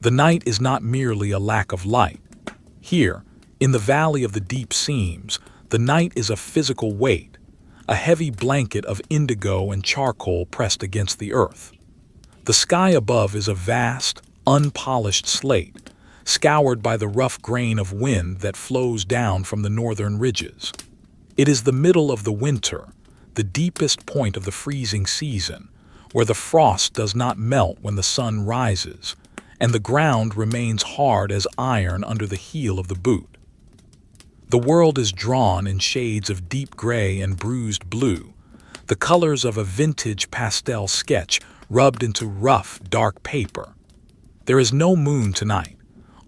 The night is not merely a lack of light. Here, in the valley of the deep seams, the night is a physical weight, a heavy blanket of indigo and charcoal pressed against the earth. The sky above is a vast, unpolished slate, scoured by the rough grain of wind that flows down from the northern ridges. It is the middle of the winter, the deepest point of the freezing season, where the frost does not melt when the sun rises, and the ground remains hard as iron under the heel of the boot. The world is drawn in shades of deep gray and bruised blue, the colors of a vintage pastel sketch rubbed into rough, dark paper. There is no moon tonight,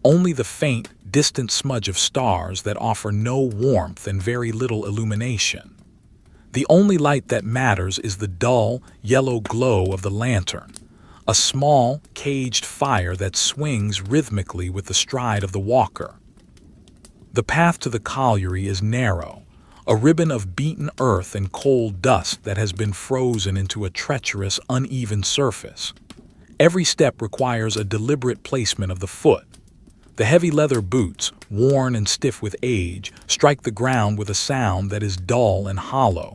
only the faint, distant smudge of stars that offer no warmth and very little illumination. The only light that matters is the dull, yellow glow of the lantern, a small, caged fire that swings rhythmically with the stride of the walker. The path to the colliery is narrow, a ribbon of beaten earth and cold dust that has been frozen into a treacherous, uneven surface. Every step requires a deliberate placement of the foot. The heavy leather boots, worn and stiff with age, strike the ground with a sound that is dull and hollow,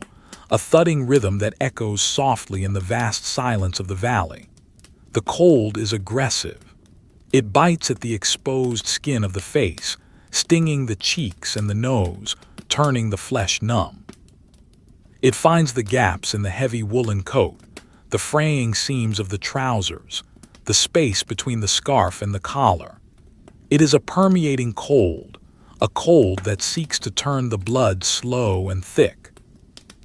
a thudding rhythm that echoes softly in the vast silence of the valley. The cold is aggressive. It bites at the exposed skin of the face, stinging the cheeks and the nose, turning the flesh numb. It finds the gaps in the heavy woolen coat, the fraying seams of the trousers, the space between the scarf and the collar. It is a permeating cold, a cold that seeks to turn the blood slow and thick.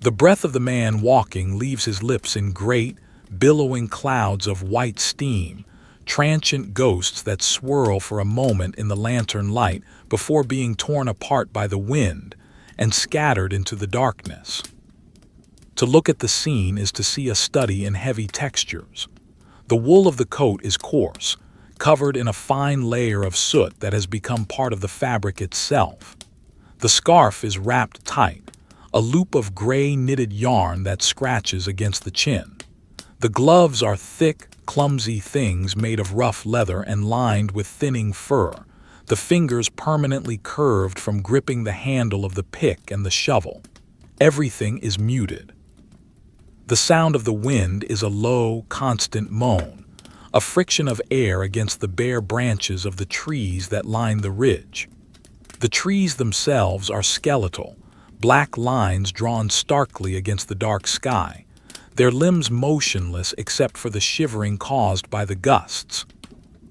The breath of the man walking leaves his lips in great, billowing clouds of white steam, transient ghosts that swirl for a moment in the lantern light before being torn apart by the wind and scattered into the darkness. To look at the scene is to see a study in heavy textures. The wool of the coat is coarse, covered in a fine layer of soot that has become part of the fabric itself. The scarf is wrapped tight, a loop of gray knitted yarn that scratches against the chin. The gloves are thick, clumsy things made of rough leather and lined with thinning fur, the fingers permanently curved from gripping the handle of the pick and the shovel. Everything is muted. The sound of the wind is a low, constant moan, a friction of air against the bare branches of the trees that line the ridge. The trees themselves are skeletal, black lines drawn starkly against the dark sky, their limbs motionless except for the shivering caused by the gusts.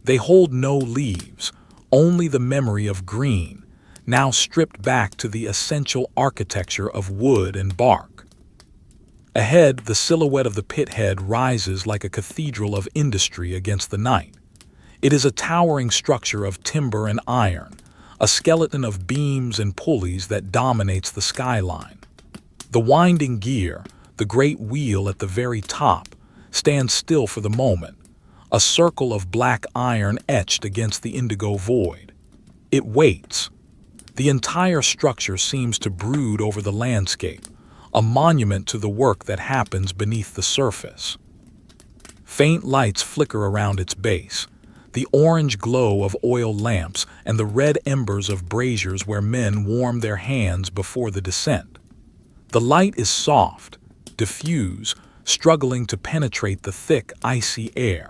They hold no leaves, only the memory of green, now stripped back to the essential architecture of wood and bark. Ahead, the silhouette of the pit head rises like a cathedral of industry against the night. It is a towering structure of timber and iron, a skeleton of beams and pulleys that dominates the skyline. The winding gear, the great wheel at the very top, stands still for the moment, a circle of black iron etched against the indigo void. It waits. The entire structure seems to brood over the landscape, a monument to the work that happens beneath the surface. Faint lights flicker around its base, the orange glow of oil lamps and the red embers of braziers where men warm their hands before the descent. The light is soft, diffuse, struggling to penetrate the thick, icy air.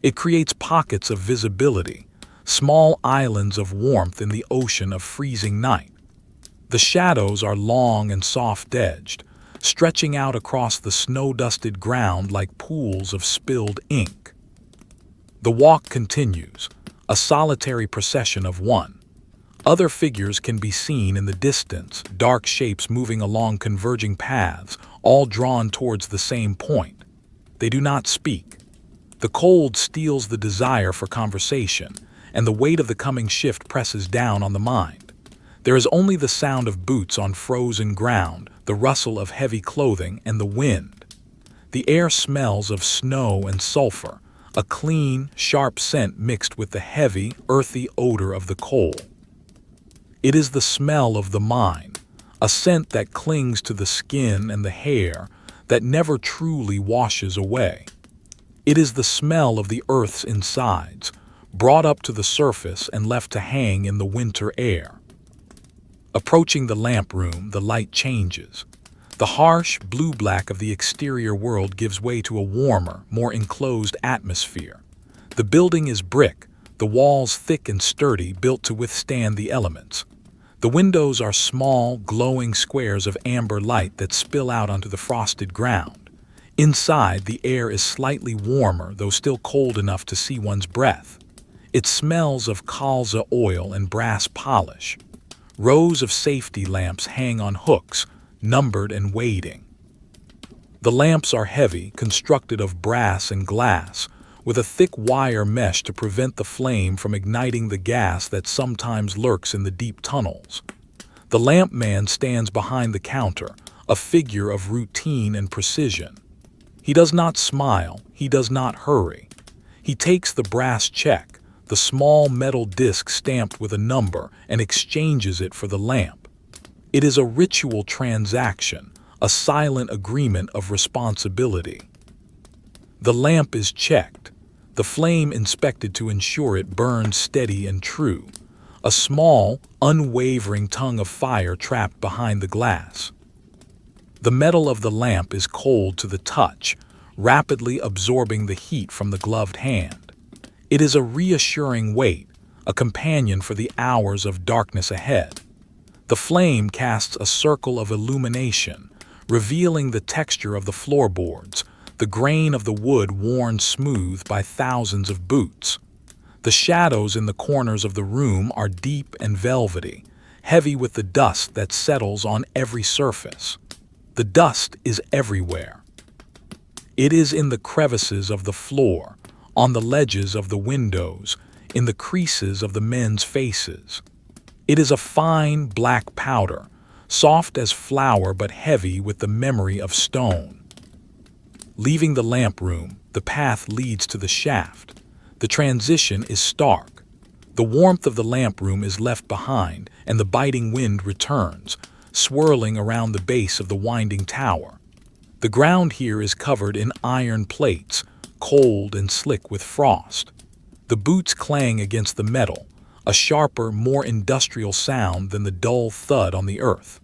It creates pockets of visibility, small islands of warmth in the ocean of freezing night. The shadows are long and soft-edged, stretching out across the snow-dusted ground like pools of spilled ink. The walk continues, a solitary procession of one. Other figures can be seen in the distance, dark shapes moving along converging paths, all drawn towards the same point. They do not speak. The cold steals the desire for conversation, and the weight of the coming shift presses down on the mind. There is only the sound of boots on frozen ground, the rustle of heavy clothing, and the wind. The air smells of snow and sulfur, a clean, sharp scent mixed with the heavy, earthy odor of the coal. It is the smell of the mine, a scent that clings to the skin and the hair, that never truly washes away. It is the smell of the earth's insides, brought up to the surface and left to hang in the winter air. Approaching the lamp room, the light changes. The harsh blue-black of the exterior world gives way to a warmer, more enclosed atmosphere. The building is brick, the walls thick and sturdy, built to withstand the elements. The windows are small, glowing squares of amber light that spill out onto the frosted ground. Inside, the air is slightly warmer, though still cold enough to see one's breath. It smells of colza oil and brass polish. Rows of safety lamps hang on hooks, numbered and waiting. The lamps are heavy, constructed of brass and glass, with a thick wire mesh to prevent the flame from igniting the gas that sometimes lurks in the deep tunnels. The lamp man stands behind the counter, a figure of routine and precision. He does not smile, he does not hurry. He takes the brass check, the small metal disc stamped with a number, and exchanges it for the lamp. It is a ritual transaction, a silent agreement of responsibility. The lamp is checked, the flame inspected to ensure it burns steady and true, a small, unwavering tongue of fire trapped behind the glass. The metal of the lamp is cold to the touch, rapidly absorbing the heat from the gloved hand. It is a reassuring weight, a companion for the hours of darkness ahead. The flame casts a circle of illumination, revealing the texture of the floorboards, the grain of the wood worn smooth by thousands of boots. The shadows in the corners of the room are deep and velvety, heavy with the dust that settles on every surface. The dust is everywhere. It is in the crevices of the floor, on the ledges of the windows, in the creases of the men's faces. It is a fine black powder, soft as flour but heavy with the memory of stone. Leaving the lamp room, the path leads to the shaft. The transition is stark. The warmth of the lamp room is left behind, and the biting wind returns, swirling around the base of the winding tower. The ground here is covered in iron plates, cold and slick with frost. The boots clang against the metal, a sharper, more industrial sound than the dull thud on the earth.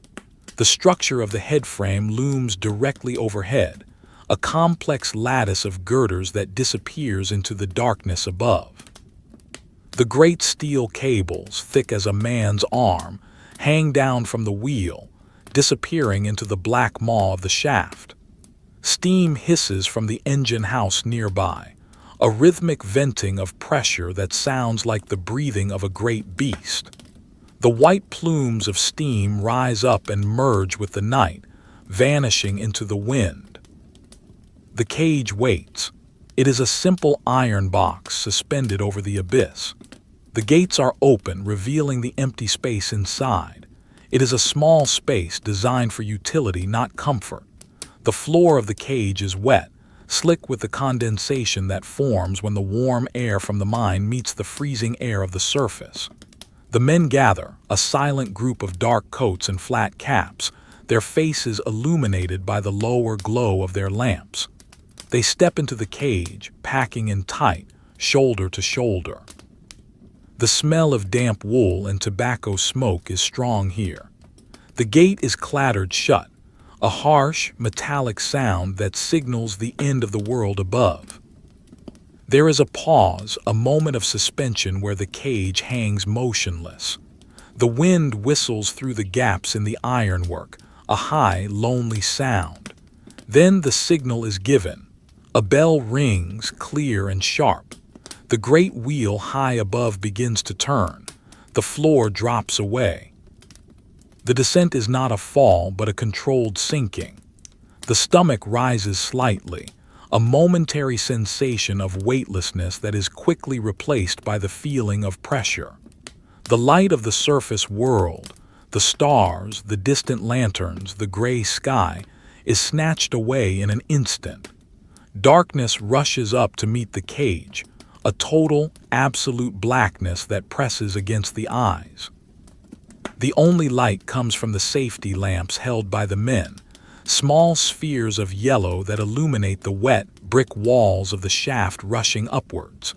The structure of the headframe looms directly overhead, a complex lattice of girders that disappears into the darkness above. The great steel cables, thick as a man's arm, hang down from the wheel, disappearing into the black maw of the shaft. Steam hisses from the engine house nearby, a rhythmic venting of pressure that sounds like the breathing of a great beast. The white plumes of steam rise up and merge with the night, vanishing into the wind. The cage waits. It is a simple iron box suspended over the abyss. The gates are open, revealing the empty space inside. It is a small space designed for utility, not comfort. The floor of the cage is wet, slick with the condensation that forms when the warm air from the mine meets the freezing air of the surface. The men gather, a silent group of dark coats and flat caps, their faces illuminated by the lower glow of their lamps. They step into the cage, packing in tight, shoulder to shoulder. The smell of damp wool and tobacco smoke is strong here. The gate is clattered shut, a harsh, metallic sound that signals the end of the world above. There is a pause, a moment of suspension where the cage hangs motionless. The wind whistles through the gaps in the ironwork, a high, lonely sound. Then the signal is given. A bell rings, clear and sharp. The great wheel high above begins to turn. The floor drops away. The descent is not a fall, but a controlled sinking. The stomach rises slightly, a momentary sensation of weightlessness that is quickly replaced by the feeling of pressure. The light of the surface world, the stars, the distant lanterns, the gray sky, is snatched away in an instant. Darkness rushes up to meet the cage, a total, absolute blackness that presses against the eyes. The only light comes from the safety lamps held by the men, small spheres of yellow that illuminate the wet, brick walls of the shaft rushing upwards.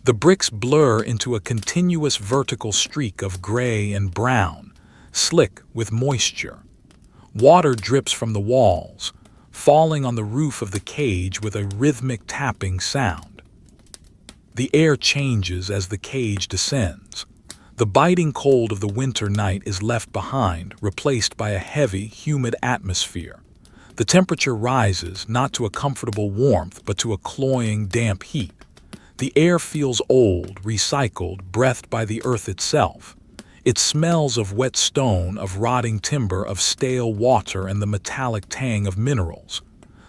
The bricks blur into a continuous vertical streak of gray and brown, slick with moisture. Water drips from the walls, falling on the roof of the cage with a rhythmic tapping sound. The air changes as the cage descends. The biting cold of the winter night is left behind, replaced by a heavy, humid atmosphere. The temperature rises not to a comfortable warmth, but to a cloying, damp heat. The air feels old, recycled, breathed by the earth itself. It smells of wet stone, of rotting timber, of stale water, and the metallic tang of minerals.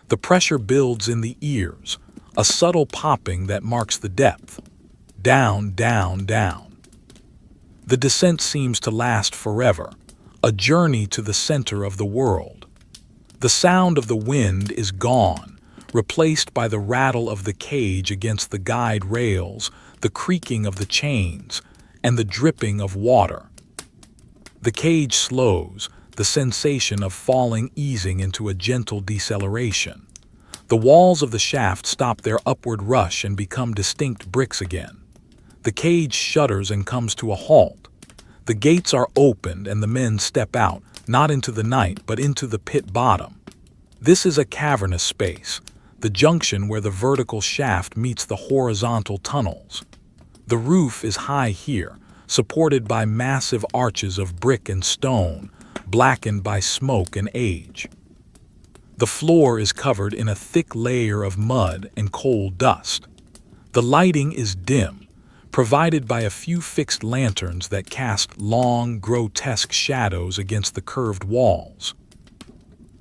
The pressure builds in the ears, a subtle popping that marks the depth. Down, down, down. The descent seems to last forever, a journey to the center of the world. The sound of the wind is gone, replaced by the rattle of the cage against the guide rails, the creaking of the chains, and the dripping of water. The cage slows, the sensation of falling easing into a gentle deceleration. The walls of the shaft stop their upward rush and become distinct bricks again. The cage shudders and comes to a halt. The gates are opened and the men step out, not into the night, but into the pit bottom. This is a cavernous space, the junction where the vertical shaft meets the horizontal tunnels. The roof is high here, supported by massive arches of brick and stone, blackened by smoke and age. The floor is covered in a thick layer of mud and coal dust. The lighting is dim, provided by a few fixed lanterns that cast long, grotesque shadows against the curved walls.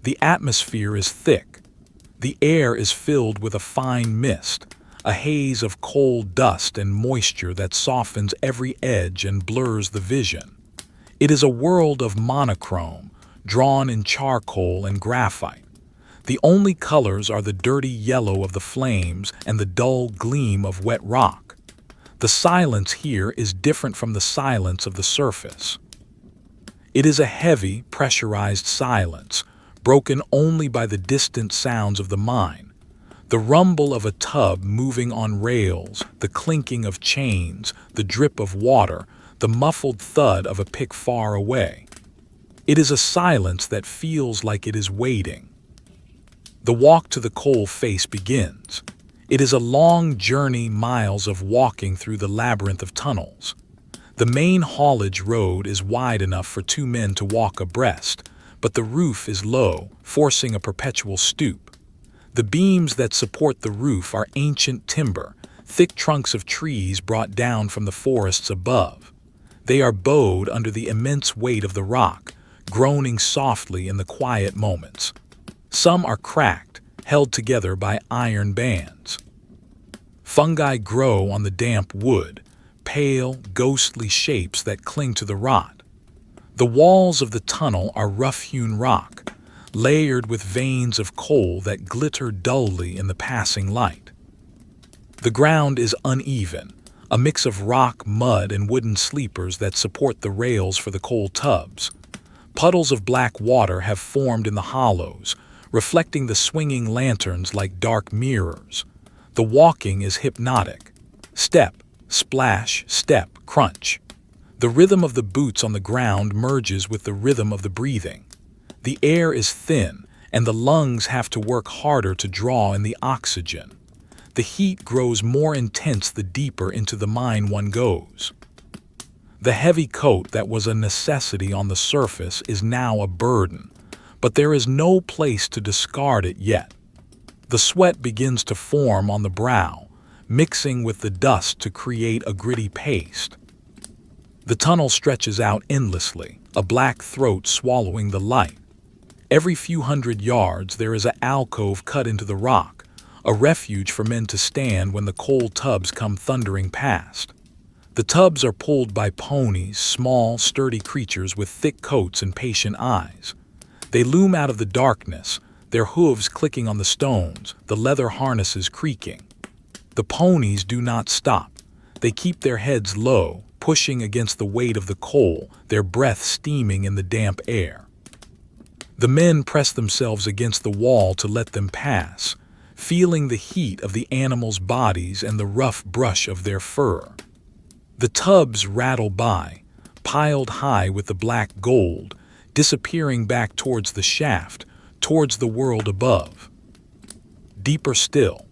The atmosphere is thick. The air is filled with a fine mist, a haze of coal dust and moisture that softens every edge and blurs the vision. It is a world of monochrome, drawn in charcoal and graphite. The only colors are the dirty yellow of the flames and the dull gleam of wet rock. The silence here is different from the silence of the surface. It is a heavy, pressurized silence, broken only by the distant sounds of the mine. The rumble of a tub moving on rails, the clinking of chains, the drip of water, the muffled thud of a pick far away. It is a silence that feels like it is waiting. The walk to the coal face begins. It is a long journey, miles of walking through the labyrinth of tunnels. The main haulage road is wide enough for two men to walk abreast, but the roof is low, forcing a perpetual stoop. The beams that support the roof are ancient timber, thick trunks of trees brought down from the forests above. They are bowed under the immense weight of the rock, groaning softly in the quiet moments. Some are cracked, held together by iron bands. Fungi grow on the damp wood, pale, ghostly shapes that cling to the rot. The walls of the tunnel are rough-hewn rock, layered with veins of coal that glitter dully in the passing light. The ground is uneven, a mix of rock, mud, and wooden sleepers that support the rails for the coal tubs. Puddles of black water have formed in the hollows, reflecting the swinging lanterns like dark mirrors. The walking is hypnotic. Step, splash, step, crunch. The rhythm of the boots on the ground merges with the rhythm of the breathing. The air is thin, and the lungs have to work harder to draw in the oxygen. The heat grows more intense the deeper into the mine one goes. The heavy coat that was a necessity on the surface is now a burden, but there is no place to discard it yet. The sweat begins to form on the brow, mixing with the dust to create a gritty paste. The tunnel stretches out endlessly, a black throat swallowing the light. Every few hundred yards there is an alcove cut into the rock, a refuge for men to stand when the coal tubs come thundering past. The tubs are pulled by ponies, small, sturdy creatures with thick coats and patient eyes. They loom out of the darkness, their hooves clicking on the stones, the leather harnesses creaking. The ponies do not stop. They keep their heads low, pushing against the weight of the coal, their breath steaming in the damp air. The men press themselves against the wall to let them pass, feeling the heat of the animals' bodies and the rough brush of their fur. The tubs rattle by, piled high with the black gold, disappearing back towards the shaft, towards the world above. Deeper still,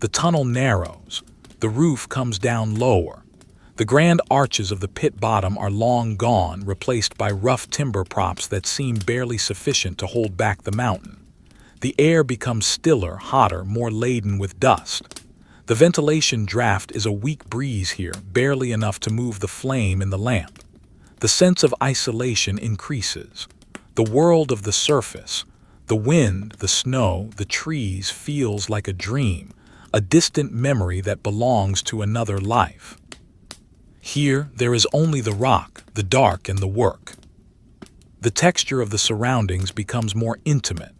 the tunnel narrows, the roof comes down lower. The grand arches of the pit bottom are long gone, replaced by rough timber props that seem barely sufficient to hold back the mountain. The air becomes stiller, hotter, more laden with dust. The ventilation draft is a weak breeze here, barely enough to move the flame in the lamp. The sense of isolation increases. The world of the surface, the wind, the snow, the trees feels like a dream, a distant memory that belongs to another life. Here, there is only the rock, the dark, and the work. The texture of the surroundings becomes more intimate.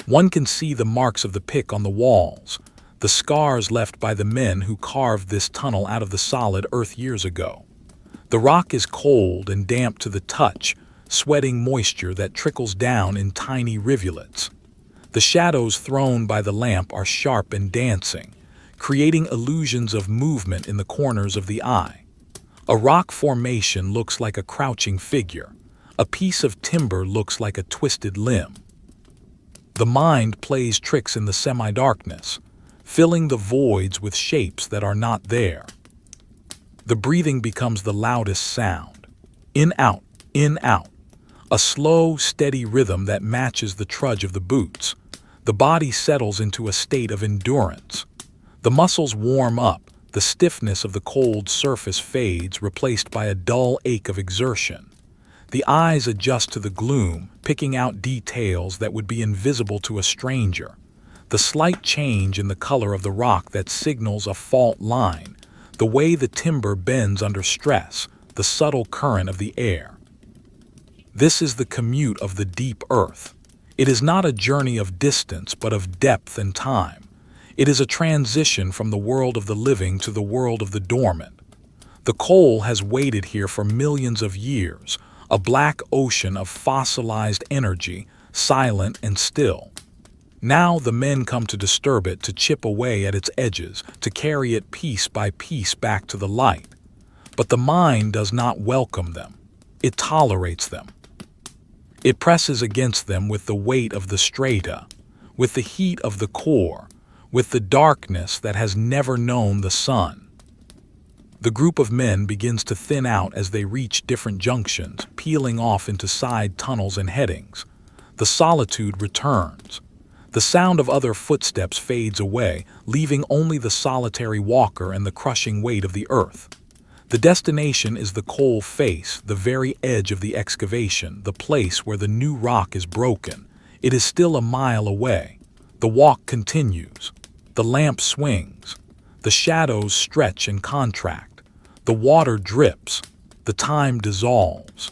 One can see the marks of the pick on the walls, the scars left by the men who carved this tunnel out of the solid earth years ago. The rock is cold and damp to the touch, sweating moisture that trickles down in tiny rivulets. The shadows thrown by the lamp are sharp and dancing, creating illusions of movement in the corners of the eye. A rock formation looks like a crouching figure. A piece of timber looks like a twisted limb. The mind plays tricks in the semi-darkness, filling the voids with shapes that are not there. The breathing becomes the loudest sound. In, out, a slow, steady rhythm that matches the trudge of the boots. The body settles into a state of endurance. The muscles warm up, the stiffness of the cold surface fades, replaced by a dull ache of exertion. The eyes adjust to the gloom, picking out details that would be invisible to a stranger. The slight change in the color of the rock that signals a fault line, the way the timber bends under stress, the subtle current of the air. This is the commute of the deep earth. It is not a journey of distance, but of depth and time. It is a transition from the world of the living to the world of the dormant. The coal has waited here for millions of years, a black ocean of fossilized energy, silent and still. Now the men come to disturb it, to chip away at its edges, to carry it piece by piece back to the light. But the mind does not welcome them. It tolerates them. It presses against them with the weight of the strata, with the heat of the core, with the darkness that has never known the sun. The group of men begins to thin out as they reach different junctions, peeling off into side tunnels and headings. The solitude returns. The sound of other footsteps fades away, leaving only the solitary walker and the crushing weight of the earth. The destination is the coal face, the very edge of the excavation, the place where the new rock is broken. It is still a mile away. The walk continues. The lamp swings. The shadows stretch and contract. The water drips. The time dissolves.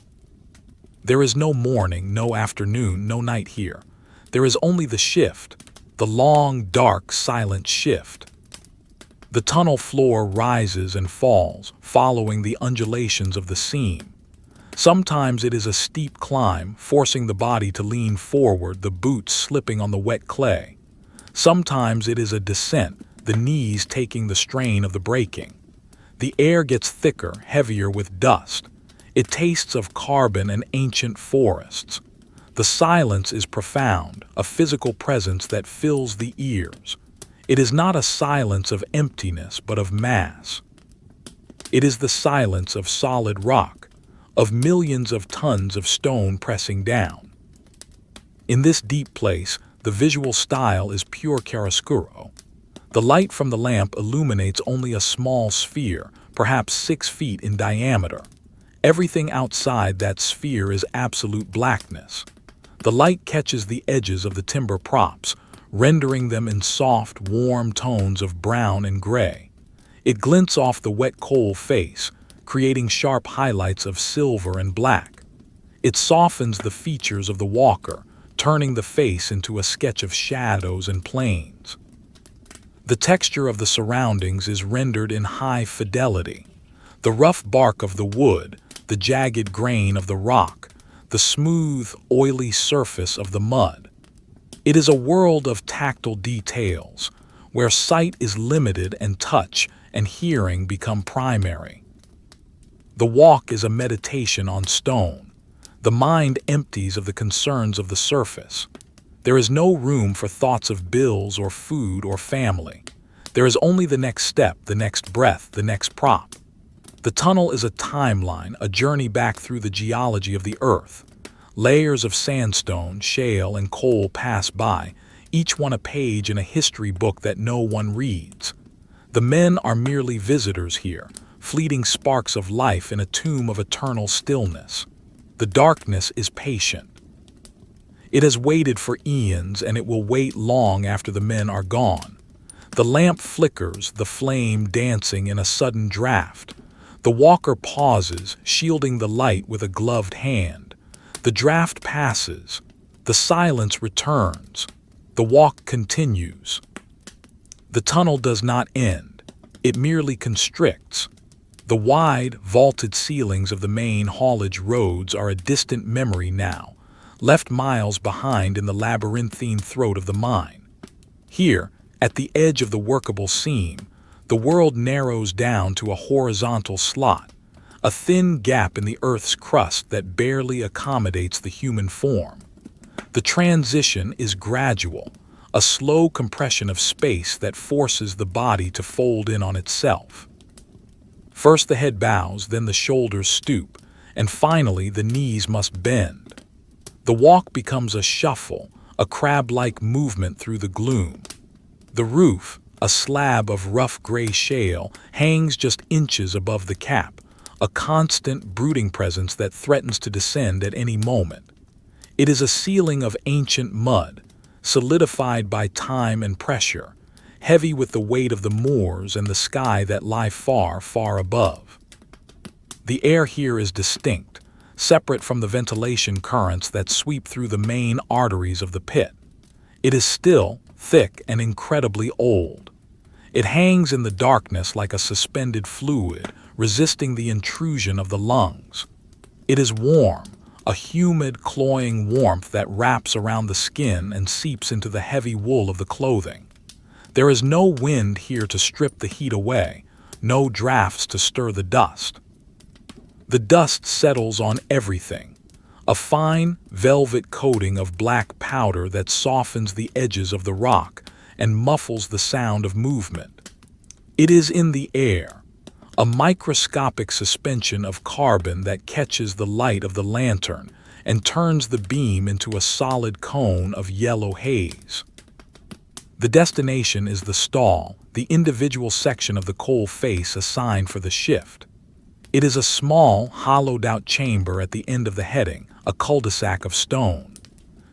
There is no morning, no afternoon, no night here. There is only the shift, the long, dark, silent shift. The tunnel floor rises and falls, following the undulations of the seam. Sometimes it is a steep climb, forcing the body to lean forward, the boots slipping on the wet clay. Sometimes it is a descent, the knees taking the strain of the breaking. The air gets thicker, heavier with dust. It tastes of carbon and ancient forests. The silence is profound, a physical presence that fills the ears. It is not a silence of emptiness, but of mass. It is the silence of solid rock, of millions of tons of stone pressing down. In this deep place, the visual style is pure chiaroscuro. The light from the lamp illuminates only a small sphere, perhaps 6 feet in diameter. Everything outside that sphere is absolute blackness. The light catches the edges of the timber props, rendering them in soft, warm tones of brown and gray. It glints off the wet coal face, creating sharp highlights of silver and black. It softens the features of the walker, turning the face into a sketch of shadows and plains. The texture of the surroundings is rendered in high fidelity. The rough bark of the wood, the jagged grain of the rock, the smooth, oily surface of the mud. It is a world of tactile details, where sight is limited and touch and hearing become primary. The walk is a meditation on stone. The mind empties of the concerns of the surface. There is no room for thoughts of bills or food or family. There is only the next step, the next breath, the next prop. The tunnel is a timeline, a journey back through the geology of the earth. Layers of sandstone, shale, and coal pass by, each one a page in a history book that no one reads. The men are merely visitors here, fleeting sparks of life in a tomb of eternal stillness. The darkness is patient. It has waited for eons, and it will wait long after the men are gone. The lamp flickers, the flame dancing in a sudden draft. The walker pauses, shielding the light with a gloved hand. The draft passes. The silence returns. The walk continues. The tunnel does not end. It merely constricts. The wide, vaulted ceilings of the main haulage roads are a distant memory now, left miles behind in the labyrinthine throat of the mine. Here, at the edge of the workable seam, the world narrows down to a horizontal slot, a thin gap in the Earth's crust that barely accommodates the human form. The transition is gradual, a slow compression of space that forces the body to fold in on itself. First the head bows, then the shoulders stoop, and finally the knees must bend. The walk becomes a shuffle, a crab-like movement through the gloom. The roof, a slab of rough gray shale, hangs just inches above the cap, a constant, brooding presence that threatens to descend at any moment. It is a ceiling of ancient mud, solidified by time and pressure, heavy with the weight of the moors and the sky that lie far, far above. The air here is distinct, separate from the ventilation currents that sweep through the main arteries of the pit. It is still, thick, and incredibly old. It hangs in the darkness like a suspended fluid, resisting the intrusion of the lungs. It is warm, a humid, cloying warmth that wraps around the skin and seeps into the heavy wool of the clothing. There is no wind here to strip the heat away, no drafts to stir the dust. The dust settles on everything, a fine, velvet coating of black powder that softens the edges of the rock and muffles the sound of movement. It is in the air, a microscopic suspension of carbon that catches the light of the lantern and turns the beam into a solid cone of yellow haze. The destination is the stall, the individual section of the coal face assigned for the shift. It is a small, hollowed-out chamber at the end of the heading, a cul-de-sac of stone.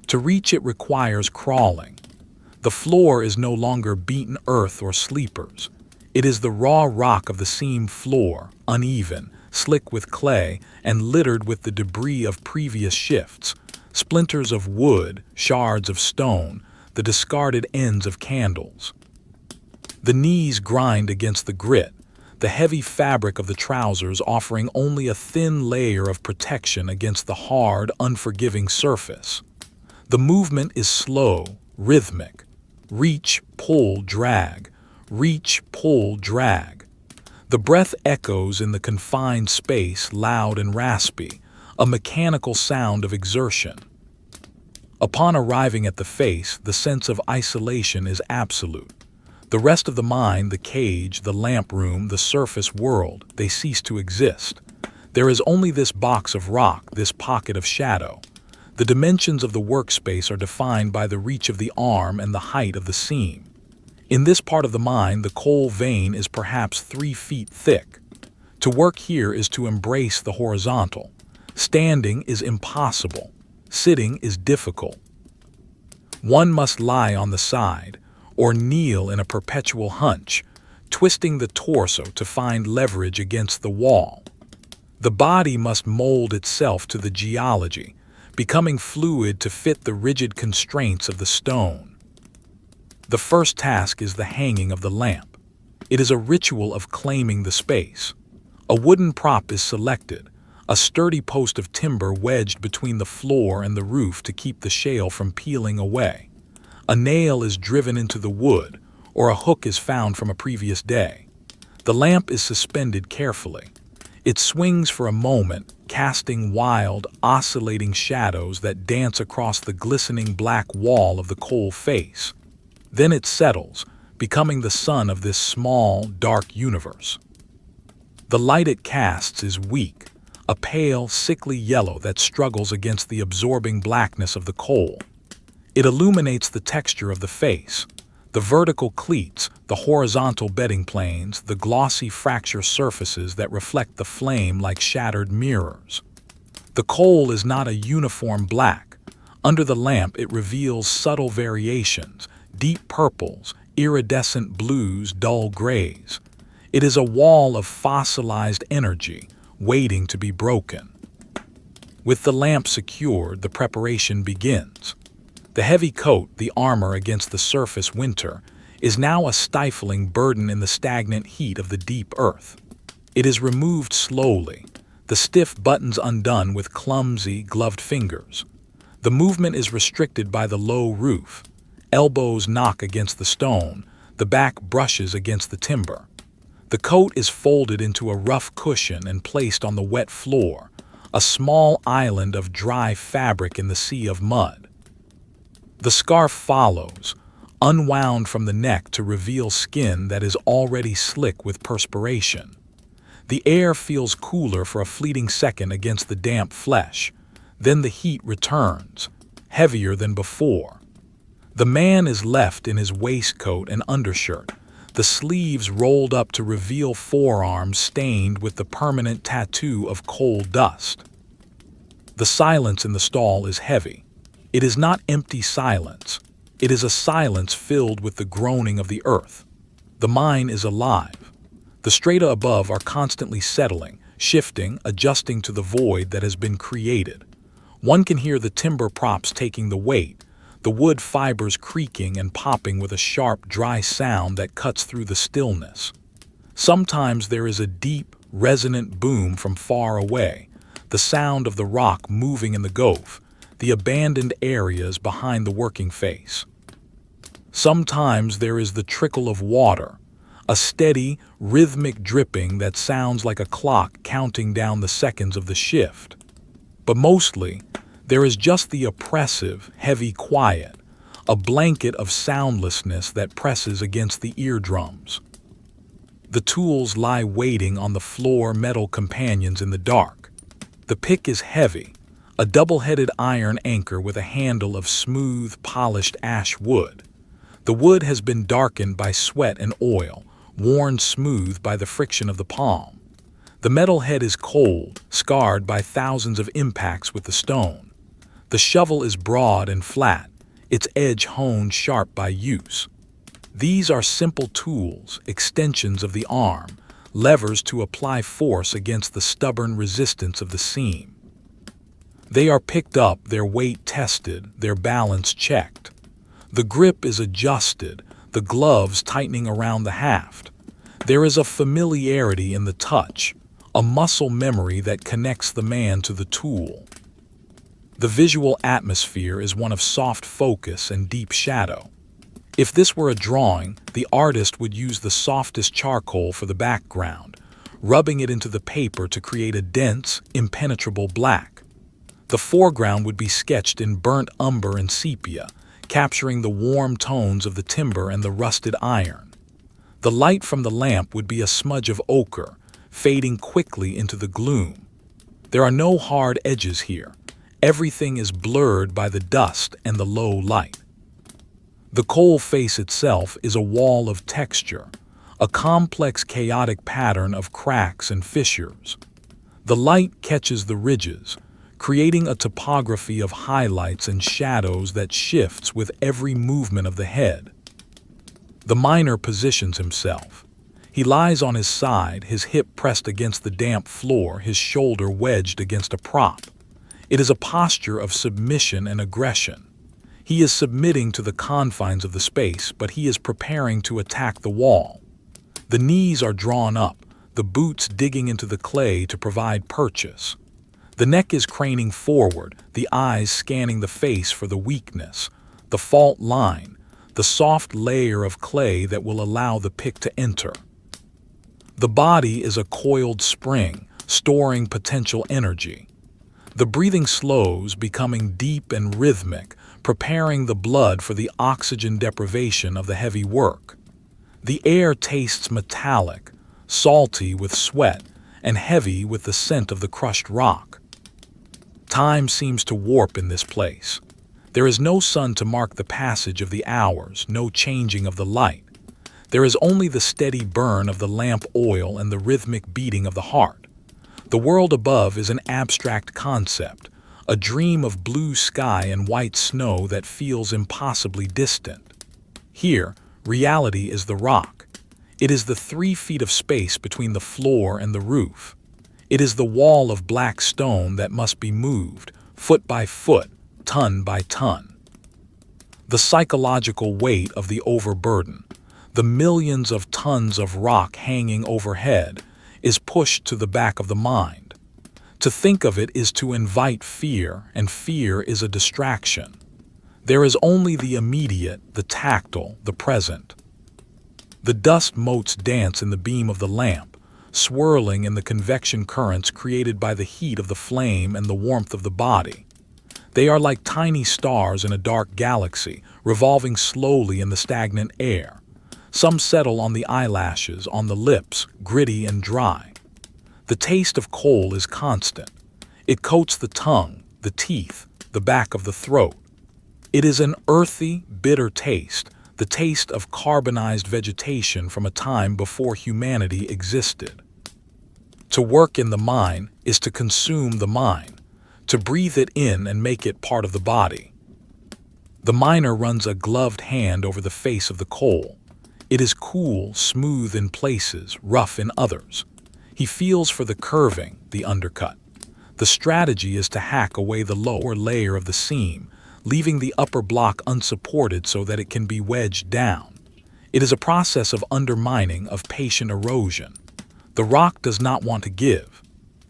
To reach it requires crawling. The floor is no longer beaten earth or sleepers. It is the raw rock of the seam floor, uneven, slick with clay, and littered with the debris of previous shifts, splinters of wood, shards of stone, the discarded ends of candles. The knees grind against the grit, the heavy fabric of the trousers offering only a thin layer of protection against the hard, unforgiving surface. The movement is slow, rhythmic. Reach, pull, drag. Reach, pull, drag. The breath echoes in the confined space, loud and raspy, a mechanical sound of exertion. Upon arriving at the face, the sense of isolation is absolute. The rest of the mine, the cage, the lamp room, the surface world, they cease to exist. There is only this box of rock, this pocket of shadow. The dimensions of the workspace are defined by the reach of the arm and the height of the seam. In this part of the mine, the coal vein is perhaps 3 feet thick. To work here is to embrace the horizontal. Standing is impossible. Sitting is difficult. One must lie on the side, or kneel in a perpetual hunch, twisting the torso to find leverage against the wall. The body must mold itself to the geology, becoming fluid to fit the rigid constraints of the stone. The first task is the hanging of the lamp. It is a ritual of claiming the space. A wooden prop is selected, a sturdy post of timber wedged between the floor and the roof to keep the shale from peeling away. A nail is driven into the wood, or a hook is found from a previous day. The lamp is suspended carefully. It swings for a moment, casting wild, oscillating shadows that dance across the glistening black wall of the coal face. Then it settles, becoming the sun of this small, dark universe. The light it casts is weak, a pale, sickly yellow that struggles against the absorbing blackness of the coal. It illuminates the texture of the face, the vertical cleats, the horizontal bedding planes, the glossy fracture surfaces that reflect the flame like shattered mirrors. The coal is not a uniform black. Under the lamp it reveals subtle variations, deep purples, iridescent blues, dull grays. It is a wall of fossilized energy, waiting to be broken. With the lamp secured, the preparation begins. The heavy coat, the armor against the surface winter, is now a stifling burden in the stagnant heat of the deep earth. It is removed slowly, the stiff buttons undone with clumsy, gloved fingers. The movement is restricted by the low roof. Elbows knock against the stone, the back brushes against the timber. The coat is folded into a rough cushion and placed on the wet floor, a small island of dry fabric in the sea of mud. The scarf follows, unwound from the neck to reveal skin that is already slick with perspiration. The air feels cooler for a fleeting second against the damp flesh. Then the heat returns, heavier than before. The man is left in his waistcoat and undershirt, the sleeves rolled up to reveal forearms stained with the permanent tattoo of coal dust. The silence in the stall is heavy. It is not empty silence. It is a silence filled with the groaning of the earth. The mine is alive. The strata above are constantly settling, shifting, adjusting to the void that has been created. One can hear the timber props taking the weight, the wood fibers creaking and popping with a sharp, dry sound that cuts through the stillness. Sometimes there is a deep, resonant boom from far away, the sound of the rock moving in the gulf, the abandoned areas behind the working face. Sometimes there is the trickle of water, a steady, rhythmic dripping that sounds like a clock counting down the seconds of the shift. But mostly, there is just the oppressive, heavy quiet, a blanket of soundlessness that presses against the eardrums. The tools lie waiting on the floor metal companions in the dark. The pick is heavy, a double-headed iron anchor with a handle of smooth, polished ash wood. The wood has been darkened by sweat and oil, worn smooth by the friction of the palm. The metal head is cold, scarred by thousands of impacts with the stone. The shovel is broad and flat, its edge honed sharp by use. These are simple tools, extensions of the arm, levers to apply force against the stubborn resistance of the seam. They are picked up, their weight tested, their balance checked. The grip is adjusted, the gloves tightening around the haft. There is a familiarity in the touch, a muscle memory that connects the man to the tool. The visual atmosphere is one of soft focus and deep shadow. If this were a drawing, the artist would use the softest charcoal for the background, rubbing it into the paper to create a dense, impenetrable black. The foreground would be sketched in burnt umber and sepia, capturing the warm tones of the timber and the rusted iron. The light from the lamp would be a smudge of ochre, fading quickly into the gloom. There are no hard edges here. Everything is blurred by the dust and the low light. The coal face itself is a wall of texture, a complex, chaotic pattern of cracks and fissures. The light catches the ridges, creating a topography of highlights and shadows that shifts with every movement of the head. The miner positions himself. He lies on his side, his hip pressed against the damp floor, his shoulder wedged against a prop. It is a posture of submission and aggression. He is submitting to the confines of the space, but he is preparing to attack the wall. The knees are drawn up, the boots digging into the clay to provide purchase. The neck is craning forward, the eyes scanning the face for the weakness, the fault line, the soft layer of clay that will allow the pick to enter. The body is a coiled spring, storing potential energy. The breathing slows, becoming deep and rhythmic, preparing the blood for the oxygen deprivation of the heavy work. The air tastes metallic, salty with sweat, and heavy with the scent of the crushed rock. Time seems to warp in this place. There is no sun to mark the passage of the hours, no changing of the light. There is only the steady burn of the lamp oil and the rhythmic beating of the heart. The world above is an abstract concept, a dream of blue sky and white snow that feels impossibly distant. Here, reality is the rock. It is the 3 feet of space between the floor and the roof. It is the wall of black stone that must be moved, foot by foot, ton by ton. The psychological weight of the overburden, the millions of tons of rock hanging overhead, is pushed to the back of the mind. To think of it is to invite fear, and fear is a distraction. There is only the immediate, the tactile, the present. The dust motes dance in the beam of the lamp, swirling in the convection currents created by the heat of the flame and the warmth of the body. They are like tiny stars in a dark galaxy, revolving slowly in the stagnant air. Some settle on the eyelashes, on the lips, gritty and dry. The taste of coal is constant. It coats the tongue, the teeth, the back of the throat. It is an earthy, bitter taste, the taste of carbonized vegetation from a time before humanity existed. To work in the mine is to consume the mine, to breathe it in and make it part of the body. The miner runs a gloved hand over the face of the coal. It is cool, smooth in places, rough in others. He feels for the curving, the undercut. The strategy is to hack away the lower layer of the seam, leaving the upper block unsupported so that it can be wedged down. It is a process of undermining, of patient erosion. The rock does not want to give.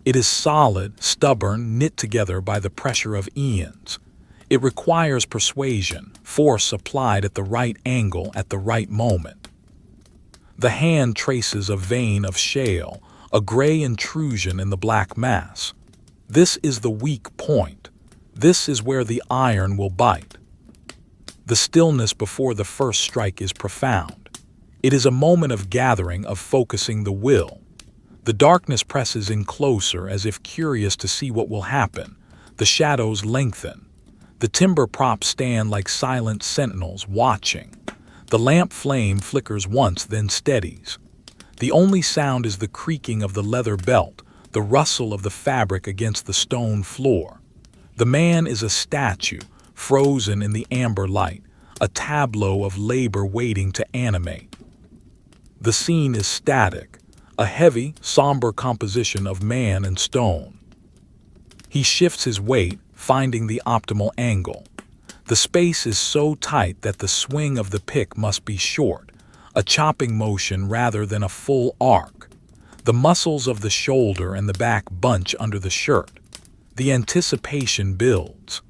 It is solid, stubborn, knit together by the pressure of eons. It requires persuasion, force applied at the right angle at the right moment. The hand traces a vein of shale, a gray intrusion in the black mass. This is the weak point. This is where the iron will bite. The stillness before the first strike is profound. It is a moment of gathering, of focusing the will. The darkness presses in closer as if curious to see what will happen. The shadows lengthen. The timber props stand like silent sentinels watching. The lamp flame flickers once, then steadies. The only sound is the creaking of the leather belt, the rustle of the fabric against the stone floor. The man is a statue, frozen in the amber light, a tableau of labor waiting to animate. The scene is static, a heavy, somber composition of man and stone. He shifts his weight, finding the optimal angle. The space is so tight that the swing of the pick must be short, a chopping motion rather than a full arc. The muscles of the shoulder and the back bunch under the shirt. The anticipation builds.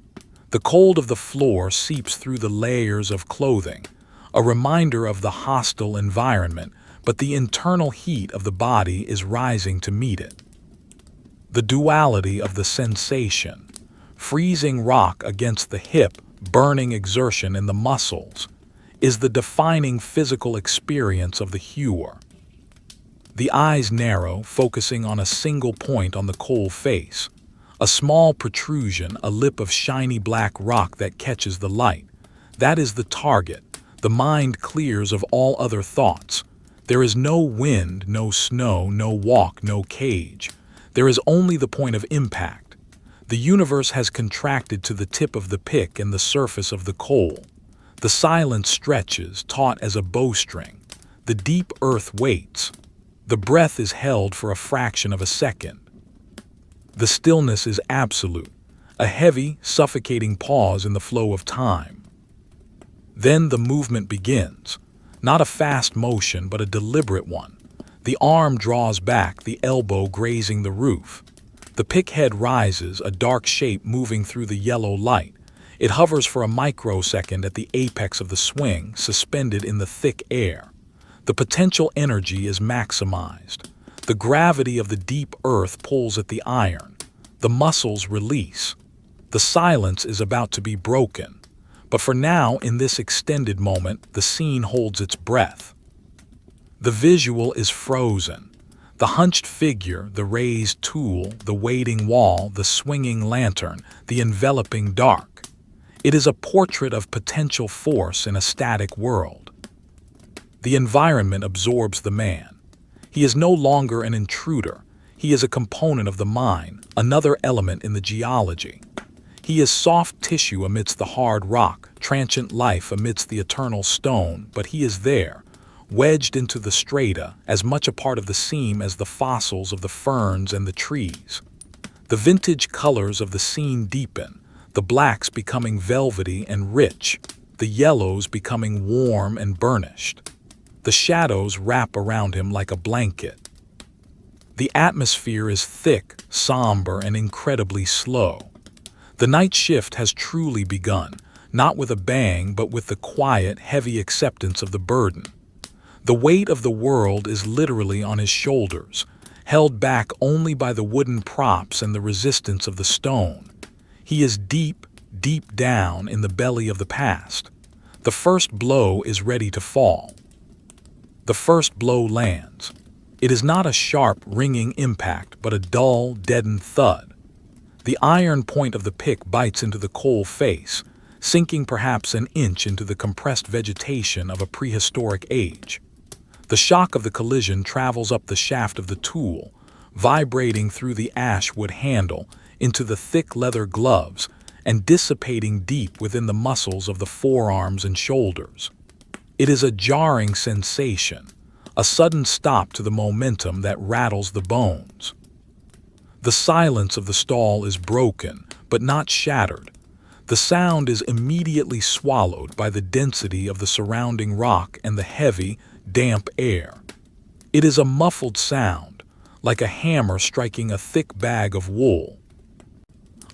The cold of the floor seeps through the layers of clothing, a reminder of the hostile environment, but the internal heat of the body is rising to meet it. The duality of the sensation, freezing rock against the hip, burning exertion in the muscles, is the defining physical experience of the hewer. The eyes narrow, focusing on a single point on the coal face. A small protrusion, a lip of shiny black rock that catches the light. That is the target. The mind clears of all other thoughts. There is no wind, no snow, no walk, no cage. There is only the point of impact. The universe has contracted to the tip of the pick and the surface of the coal. The silence stretches, taut as a bowstring. The deep earth waits. The breath is held for a fraction of a second. The stillness is absolute, a heavy, suffocating pause in the flow of time. Then the movement begins. Not a fast motion, but a deliberate one. The arm draws back, the elbow grazing the roof. The pick head rises, a dark shape moving through the yellow light. It hovers for a microsecond at the apex of the swing, suspended in the thick air. The potential energy is maximized. The gravity of the deep earth pulls at the iron. The muscles release. The silence is about to be broken. But for now, in this extended moment, the scene holds its breath. The visual is frozen. The hunched figure, the raised tool, the waiting wall, the swinging lantern, the enveloping dark. It is a portrait of potential force in a static world. The environment absorbs the man. He is no longer an intruder. He is a component of the mind, another element in the geology. He is soft tissue amidst the hard rock, transient life amidst the eternal stone, but he is there, wedged into the strata, as much a part of the seam as the fossils of the ferns and the trees. The vintage colors of the scene deepen, the blacks becoming velvety and rich, the yellows becoming warm and burnished. The shadows wrap around him like a blanket. The atmosphere is thick, somber, and incredibly slow. The night shift has truly begun, not with a bang, but with the quiet, heavy acceptance of the burden. The weight of the world is literally on his shoulders, held back only by the wooden props and the resistance of the stone. He is deep, deep down in the belly of the past. The first blow is ready to fall. The first blow lands. It is not a sharp, ringing impact, but a dull, deadened thud. The iron point of the pick bites into the coal face, sinking perhaps an inch into the compressed vegetation of a prehistoric age. The shock of the collision travels up the shaft of the tool, vibrating through the ashwood handle into the thick leather gloves and dissipating deep within the muscles of the forearms and shoulders. It is a jarring sensation, a sudden stop to the momentum that rattles the bones. The silence of the stall is broken, but not shattered. The sound is immediately swallowed by the density of the surrounding rock and the heavy, damp air. It is a muffled sound, like a hammer striking a thick bag of wool.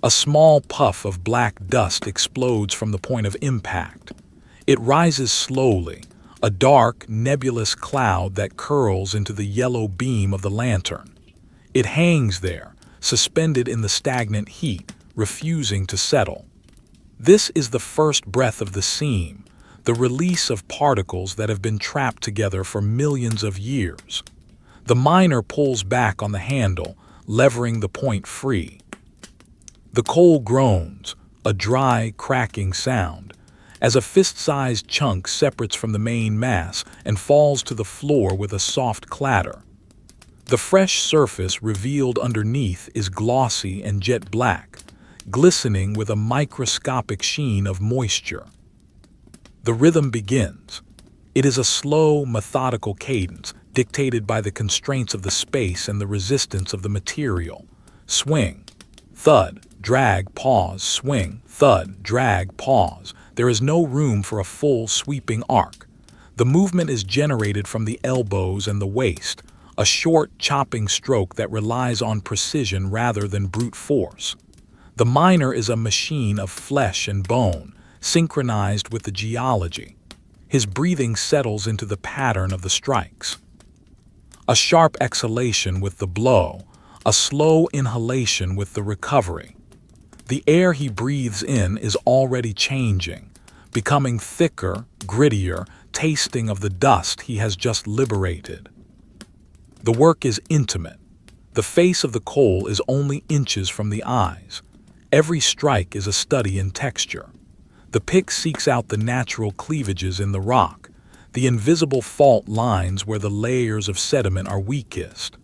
A small puff of black dust explodes from the point of impact. It rises slowly, a dark, nebulous cloud that curls into the yellow beam of the lantern. It hangs there, suspended in the stagnant heat, refusing to settle. This is the first breath of the seam, the release of particles that have been trapped together for millions of years. The miner pulls back on the handle, levering the point free. The coal groans, a dry, cracking sound, as a fist-sized chunk separates from the main mass and falls to the floor with a soft clatter. The fresh surface revealed underneath is glossy and jet black, glistening with a microscopic sheen of moisture. The rhythm begins. It is a slow, methodical cadence, dictated by the constraints of the space and the resistance of the material. Swing, thud, drag, pause, swing, thud, drag, pause. There is no room for a full, sweeping arc. The movement is generated from the elbows and the waist, a short, chopping stroke that relies on precision rather than brute force. The miner is a machine of flesh and bone, synchronized with the geology. His breathing settles into the pattern of the strikes. A sharp exhalation with the blow, a slow inhalation with the recovery. The air he breathes in is already changing, becoming thicker, grittier, tasting of the dust he has just liberated. The work is intimate. The face of the coal is only inches from the eyes. Every strike is a study in texture. The pick seeks out the natural cleavages in the rock, the invisible fault lines where the layers of sediment are weakest.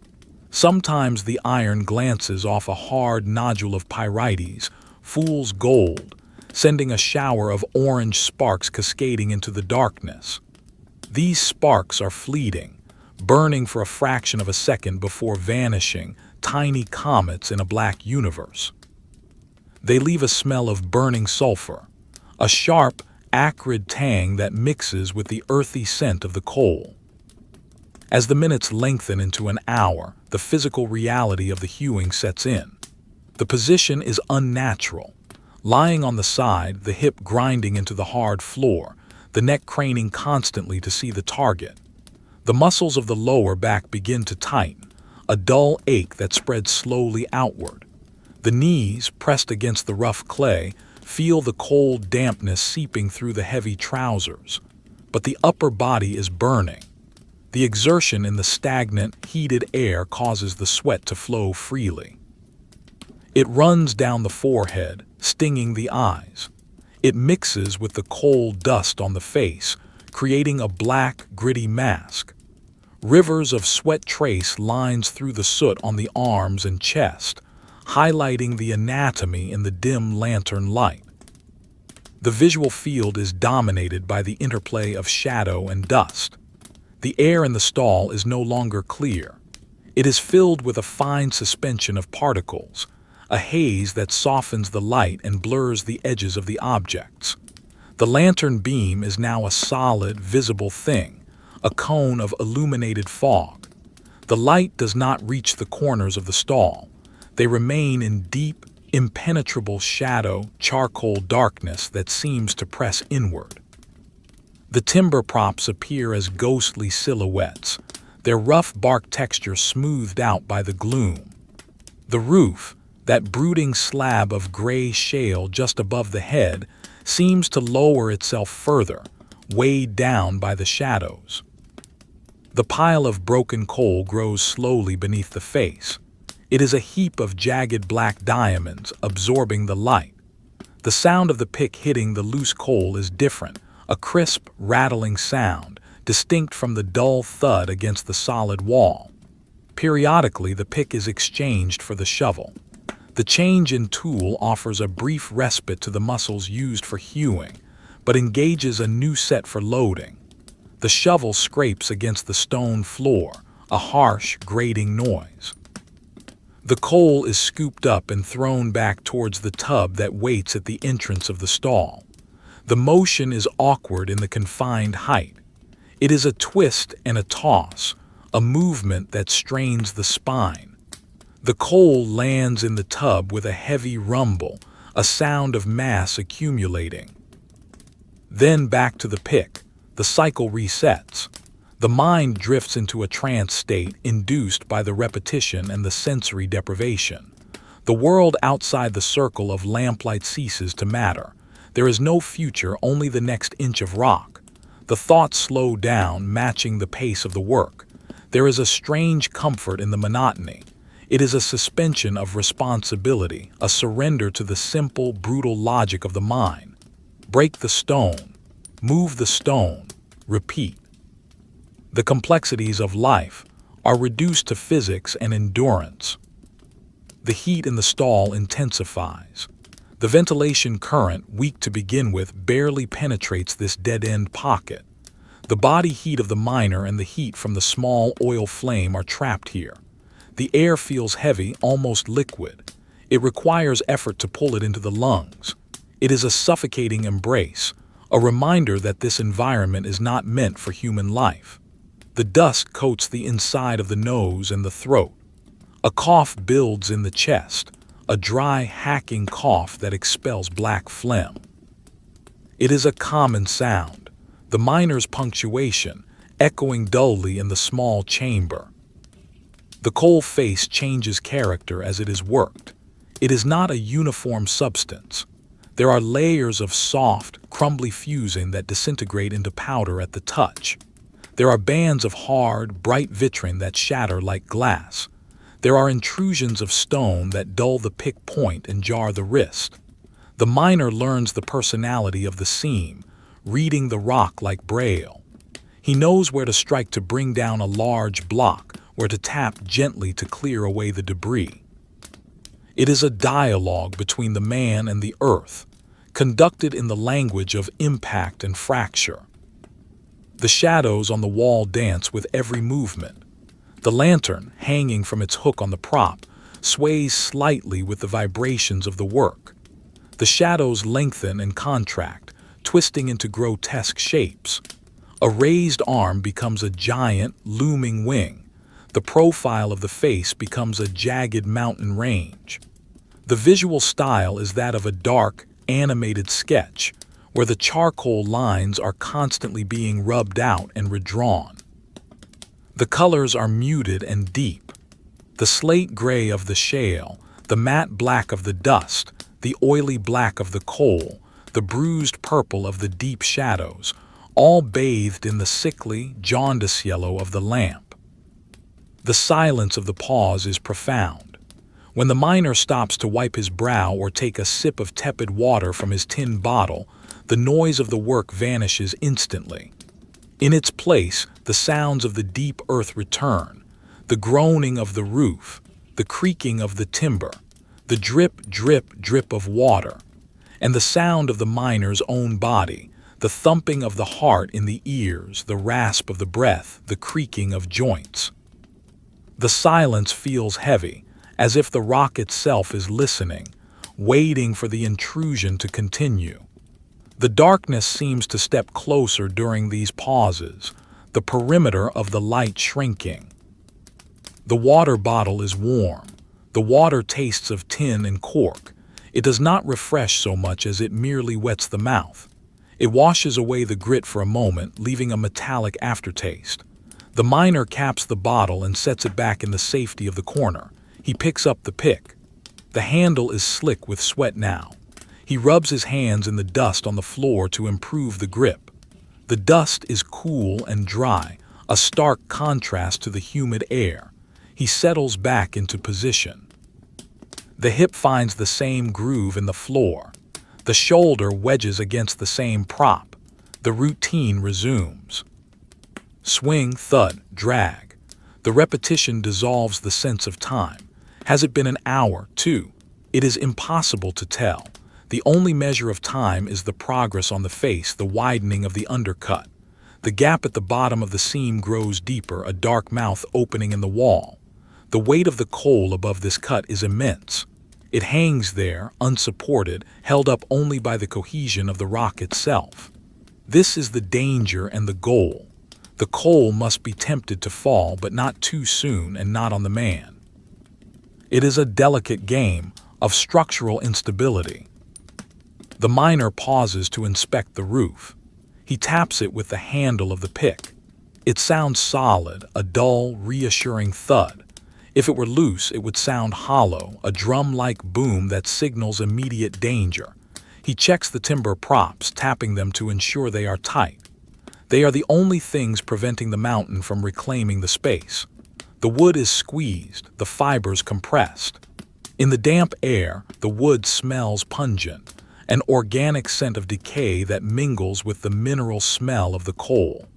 Sometimes the iron glances off a hard nodule of pyrites, fool's gold, sending a shower of orange sparks cascading into the darkness. These sparks are fleeting, burning for a fraction of a second before vanishing, tiny comets in a black universe. They leave a smell of burning sulfur, a sharp, acrid tang that mixes with the earthy scent of the coal. As the minutes lengthen into an hour, the physical reality of the hewing sets in. The position is unnatural. Lying on the side, the hip grinding into the hard floor, the neck craning constantly to see the target. The muscles of the lower back begin to tighten, a dull ache that spreads slowly outward. The knees, pressed against the rough clay, feel the cold dampness seeping through the heavy trousers. But the upper body is burning. The exertion in the stagnant, heated air causes the sweat to flow freely. It runs down the forehead, stinging the eyes. It mixes with the cold dust on the face, creating a black, gritty mask. Rivers of sweat trace lines through the soot on the arms and chest, highlighting the anatomy in the dim lantern light. The visual field is dominated by the interplay of shadow and dust. The air in the stall is no longer clear. It is filled with a fine suspension of particles, a haze that softens the light and blurs the edges of the objects. The lantern beam is now a solid, visible thing, a cone of illuminated fog. The light does not reach the corners of the stall. They remain in deep, impenetrable shadow, charcoal darkness that seems to press inward. The timber props appear as ghostly silhouettes, their rough bark texture smoothed out by the gloom. The roof, that brooding slab of gray shale just above the head, seems to lower itself further, weighed down by the shadows. The pile of broken coal grows slowly beneath the face. It is a heap of jagged black diamonds absorbing the light. The sound of the pick hitting the loose coal is different, a crisp, rattling sound, distinct from the dull thud against the solid wall. Periodically, the pick is exchanged for the shovel. The change in tool offers a brief respite to the muscles used for hewing, but engages a new set for loading. The shovel scrapes against the stone floor, a harsh, grating noise. The coal is scooped up and thrown back towards the tub that waits at the entrance of the stall. The motion is awkward in the confined height. It is a twist and a toss, a movement that strains the spine. The coal lands in the tub with a heavy rumble, a sound of mass accumulating. Then back to the pick. The cycle resets. The mind drifts into a trance state induced by the repetition and the sensory deprivation. The world outside the circle of lamplight ceases to matter. There is no future, only the next inch of rock. The thoughts slow down, matching the pace of the work. There is a strange comfort in the monotony. It is a suspension of responsibility, a surrender to the simple, brutal logic of the mind. Break the stone, move the stone, repeat. The complexities of life are reduced to physics and endurance. The heat in the stall intensifies. The ventilation current, weak to begin with, barely penetrates this dead-end pocket. The body heat of the miner and the heat from the small oil flame are trapped here. The air feels heavy, almost liquid. It requires effort to pull it into the lungs. It is a suffocating embrace, a reminder that this environment is not meant for human life. The dust coats the inside of the nose and the throat. A cough builds in the chest, a dry, hacking cough that expels black phlegm. It is a common sound, the miner's punctuation, echoing dully in the small chamber. The coal face changes character as it is worked. It is not a uniform substance. There are layers of soft, crumbly fusing that disintegrate into powder at the touch. There are bands of hard, bright vitrine that shatter like glass. There are intrusions of stone that dull the pick point and jar the wrist. The miner learns the personality of the seam, reading the rock like braille. He knows where to strike to bring down a large block, where to tap gently to clear away the debris. It is a dialogue between the man and the earth, conducted in the language of impact and fracture. The shadows on the wall dance with every movement. The lantern, hanging from its hook on the prop, sways slightly with the vibrations of the work. The shadows lengthen and contract, twisting into grotesque shapes. A raised arm becomes a giant, looming wing. The profile of the face becomes a jagged mountain range. The visual style is that of a dark, animated sketch, where the charcoal lines are constantly being rubbed out and redrawn. The colors are muted and deep. The slate gray of the shale, the matte black of the dust, the oily black of the coal, the bruised purple of the deep shadows, all bathed in the sickly, jaundice yellow of the lamp. The silence of the pause is profound. When the miner stops to wipe his brow or take a sip of tepid water from his tin bottle, the noise of the work vanishes instantly. In its place, the sounds of the deep earth return, the groaning of the roof, the creaking of the timber, the drip, drip, drip of water, and the sound of the miner's own body, the thumping of the heart in the ears, the rasp of the breath, the creaking of joints. The silence feels heavy, as if the rock itself is listening, waiting for the intrusion to continue. The darkness seems to step closer during these pauses, the perimeter of the light shrinking. The water bottle is warm. The water tastes of tin and cork. It does not refresh so much as it merely wets the mouth. It washes away the grit for a moment, leaving a metallic aftertaste. The miner caps the bottle and sets it back in the safety of the corner. He picks up the pick. The handle is slick with sweat now. He rubs his hands in the dust on the floor to improve the grip. The dust is cool and dry, a stark contrast to the humid air. He settles back into position. The hip finds the same groove in the floor. The shoulder wedges against the same prop. The routine resumes. Swing, thud, drag. The repetition dissolves the sense of time. Has it been an hour, 2? It is impossible to tell. The only measure of time is the progress on the face, the widening of the undercut. The gap at the bottom of the seam grows deeper, a dark mouth opening in the wall. The weight of the coal above this cut is immense. It hangs there, unsupported, held up only by the cohesion of the rock itself. This is the danger and the goal. The coal must be tempted to fall, but not too soon and not on the man. It is a delicate game of structural instability. The miner pauses to inspect the roof. He taps it with the handle of the pick. It sounds solid, a dull, reassuring thud. If it were loose, it would sound hollow, a drum-like boom that signals immediate danger. He checks the timber props, tapping them to ensure they are tight. They are the only things preventing the mountain from reclaiming the space. The wood is squeezed, the fibers compressed. In the damp air, the wood smells pungent, an organic scent of decay that mingles with the mineral smell of the coal.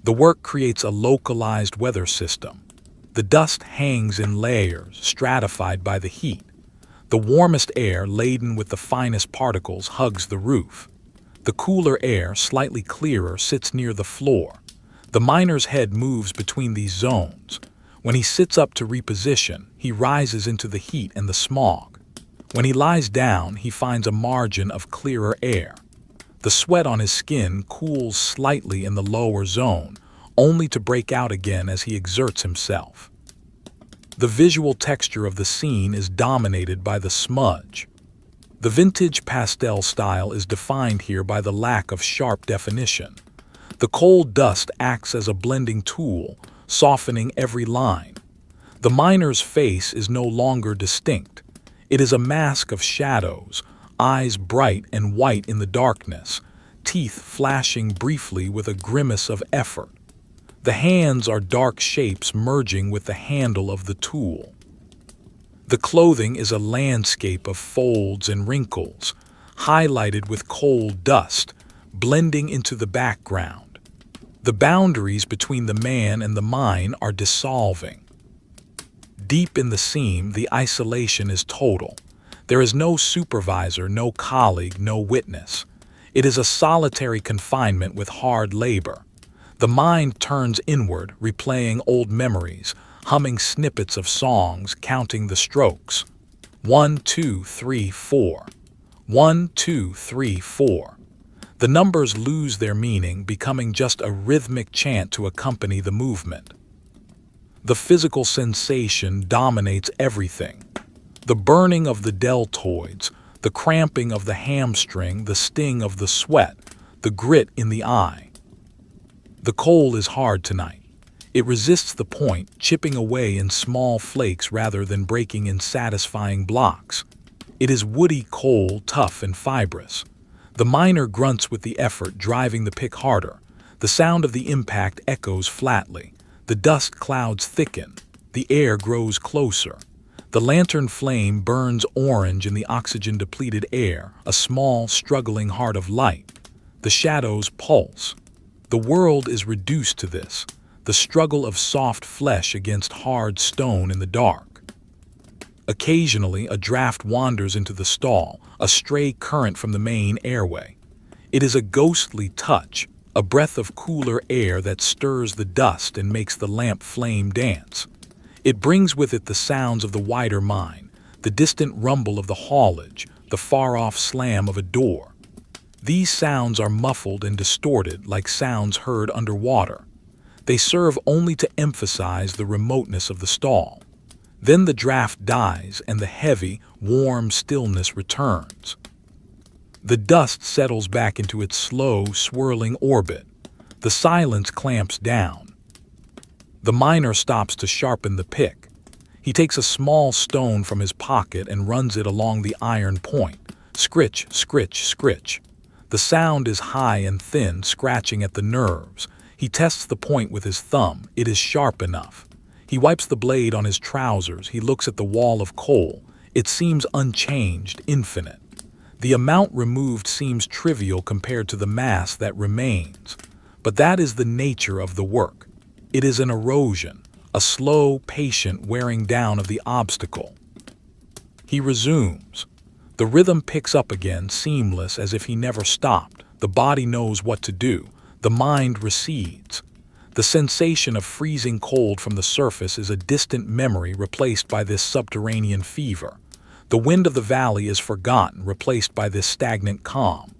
The work creates a localized weather system. The dust hangs in layers, stratified by the heat. The warmest air, laden with the finest particles, hugs the roof. The cooler air, slightly clearer, sits near the floor. The miner's head moves between these zones. When he sits up to reposition, he rises into the heat and the smog. When he lies down, he finds a margin of clearer air. The sweat on his skin cools slightly in the lower zone, only to break out again as he exerts himself. The visual texture of the scene is dominated by the smudge. The vintage pastel style is defined here by the lack of sharp definition. The coal dust acts as a blending tool, softening every line. The miner's face is no longer distinct. It is a mask of shadows, eyes bright and white in the darkness, teeth flashing briefly with a grimace of effort. The hands are dark shapes merging with the handle of the tool. The clothing is a landscape of folds and wrinkles, highlighted with coal dust, blending into the background. The boundaries between the man and the mine are dissolving. Deep in the seam, the isolation is total. There is no supervisor, no colleague, no witness. It is a solitary confinement with hard labor. The mind turns inward, replaying old memories, humming snippets of songs, counting the strokes. 1, 2, 3, 4. 1, 2, 3, 4. The numbers lose their meaning, becoming just a rhythmic chant to accompany the movement. The physical sensation dominates everything. The burning of the deltoids, The cramping of the hamstring, the sting of the sweat, the grit in the eye. The coal is hard tonight. It resists the point, chipping away in small flakes rather than breaking in satisfying blocks. It is woody coal, tough and fibrous. The miner grunts with the effort, driving the pick harder. The sound of the impact echoes flatly. The dust clouds thicken. The air grows closer. The lantern flame burns orange in the oxygen-depleted air, a small, struggling heart of light. The shadows pulse. The world is reduced to this, the struggle of soft flesh against hard stone in the dark. Occasionally, a draft wanders into the stall, a stray current from the main airway. It is a ghostly touch, a breath of cooler air that stirs the dust and makes the lamp flame dance. It brings with it the sounds of the wider mine, the distant rumble of the haulage, the far-off slam of a door. These sounds are muffled and distorted like sounds heard underwater. They serve only to emphasize the remoteness of the stall. Then the draft dies and the heavy, warm stillness returns. The dust settles back into its slow, swirling orbit. The silence clamps down. The miner stops to sharpen the pick. He takes a small stone from his pocket and runs it along the iron point. Scritch, scritch, scritch. The sound is high and thin, scratching at the nerves. He tests the point with his thumb. It is sharp enough. He wipes the blade on his trousers. He looks at the wall of coal. It seems unchanged, infinite. The amount removed seems trivial compared to the mass that remains. But that is the nature of the work. It is an erosion, a slow, patient wearing down of the obstacle. He resumes. The rhythm picks up again, seamless as if he never stopped. The body knows what to do. The mind recedes. The sensation of freezing cold from the surface is a distant memory replaced by this subterranean fever. The wind of the valley is forgotten, replaced by this stagnant calm.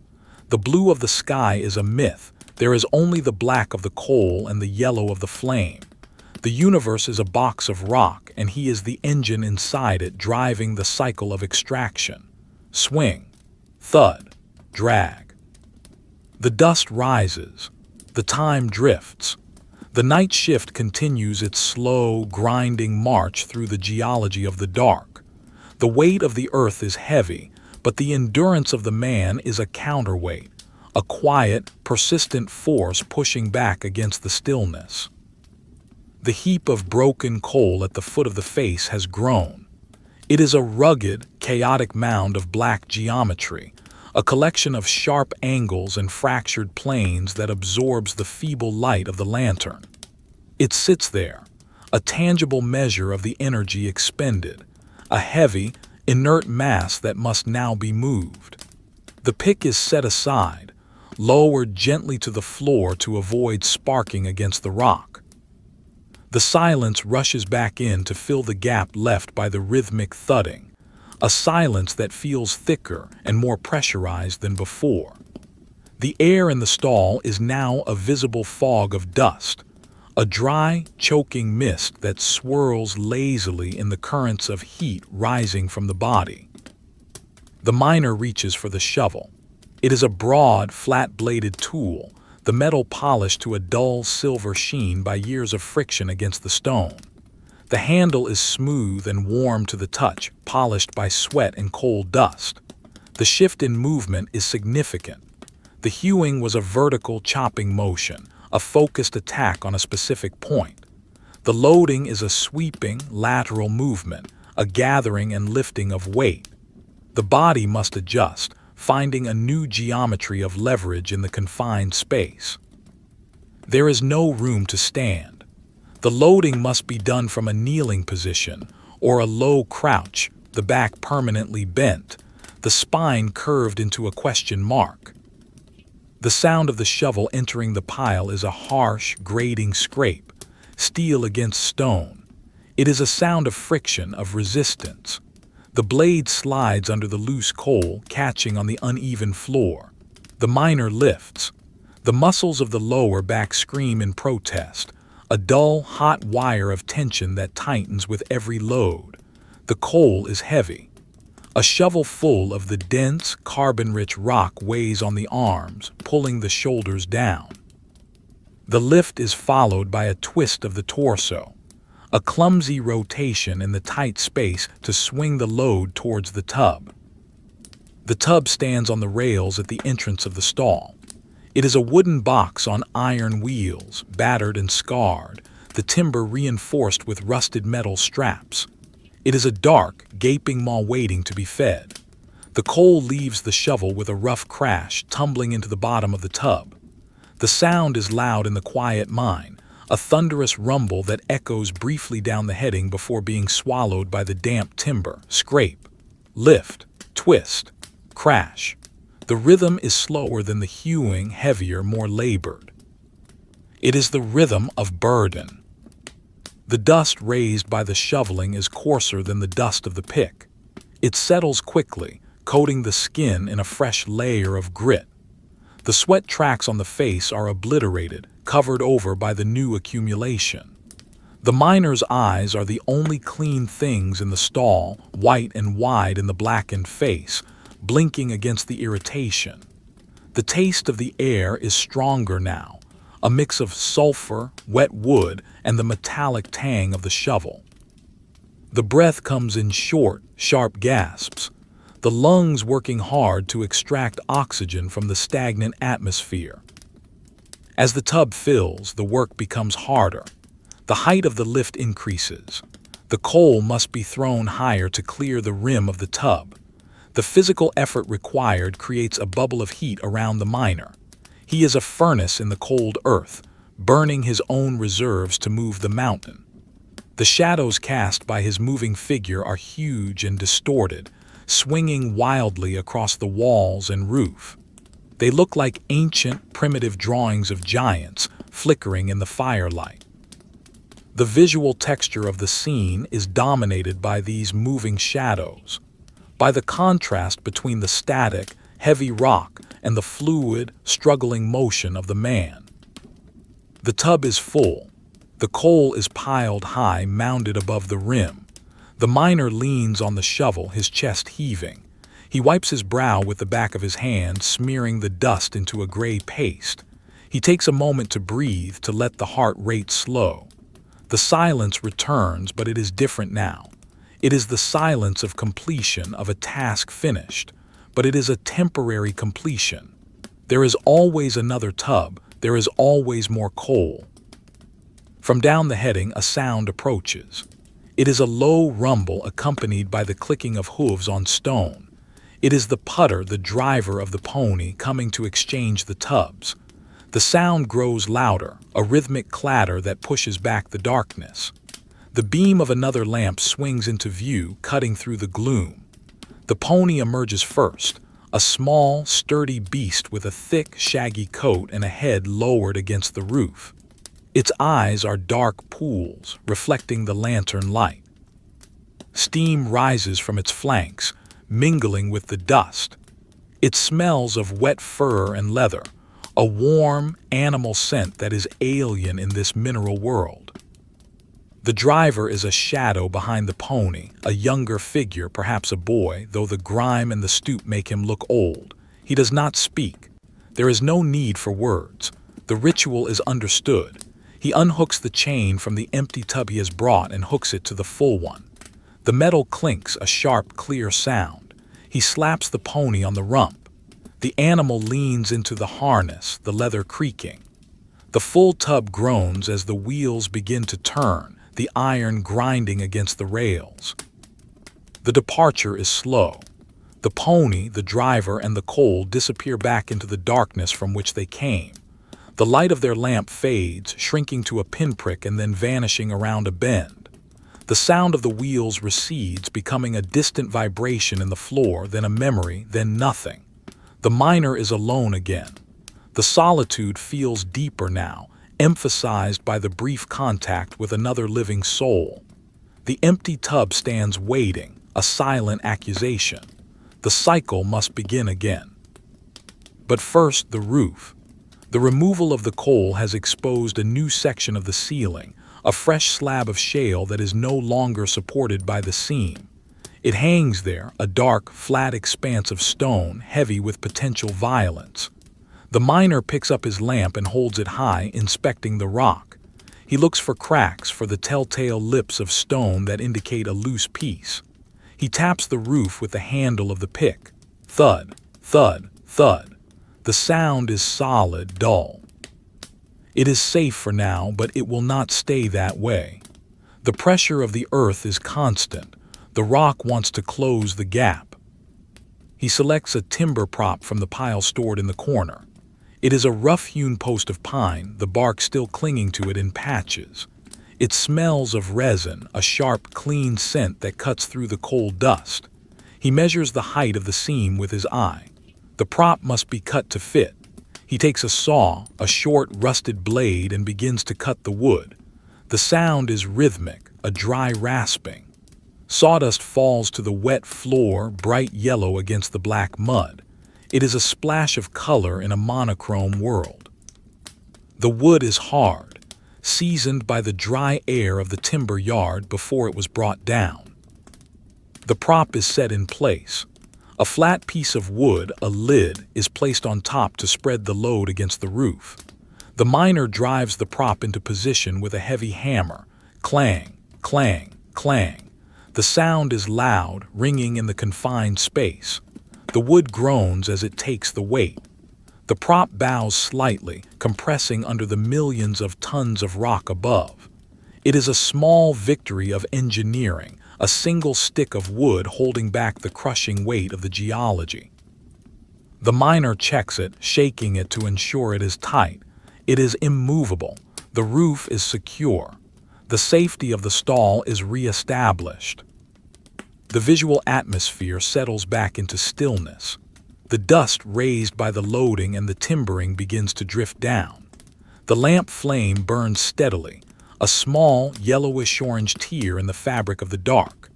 The blue of the sky is a myth. There is only the black of the coal and the yellow of the flame. The universe is a box of rock, and he is the engine inside it driving the cycle of extraction. Swing, thud, drag. The dust rises. The time drifts. The night shift continues its slow, grinding march through the geology of the dark. The weight of the earth is heavy, but the endurance of the man is a counterweight, a quiet, persistent force pushing back against the stillness. The heap of broken coal at the foot of the face has grown. It is a rugged, chaotic mound of black geometry, a collection of sharp angles and fractured planes that absorbs the feeble light of the lantern. It sits there, a tangible measure of the energy expended, a heavy, inert mass that must now be moved. The pick is set aside, lowered gently to the floor to avoid sparking against the rock. The silence rushes back in to fill the gap left by the rhythmic thudding, a silence that feels thicker and more pressurized than before. The air in the stall is now a visible fog of dust, a dry, choking mist that swirls lazily in the currents of heat rising from the body. The miner reaches for the shovel. It is a broad, flat-bladed tool, the metal polished to a dull silver sheen by years of friction against the stone. The handle is smooth and warm to the touch, polished by sweat and coal dust. The shift in movement is significant. The hewing was a vertical chopping motion, a focused attack on a specific point. The loading is a sweeping, lateral movement, a gathering and lifting of weight. The body must adjust, finding a new geometry of leverage in the confined space. There is no room to stand. The loading must be done from a kneeling position or a low crouch, the back permanently bent, the spine curved into a question mark. The sound of the shovel entering the pile is a harsh, grating scrape, steel against stone. It is a sound of friction, of resistance. The blade slides under the loose coal, catching on the uneven floor. The miner lifts. The muscles of the lower back scream in protest, a dull, hot wire of tension that tightens with every load. The coal is heavy. A shovel full of the dense, carbon-rich rock weighs on the arms, pulling the shoulders down. The lift is followed by a twist of the torso, a clumsy rotation in the tight space to swing the load towards the tub. The tub stands on the rails at the entrance of the stall. It is a wooden box on iron wheels, battered and scarred, the timber reinforced with rusted metal straps. It is a dark, gaping maw waiting to be fed. The coal leaves the shovel with a rough crash, tumbling into the bottom of the tub. The sound is loud in the quiet mine, a thunderous rumble that echoes briefly down the heading before being swallowed by the damp timber. Scrape, lift, twist, crash. The rhythm is slower than the hewing, heavier, more labored. It is the rhythm of burden. The dust raised by the shoveling is coarser than the dust of the pick. It settles quickly, coating the skin in a fresh layer of grit. The sweat tracks on the face are obliterated, covered over by the new accumulation. The miner's eyes are the only clean things in the stall, white and wide in the blackened face, blinking against the irritation. The taste of the air is stronger now, a mix of sulfur, wet wood, and the metallic tang of the shovel. The breath comes in short, sharp gasps, the lungs working hard to extract oxygen from the stagnant atmosphere. As the tub fills, the work becomes harder. The height of the lift increases. The coal must be thrown higher to clear the rim of the tub. The physical effort required creates a bubble of heat around the miner. He is a furnace in the cold earth, burning his own reserves to move the mountain. The shadows cast by his moving figure are huge and distorted, swinging wildly across the walls and roof. They look like ancient, primitive drawings of giants flickering in the firelight. The visual texture of the scene is dominated by these moving shadows, by the contrast between the static, heavy rock and the fluid, struggling motion of the man. The tub is full. The coal is piled high, mounded above the rim. The miner leans on the shovel, his chest heaving. He wipes his brow with the back of his hand, smearing the dust into a gray paste. He takes a moment to breathe, to let the heart rate slow. The silence returns, but it is different now. It is the silence of completion, of a task finished, but it is a temporary completion. There is always another tub. There is always more coal. From down the heading, a sound approaches. It is a low rumble accompanied by the clicking of hooves on stone. It is the putter, the driver of the pony, coming to exchange the tubs. The sound grows louder, a rhythmic clatter that pushes back the darkness. The beam of another lamp swings into view, cutting through the gloom. The pony emerges first, a small, sturdy beast with a thick, shaggy coat and a head lowered against the roof. Its eyes are dark pools, reflecting the lantern light. Steam rises from its flanks, mingling with the dust. It smells of wet fur and leather, a warm, animal scent that is alien in this mineral world. The driver is a shadow behind the pony, a younger figure, perhaps a boy, though the grime and the stoop make him look old. He does not speak. There is no need for words. The ritual is understood. He unhooks the chain from the empty tub he has brought and hooks it to the full one. The metal clinks, a sharp, clear sound. He slaps the pony on the rump. The animal leans into the harness, the leather creaking. The full tub groans as the wheels begin to turn, the iron grinding against the rails. The departure is slow. The pony, the driver, and the coal disappear back into the darkness from which they came. The light of their lamp fades, shrinking to a pinprick and then vanishing around a bend. The sound of the wheels recedes, becoming a distant vibration in the floor, then a memory, then nothing. The miner is alone again. The solitude feels deeper now, emphasized by the brief contact with another living soul. The empty tub stands waiting, a silent accusation. The cycle must begin again. But first, the roof. The removal of the coal has exposed a new section of the ceiling, a fresh slab of shale that is no longer supported by the seam. It hangs there, a dark, flat expanse of stone, heavy with potential violence. The miner picks up his lamp and holds it high, inspecting the rock. He looks for cracks, for the telltale lips of stone that indicate a loose piece. He taps the roof with the handle of the pick. Thud, thud, thud. The sound is solid, dull. It is safe for now, but it will not stay that way. The pressure of the earth is constant. The rock wants to close the gap. He selects a timber prop from the pile stored in the corner. It is a rough-hewn post of pine, the bark still clinging to it in patches. It smells of resin, a sharp, clean scent that cuts through the cold dust. He measures the height of the seam with his eye. The prop must be cut to fit. He takes a saw, a short, rusted blade, and begins to cut the wood. The sound is rhythmic, a dry rasping. Sawdust falls to the wet floor, bright yellow against the black mud. It is a splash of color in a monochrome world. The wood is hard, seasoned by the dry air of the timber yard before it was brought down. The prop is set in place. A flat piece of wood, a lid, is placed on top to spread the load against the roof. The miner drives the prop into position with a heavy hammer. Clang, clang, clang. The sound is loud, ringing in the confined space. The wood groans as it takes the weight. The prop bows slightly, compressing under the millions of tons of rock above. It is a small victory of engineering, a single stick of wood holding back the crushing weight of the geology. The miner checks it, shaking it to ensure it is tight. It is immovable. The roof is secure. The safety of the stall is re-established. The visual atmosphere settles back into stillness. The dust raised by the loading and the timbering begins to drift down. The lamp flame burns steadily, a small, yellowish-orange tear in the fabric of the dark.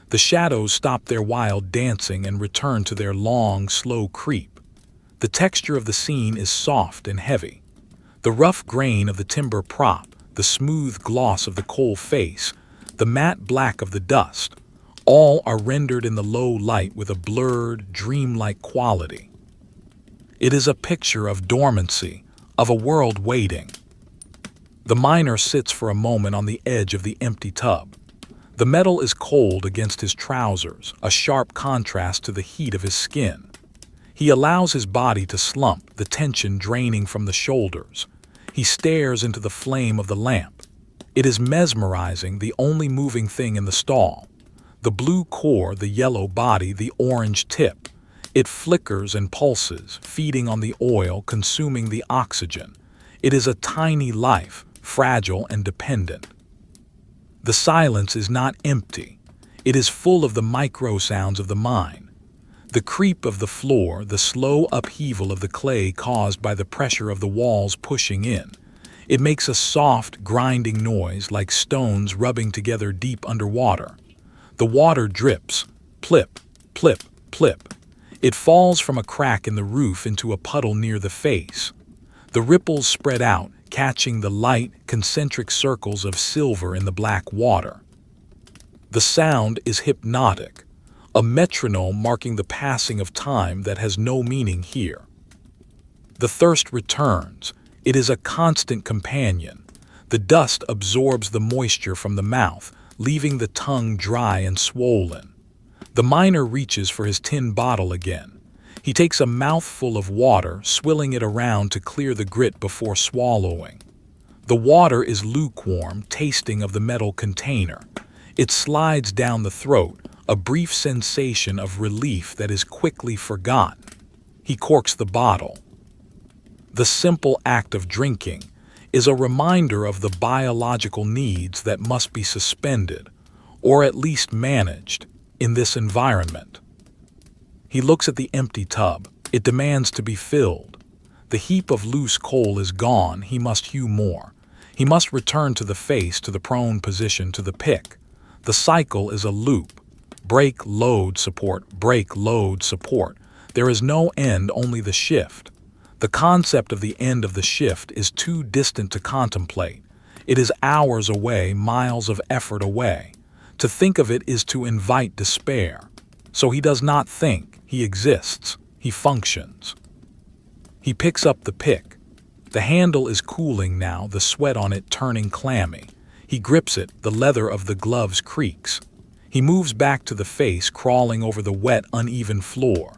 The shadows stop their wild dancing and return to their long, slow creep. The texture of the scene is soft and heavy. The rough grain of the timber prop, the smooth gloss of the coal face, the matte black of the dust, all are rendered in the low light with a blurred, dreamlike quality. It is a picture of dormancy, of a world waiting. The miner sits for a moment on the edge of the empty tub. The metal is cold against his trousers, a sharp contrast to the heat of his skin. He allows his body to slump, the tension draining from the shoulders. He stares into the flame of the lamp. It is mesmerizing, the only moving thing in the stall. The blue core, the yellow body, the orange tip. It flickers and pulses, feeding on the oil, consuming the oxygen. It is a tiny life, fragile and dependent. The silence is not empty. It is full of the micro sounds of the mine. The creep of the floor, the slow upheaval of the clay caused by the pressure of the walls pushing in. It makes a soft, grinding noise like stones rubbing together deep underwater. The water drips, plip, plip, plip. It falls from a crack in the roof into a puddle near the face. The ripples spread out, catching the light, concentric circles of silver in the black water. The sound is hypnotic, a metronome marking the passing of time that has no meaning here. The thirst returns. It is a constant companion. The dust absorbs the moisture from the mouth, leaving the tongue dry and swollen. The miner reaches for his tin bottle again. He takes a mouthful of water, swilling it around to clear the grit before swallowing. The water is lukewarm, tasting of the metal container. It slides down the throat, a brief sensation of relief that is quickly forgotten. He corks the bottle. The simple act of drinking is a reminder of the biological needs that must be suspended, or at least managed, in this environment. He looks at the empty tub. It demands to be filled. The heap of loose coal is gone. He must hew more. He must return to the face, to the prone position, to the pick. The cycle is a loop. Break, load, support, break, load, support. There is no end, only the shift. The concept of the end of the shift is too distant to contemplate. It is hours away, miles of effort away. To think of it is to invite despair. So he does not think, he exists, he functions. He picks up the pick. The handle is cooling now, the sweat on it turning clammy. He grips it, the leather of the gloves creaks. He moves back to the face, crawling over the wet, uneven floor.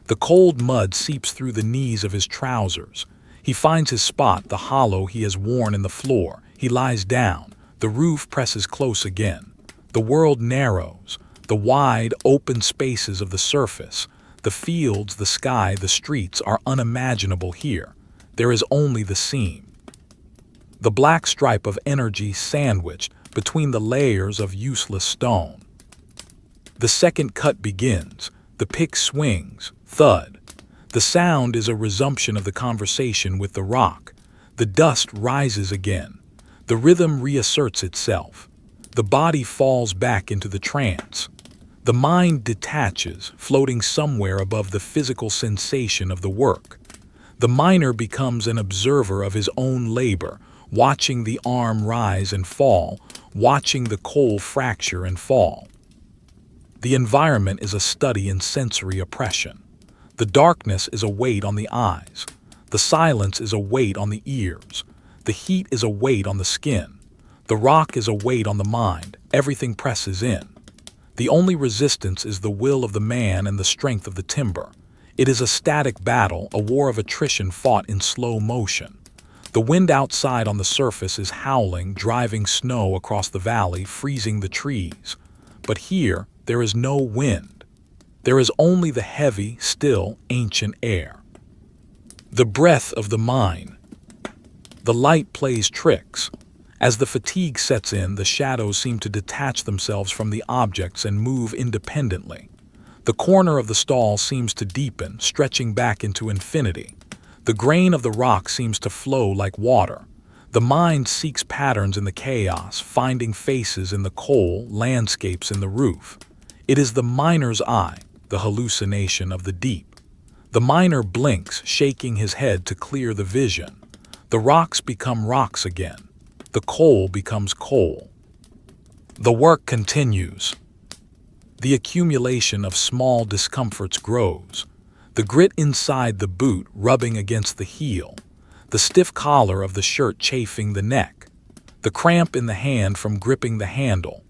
The cold mud seeps through the knees of his trousers. He finds his spot, the hollow he has worn in the floor. He lies down. The roof presses close again. The world narrows. The wide, open spaces of the surface, the fields, the sky, the streets are unimaginable here. There is only the seam. The black stripe of energy sandwiched between the layers of useless stone. The second cut begins. The pick swings. Thud. The sound is a resumption of the conversation with the rock. The dust rises again. The rhythm reasserts itself. The body falls back into the trance. The mind detaches, floating somewhere above the physical sensation of the work. The miner becomes an observer of his own labor, watching the arm rise and fall, watching the coal fracture and fall. The environment is a study in sensory oppression. The darkness is a weight on the eyes. The silence is a weight on the ears. The heat is a weight on the skin. The rock is a weight on the mind. Everything presses in. The only resistance is the will of the man and the strength of the timber. It is a static battle, a war of attrition fought in slow motion. The wind outside on the surface is howling, driving snow across the valley, freezing the trees. But here, there is no wind. There is only the heavy, still, ancient air. The breath of the mine. The light plays tricks. As the fatigue sets in, the shadows seem to detach themselves from the objects and move independently. The corner of the stall seems to deepen, stretching back into infinity. The grain of the rock seems to flow like water. The mind seeks patterns in the chaos, finding faces in the coal, landscapes in the roof. It is the miner's eye, the hallucination of the deep. The miner blinks, shaking his head to clear the vision. The rocks become rocks again. The coal becomes coal. The work continues. The accumulation of small discomforts grows. The grit inside the boot rubbing against the heel. The stiff collar of the shirt chafing the neck. The cramp in the hand from gripping the handle.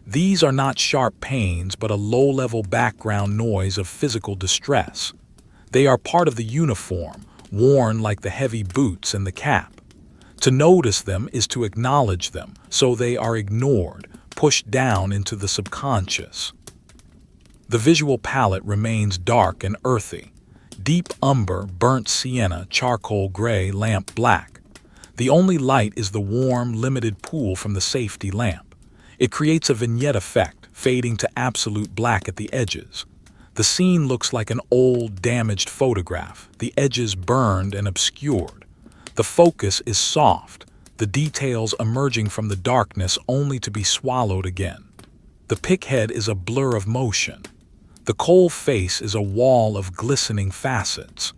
These are not sharp pains, but a low-level background noise of physical distress. They are part of the uniform, worn like the heavy boots and the cap. To notice them is to acknowledge them, so they are ignored, pushed down into the subconscious. The visual palette remains dark and earthy. Deep umber, burnt sienna, charcoal gray, lamp black. The only light is the warm, limited pool from the safety lamp. It creates a vignette effect, fading to absolute black at the edges. The scene looks like an old, damaged photograph, the edges burned and obscured. The focus is soft, the details emerging from the darkness only to be swallowed again. The pickhead is a blur of motion. The coal face is a wall of glistening facets.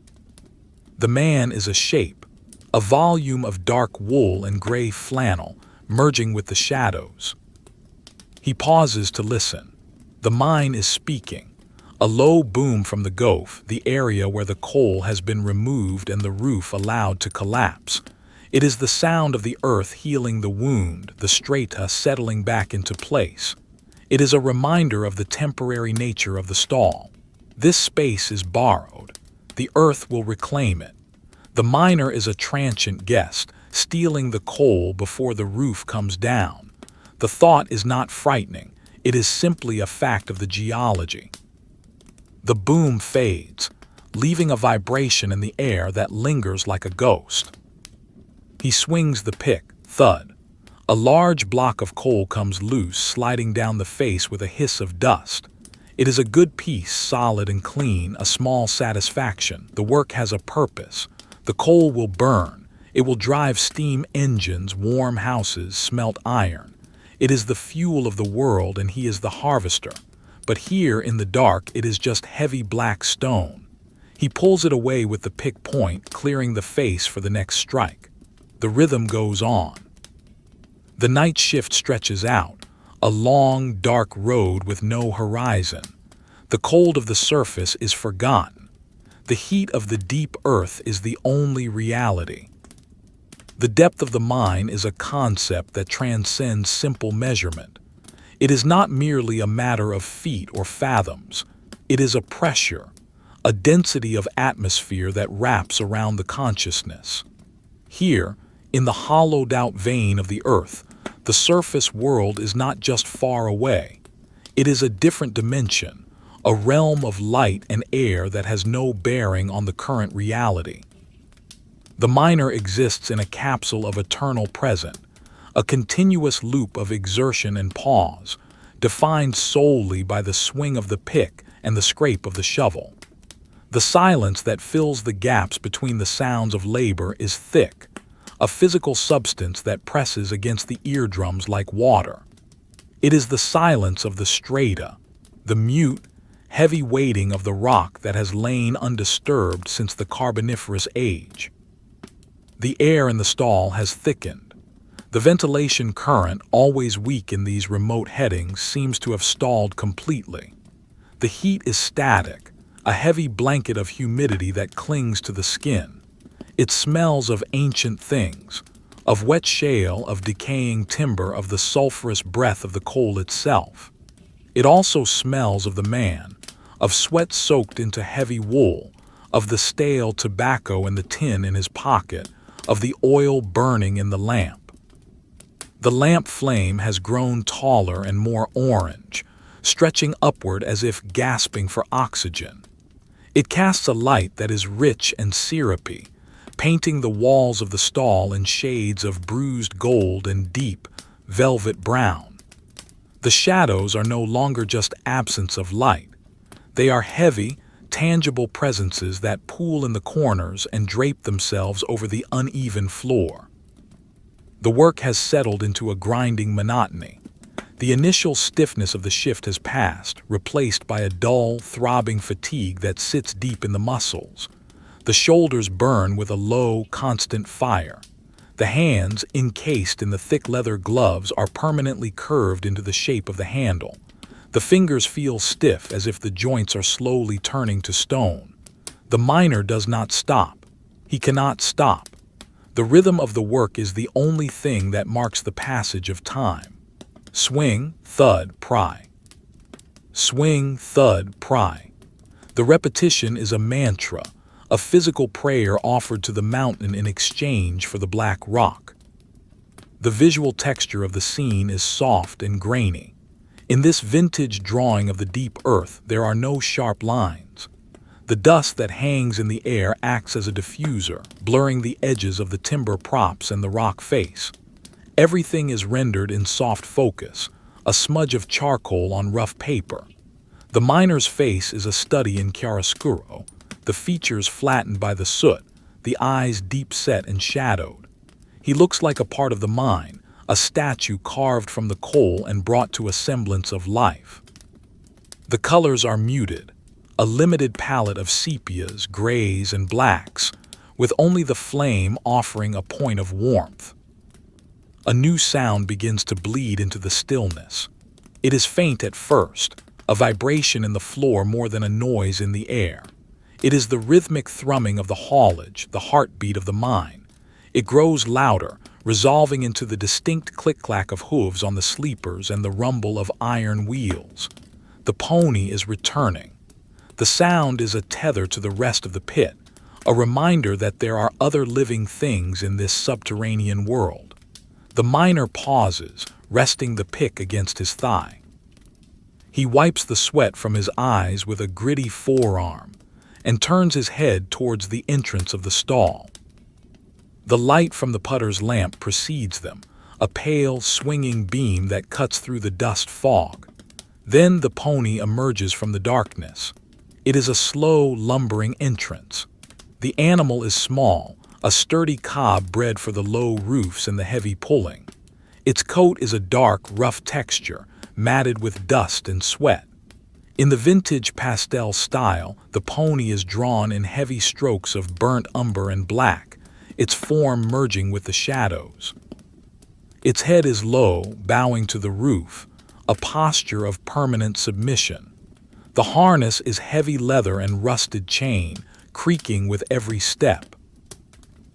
The man is a shape, a volume of dark wool and gray flannel, merging with the shadows. He pauses to listen. The mine is speaking. A low boom from the gulf, the area where the coal has been removed and the roof allowed to collapse. It is the sound of the earth healing the wound, the strata settling back into place. It is a reminder of the temporary nature of the stall. This space is borrowed. The earth will reclaim it. The miner is a transient guest, stealing the coal before the roof comes down. The thought is not frightening. It is simply a fact of the geology. The boom fades, leaving a vibration in the air that lingers like a ghost. He swings the pick, thud. A large block of coal comes loose, sliding down the face with a hiss of dust. It is a good piece, solid and clean, a small satisfaction. The work has a purpose. The coal will burn. It will drive steam engines, warm houses, smelt iron. It is the fuel of the world, and he is the harvester. But here in the dark, it is just heavy black stone. He pulls it away with the pick point, clearing the face for the next strike. The rhythm goes on. The night shift stretches out. a long, dark road with no horizon. The cold of the surface is forgotten. The heat of the deep earth is the only reality. The depth of the mine is a concept that transcends simple measurement. It is not merely a matter of feet or fathoms. It is a pressure, a density of atmosphere that wraps around the consciousness. Here, in the hollowed-out vein of the earth, the surface world is not just far away. It is a different dimension, a realm of light and air that has no bearing on the current reality. The miner exists in a capsule of eternal present, a continuous loop of exertion and pause, defined solely by the swing of the pick and the scrape of the shovel. The silence that fills the gaps between the sounds of labor is thick, a physical substance that presses against the eardrums like water. It is the silence of the strata, the mute, heavy weighting of the rock that has lain undisturbed since the Carboniferous age. The air in the stall has thickened. The ventilation current, always weak in these remote headings, seems to have stalled completely. The heat is static, a heavy blanket of humidity that clings to the skin. It smells of ancient things, of wet shale, of decaying timber, of the sulfurous breath of the coal itself. It also smells of the man, of sweat soaked into heavy wool, of the stale tobacco in the tin in his pocket, of the oil burning in the lamp. The lamp flame has grown taller and more orange, stretching upward as if gasping for oxygen. It casts a light that is rich and syrupy, painting the walls of the stall in shades of bruised gold and deep, velvet brown. The shadows are no longer just absence of light. They are heavy, tangible presences that pool in the corners and drape themselves over the uneven floor. The work has settled into a grinding monotony. The initial stiffness of the shift has passed, replaced by a dull, throbbing fatigue that sits deep in the muscles. The shoulders burn with a low, constant fire. The hands, encased in the thick leather gloves, are permanently curved into the shape of the handle. The fingers feel stiff as if the joints are slowly turning to stone. The miner does not stop. He cannot stop. The rhythm of the work is the only thing that marks the passage of time. Swing, thud, pry. Swing, thud, pry. The repetition is a mantra, a physical prayer offered to the mountain in exchange for the black rock. The visual texture of the scene is soft and grainy. In this vintage drawing of the deep earth, there are no sharp lines. The dust that hangs in the air acts as a diffuser, blurring the edges of the timber props and the rock face. Everything is rendered in soft focus, a smudge of charcoal on rough paper. The miner's face is a study in chiaroscuro, the features flattened by the soot, the eyes deep-set and shadowed. He looks like a part of the mine, a statue carved from the coal and brought to a semblance of life. The colors are muted, a limited palette of sepias, grays, and blacks, with only the flame offering a point of warmth. A new sound begins to bleed into the stillness. It is faint at first, a vibration in the floor more than a noise in the air. It is the rhythmic thrumming of the haulage, the heartbeat of the mine. It grows louder, resolving into the distinct click-clack of hooves on the sleepers and the rumble of iron wheels. The pony is returning. The sound is a tether to the rest of the pit, a reminder that there are other living things in this subterranean world. The miner pauses, resting the pick against his thigh. He wipes the sweat from his eyes with a gritty forearm and turns his head towards the entrance of the stall. The light from the putter's lamp precedes them, a pale, swinging beam that cuts through the dust fog. Then the pony emerges from the darkness. It is a slow, lumbering entrance. The animal is small, a sturdy cob bred for the low roofs and the heavy pulling. Its coat is a dark, rough texture, matted with dust and sweat. In the vintage pastel style, the pony is drawn in heavy strokes of burnt umber and black, its form merging with the shadows. Its head is low, bowing to the roof, a posture of permanent submission. The harness is heavy leather and rusted chain, creaking with every step.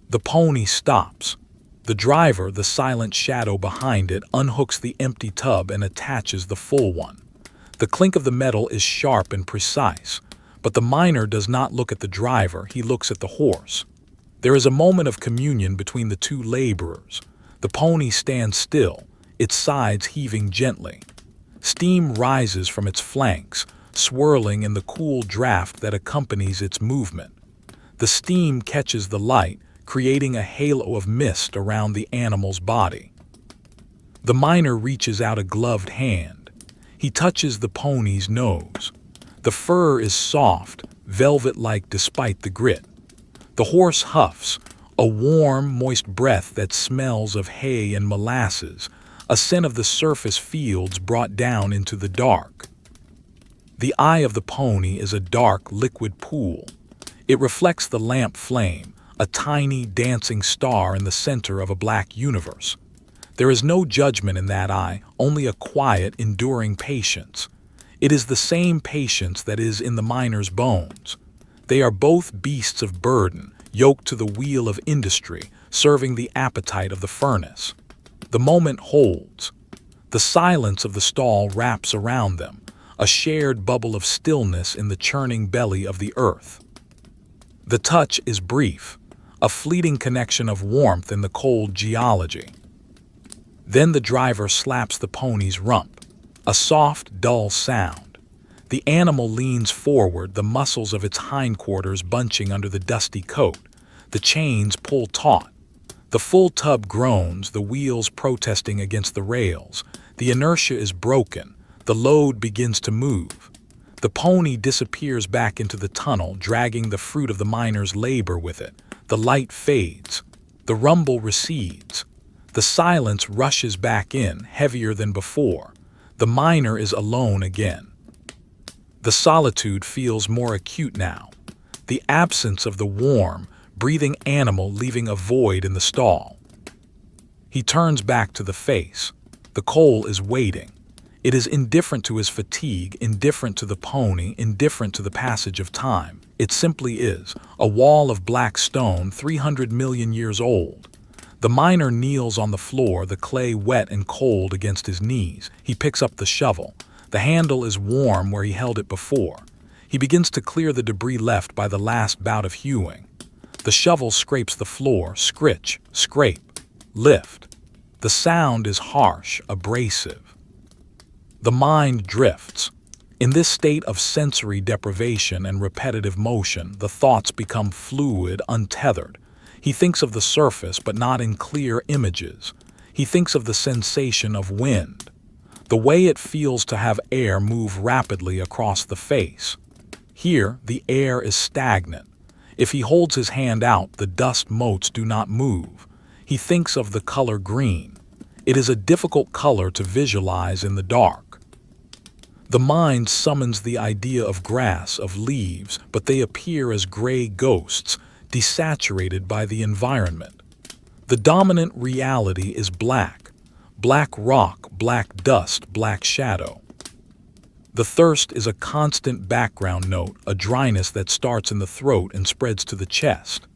The pony stops. The driver, the silent shadow behind it, unhooks the empty tub and attaches the full one. The clink of the metal is sharp and precise, but the miner does not look at the driver, he looks at the horse. There is a moment of communion between the two laborers. The pony stands still, its sides heaving gently. Steam rises from its flanks, swirling in the cool draft that accompanies its movement. The steam catches the light, creating a halo of mist around the animal's body. The miner reaches out a gloved hand. He touches the pony's nose. The fur is soft, velvet-like despite the grit. The horse huffs, a warm, moist breath that smells of hay and molasses, a scent of the surface fields brought down into the dark. The eye of the pony is a dark, liquid pool. It reflects the lamp flame, a tiny, dancing star in the center of a black universe. There is no judgment in that eye, only a quiet, enduring patience. It is the same patience that is in the miner's bones. They are both beasts of burden, yoked to the wheel of industry, serving the appetite of the furnace. The moment holds. The silence of the stall wraps around them, a shared bubble of stillness in the churning belly of the earth. The touch is brief, a fleeting connection of warmth in the cold geology. Then the driver slaps the pony's rump, a soft, dull sound. The animal leans forward, the muscles of its hindquarters bunching under the dusty coat. The chains pull taut. The full tub groans, the wheels protesting against the rails. The inertia is broken. The load begins to move. The pony disappears back into the tunnel, dragging the fruit of the miner's labor with it. The light fades. The rumble recedes. The silence rushes back in, heavier than before. The miner is alone again. The solitude feels more acute now. The absence of the warm, breathing animal leaving a void in the stall. He turns back to the face. The coal is waiting. It is indifferent to his fatigue, indifferent to the pony, indifferent to the passage of time. It simply is, a wall of black stone 300 million years old. The miner kneels on the floor, the clay wet and cold against his knees. He picks up the shovel. The handle is warm where he held it before. He begins to clear the debris left by the last bout of hewing. The shovel scrapes the floor, scritch, scrape, lift. The sound is harsh, abrasive. The mind drifts. In this state of sensory deprivation and repetitive motion, the thoughts become fluid, untethered. He thinks of the surface, but not in clear images. He thinks of the sensation of wind, the way it feels to have air move rapidly across the face. Here, the air is stagnant. If he holds his hand out, the dust motes do not move. He thinks of the color green. It is a difficult color to visualize in the dark. The mind summons the idea of grass, of leaves, but they appear as gray ghosts, desaturated by the environment. The dominant reality is black. Black rock, black dust, black shadow. The thirst is a constant background note, a dryness that starts in the throat and spreads to the chest.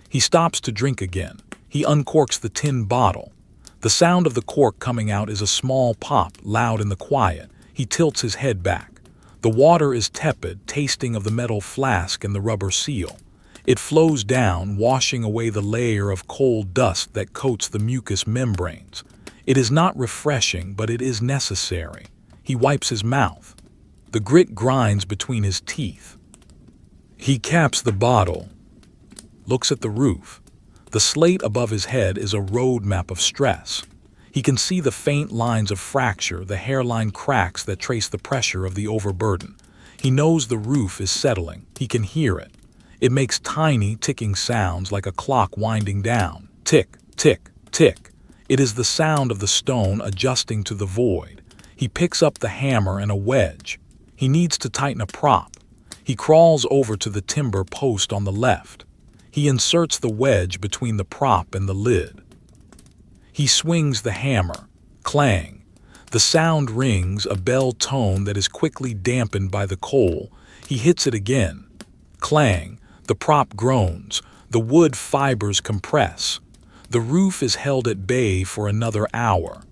He stops to drink again. He uncorks the tin bottle. The sound of the cork coming out is a small pop, loud in the quiet. He tilts his head back. The water is tepid, tasting of the metal flask and the rubber seal. It flows down, washing away the layer of coal dust that coats the mucous membranes. It is not refreshing, but it is necessary. He wipes his mouth. The grit grinds between his teeth. He caps the bottle, looks at the roof. The slate above his head is a road map of stress. He can see the faint lines of fracture, the hairline cracks that trace the pressure of the overburden. He knows the roof is settling. He can hear it. It makes tiny, ticking sounds like a clock winding down. Tick, tick, tick. It is the sound of the stone adjusting to the void. He picks up the hammer and a wedge. He needs to tighten a prop. He crawls over to the timber post on the left. He inserts the wedge between the prop and the lid. He swings the hammer. Clang. The sound rings, a bell tone that is quickly dampened by the coal. He hits it again. Clang, the prop groans, the wood fibers compress. The roof is held at bay for another hour.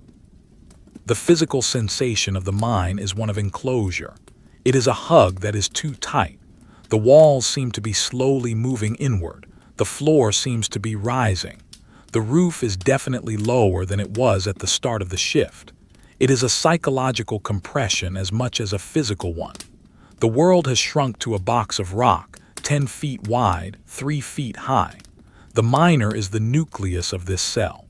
The physical sensation of the mine is one of enclosure. It is a hug that is too tight. The walls seem to be slowly moving inward. The floor seems to be rising. The roof is definitely lower than it was at the start of the shift. It is a psychological compression as much as a physical one. The world has shrunk to a box of rock, 10 feet wide, 3 feet high. The miner is the nucleus of this cell.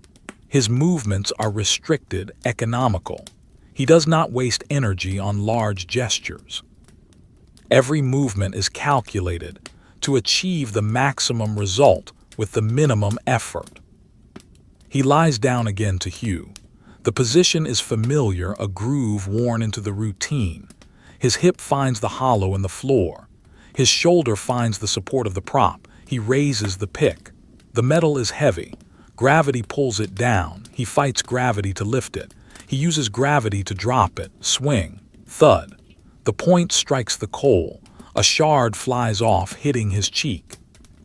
His movements are restricted, economical. He does not waste energy on large gestures. Every movement is calculated to achieve the maximum result with the minimum effort. He lies down again to hew. The position is familiar, a groove worn into the routine. His hip finds the hollow in the floor. His shoulder finds the support of the prop. He raises the pick. The metal is heavy. Gravity pulls it down. He fights gravity to lift it. He uses gravity to drop it. Swing. Thud. The point strikes the coal. A shard flies off, hitting his cheek.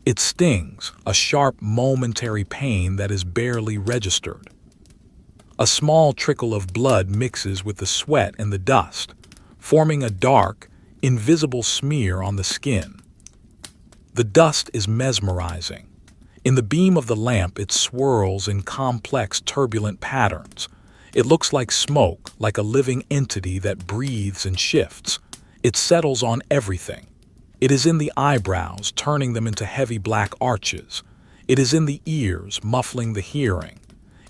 It stings, a sharp, momentary pain that is barely registered. A small trickle of blood mixes with the sweat and the dust, forming a dark, invisible smear on the skin. The dust is mesmerizing. In the beam of the lamp, it swirls in complex, turbulent patterns. It looks like smoke, like a living entity that breathes and shifts. It settles on everything. It is in the eyebrows, turning them into heavy black arches. It is in the ears, muffling the hearing.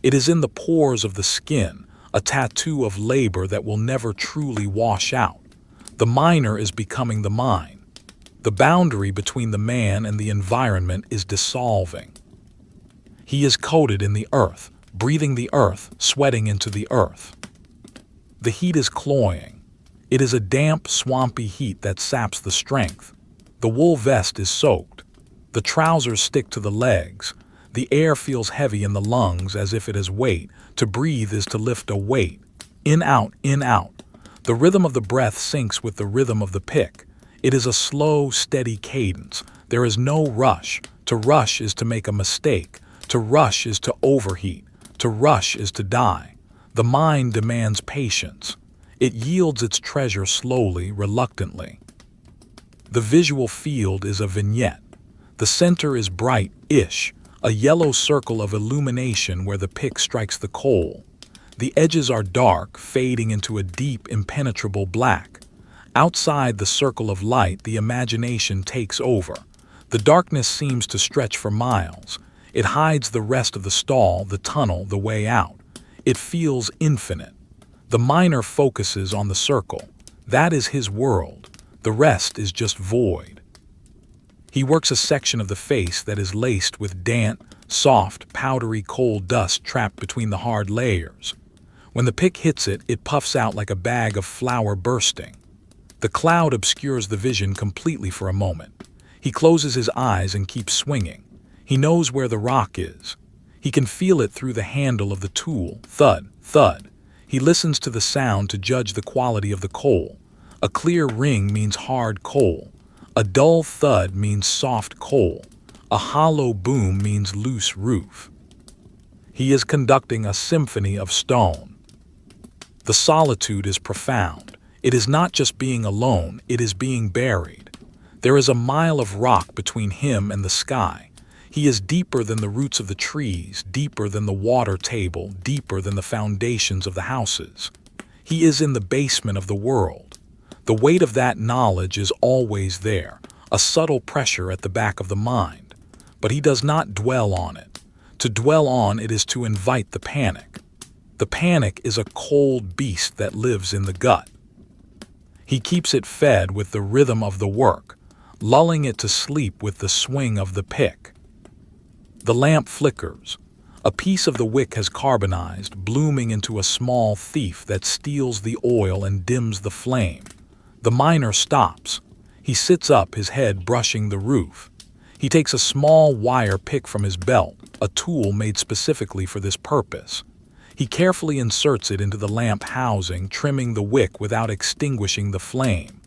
It is in the pores of the skin, a tattoo of labor that will never truly wash out. The miner is becoming the mine. The boundary between the man and the environment is dissolving. He is coated in the earth, breathing the earth, sweating into the earth. The heat is cloying. It is a damp, swampy heat that saps the strength. The wool vest is soaked. The trousers stick to the legs. The air feels heavy in the lungs as if it has weight. To breathe is to lift a weight. In, out, in, out. The rhythm of the breath syncs with the rhythm of the pick. It is a slow, steady cadence. There is no rush. To rush is to make a mistake. To rush is to overheat. To rush is to die. The mind demands patience. It yields its treasure slowly, reluctantly. The visual field is a vignette. The center is bright-ish, a yellow circle of illumination where the pick strikes the coal. The edges are dark, fading into a deep, impenetrable black. Outside the circle of light, the imagination takes over. The darkness seems to stretch for miles. It hides the rest of the stall, the tunnel, the way out. It feels infinite. The miner focuses on the circle. That is his world. The rest is just void. He works a section of the face that is laced with damp, soft, powdery coal dust trapped between the hard layers. When the pick hits it, it puffs out like a bag of flour bursting. The cloud obscures the vision completely for a moment. He closes his eyes and keeps swinging. He knows where the rock is. He can feel it through the handle of the tool. Thud, thud. He listens to the sound to judge the quality of the coal. A clear ring means hard coal. A dull thud means soft coal. A hollow boom means loose roof. He is conducting a symphony of stone. The solitude is profound. It is not just being alone, it is being buried. There is a mile of rock between him and the sky. He is deeper than the roots of the trees, deeper than the water table, deeper than the foundations of the houses. He is in the basement of the world. The weight of that knowledge is always there, a subtle pressure at the back of the mind. But he does not dwell on it. To dwell on it is to invite the panic. The panic is a cold beast that lives in the gut. He keeps it fed with the rhythm of the work, lulling it to sleep with the swing of the pick. The lamp flickers. A piece of the wick has carbonized, blooming into a small thief that steals the oil and dims the flame. The miner stops. He sits up, his head brushing the roof. He takes a small wire pick from his belt, a tool made specifically for this purpose. He carefully inserts it into the lamp housing, trimming the wick without extinguishing the flame.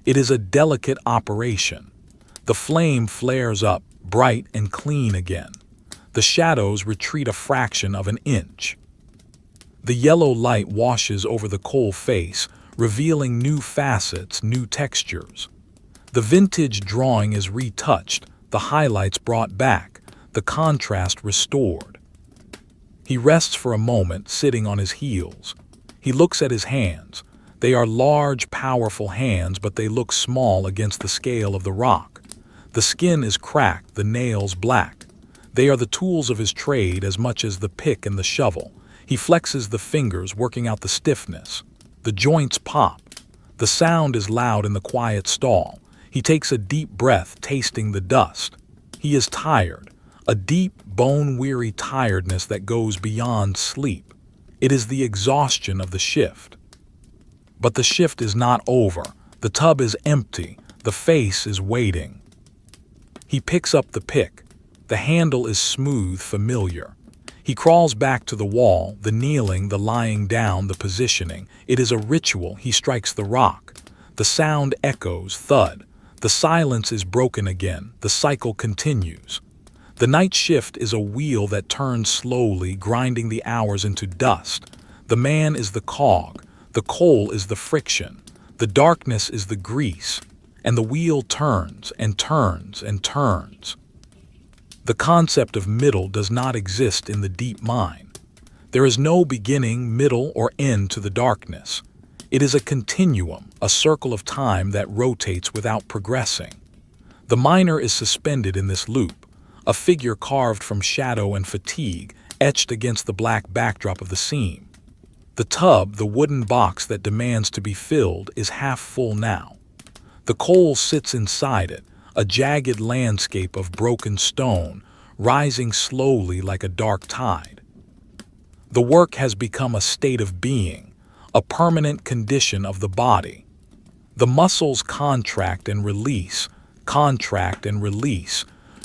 It is a delicate operation. The flame flares up, bright and clean again. The shadows retreat a fraction of an inch. The yellow light washes over the coal face, revealing new facets, new textures. The vintage drawing is retouched, the highlights brought back, the contrast restored. He rests for a moment, sitting on his heels. He looks at his hands. They are large, powerful hands, but they look small against the scale of the rock. The skin is cracked, the nails black. They are the tools of his trade as much as the pick and the shovel. He flexes the fingers, working out the stiffness. The joints pop. The sound is loud in the quiet stall. He takes a deep breath, tasting the dust. He is tired, a deep, bone-weary tiredness that goes beyond sleep. It is the exhaustion of the shift. But the shift is not over. The tub is empty. The face is waiting. He picks up the pick. The handle is smooth, familiar. He crawls back to the wall, the kneeling, the lying down, the positioning. It is a ritual. He strikes the rock. The sound echoes, thud. The silence is broken again. The cycle continues. The night shift is a wheel that turns slowly, grinding the hours into dust. The man is the cog. The coal is the friction. The darkness is the grease. And the wheel turns and turns and turns. The concept of middle does not exist in the deep mine. There is no beginning, middle, or end to the darkness. It is a continuum, a circle of time that rotates without progressing. The miner is suspended in this loop, a figure carved from shadow and fatigue, etched against the black backdrop of the seam. The tub, the wooden box that demands to be filled, is half full now. The coal sits inside it, a jagged landscape of broken stone, rising slowly like a dark tide. The work has become a state of being, a permanent condition of the body. The muscles contract and release,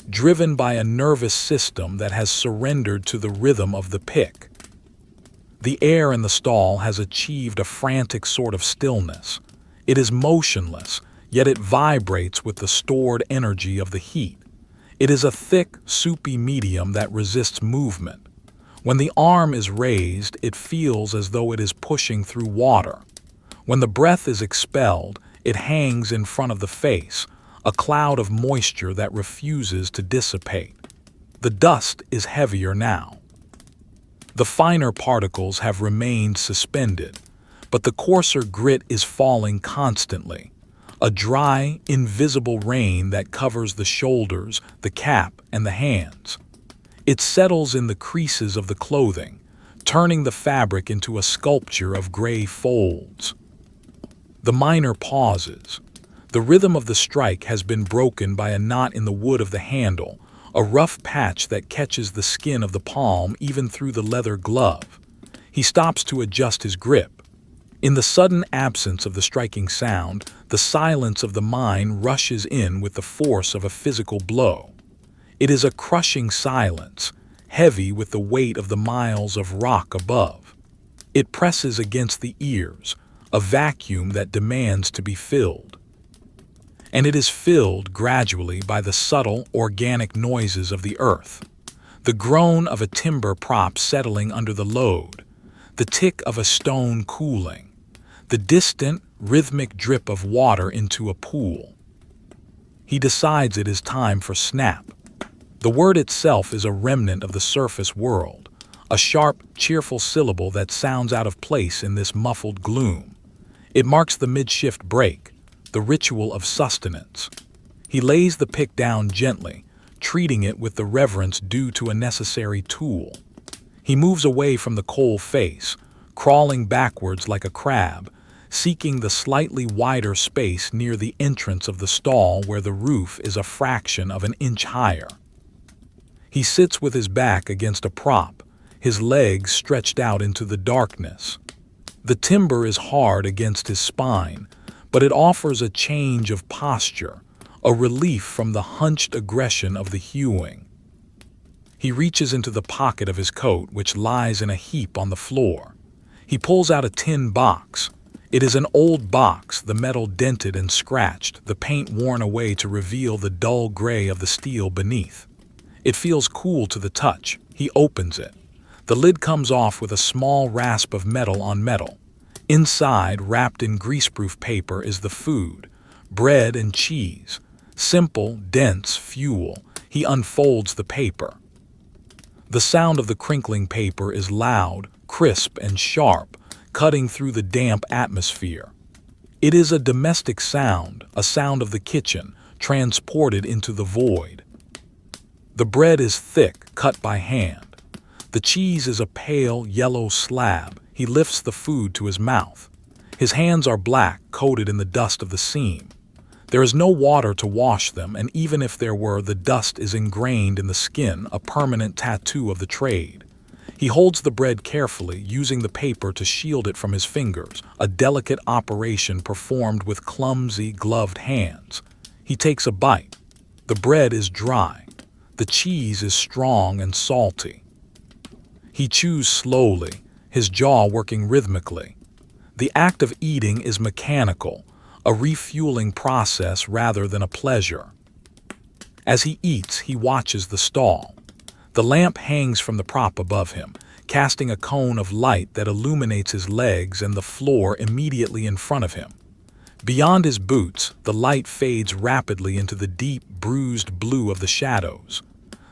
driven by a nervous system that has surrendered to the rhythm of the pick. The air in the stall has achieved a frantic sort of stillness. It is motionless, yet it vibrates with the stored energy of the heat. It is a thick, soupy medium that resists movement. When the arm is raised, it feels as though it is pushing through water. When the breath is expelled, it hangs in front of the face, a cloud of moisture that refuses to dissipate. The dust is heavier now. The finer particles have remained suspended, but the coarser grit is falling constantly. A dry, invisible rain that covers the shoulders, the cap, and the hands. It settles in the creases of the clothing, turning the fabric into a sculpture of gray folds. The miner pauses. The rhythm of the strike has been broken by a knot in the wood of the handle, a rough patch that catches the skin of the palm even through the leather glove. He stops to adjust his grip. In the sudden absence of the striking sound, the silence of the mine rushes in with the force of a physical blow. It is a crushing silence, heavy with the weight of the miles of rock above. It presses against the ears, a vacuum that demands to be filled. And it is filled gradually by the subtle, organic noises of the earth. The groan of a timber prop settling under the load, the tick of a stone cooling, the distant, rhythmic drip of water into a pool. He decides it is time for snap. The word itself is a remnant of the surface world, a sharp, cheerful syllable that sounds out of place in this muffled gloom. It marks the mid-shift break, the ritual of sustenance. He lays the pick down gently, treating it with the reverence due to a necessary tool. He moves away from the coal face, crawling backwards like a crab, seeking the slightly wider space near the entrance of the stall where the roof is a fraction of an inch higher. He sits with his back against a prop, his legs stretched out into the darkness. The timber is hard against his spine, but it offers a change of posture, a relief from the hunched aggression of the hewing. He reaches into the pocket of his coat, which lies in a heap on the floor. He pulls out a tin box. It is an old box, the metal dented and scratched, the paint worn away to reveal the dull gray of the steel beneath. It feels cool to the touch. He opens it. The lid comes off with a small rasp of metal on metal. Inside, wrapped in greaseproof paper, is the food, bread and cheese. Simple, dense fuel. He unfolds the paper. The sound of the crinkling paper is loud, crisp, and sharp, cutting through the damp atmosphere. It is a domestic sound, a sound of the kitchen, transported into the void. The bread is thick, cut by hand. The cheese is a pale, yellow slab. He lifts the food to his mouth. His hands are black, coated in the dust of the seam. There is no water to wash them, and even if there were, the dust is ingrained in the skin, a permanent tattoo of the trade. He holds the bread carefully, using the paper to shield it from his fingers, a delicate operation performed with clumsy, gloved hands. He takes a bite. The bread is dry. The cheese is strong and salty. He chews slowly, his jaw working rhythmically. The act of eating is mechanical, a refueling process rather than a pleasure. As he eats, he watches the stall. The lamp hangs from the prop above him, casting a cone of light that illuminates his legs and the floor immediately in front of him. Beyond his boots, the light fades rapidly into the deep, bruised blue of the shadows.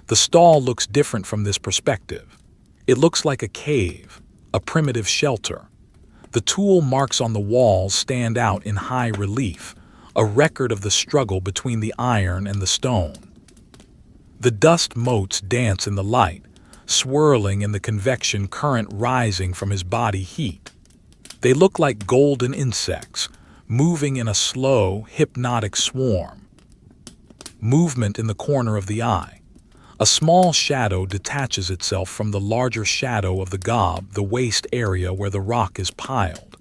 The stall looks different from this perspective. It looks like a cave, a primitive shelter. The tool marks on the walls stand out in high relief, a record of the struggle between the iron and the stone. The dust motes dance in the light, swirling in the convection current rising from his body heat. They look like golden insects, moving in a slow, hypnotic swarm. Movement in the corner of the eye. A small shadow detaches itself from the larger shadow of the gob, the waste area where the rock is piled.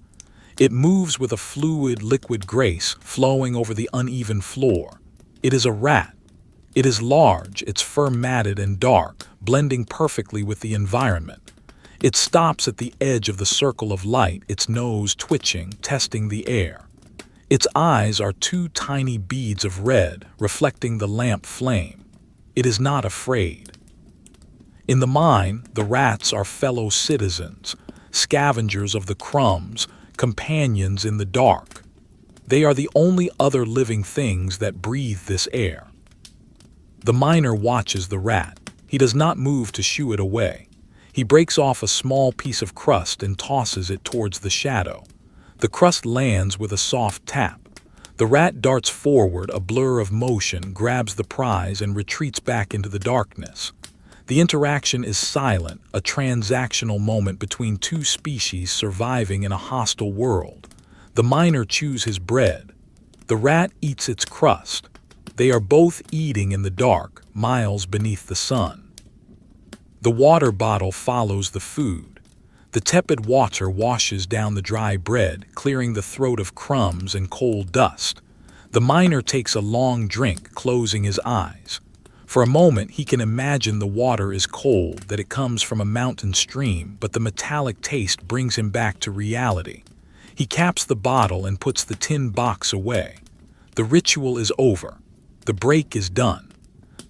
It moves with a fluid, liquid grace flowing over the uneven floor. It is a rat. It is large, its fur matted and dark, blending perfectly with the environment. It stops at the edge of the circle of light, its nose twitching, testing the air. Its eyes are two tiny beads of red, reflecting the lamp flame. It is not afraid. In the mine, the rats are fellow citizens, scavengers of the crumbs, companions in the dark. They are the only other living things that breathe this air. The miner watches the rat. He does not move to shoo it away. He breaks off a small piece of crust and tosses it towards the shadow. The crust lands with a soft tap. The rat darts forward, a blur of motion, grabs the prize and retreats back into the darkness. The interaction is silent, a transactional moment between two species surviving in a hostile world. The miner chews his bread. The rat eats its crust. They are both eating in the dark, miles beneath the sun. The water bottle follows the food. The tepid water washes down the dry bread, clearing the throat of crumbs and coal dust. The miner takes a long drink, closing his eyes. For a moment, he can imagine the water is cold, that it comes from a mountain stream, but the metallic taste brings him back to reality. He caps the bottle and puts the tin box away. The ritual is over. The break is done.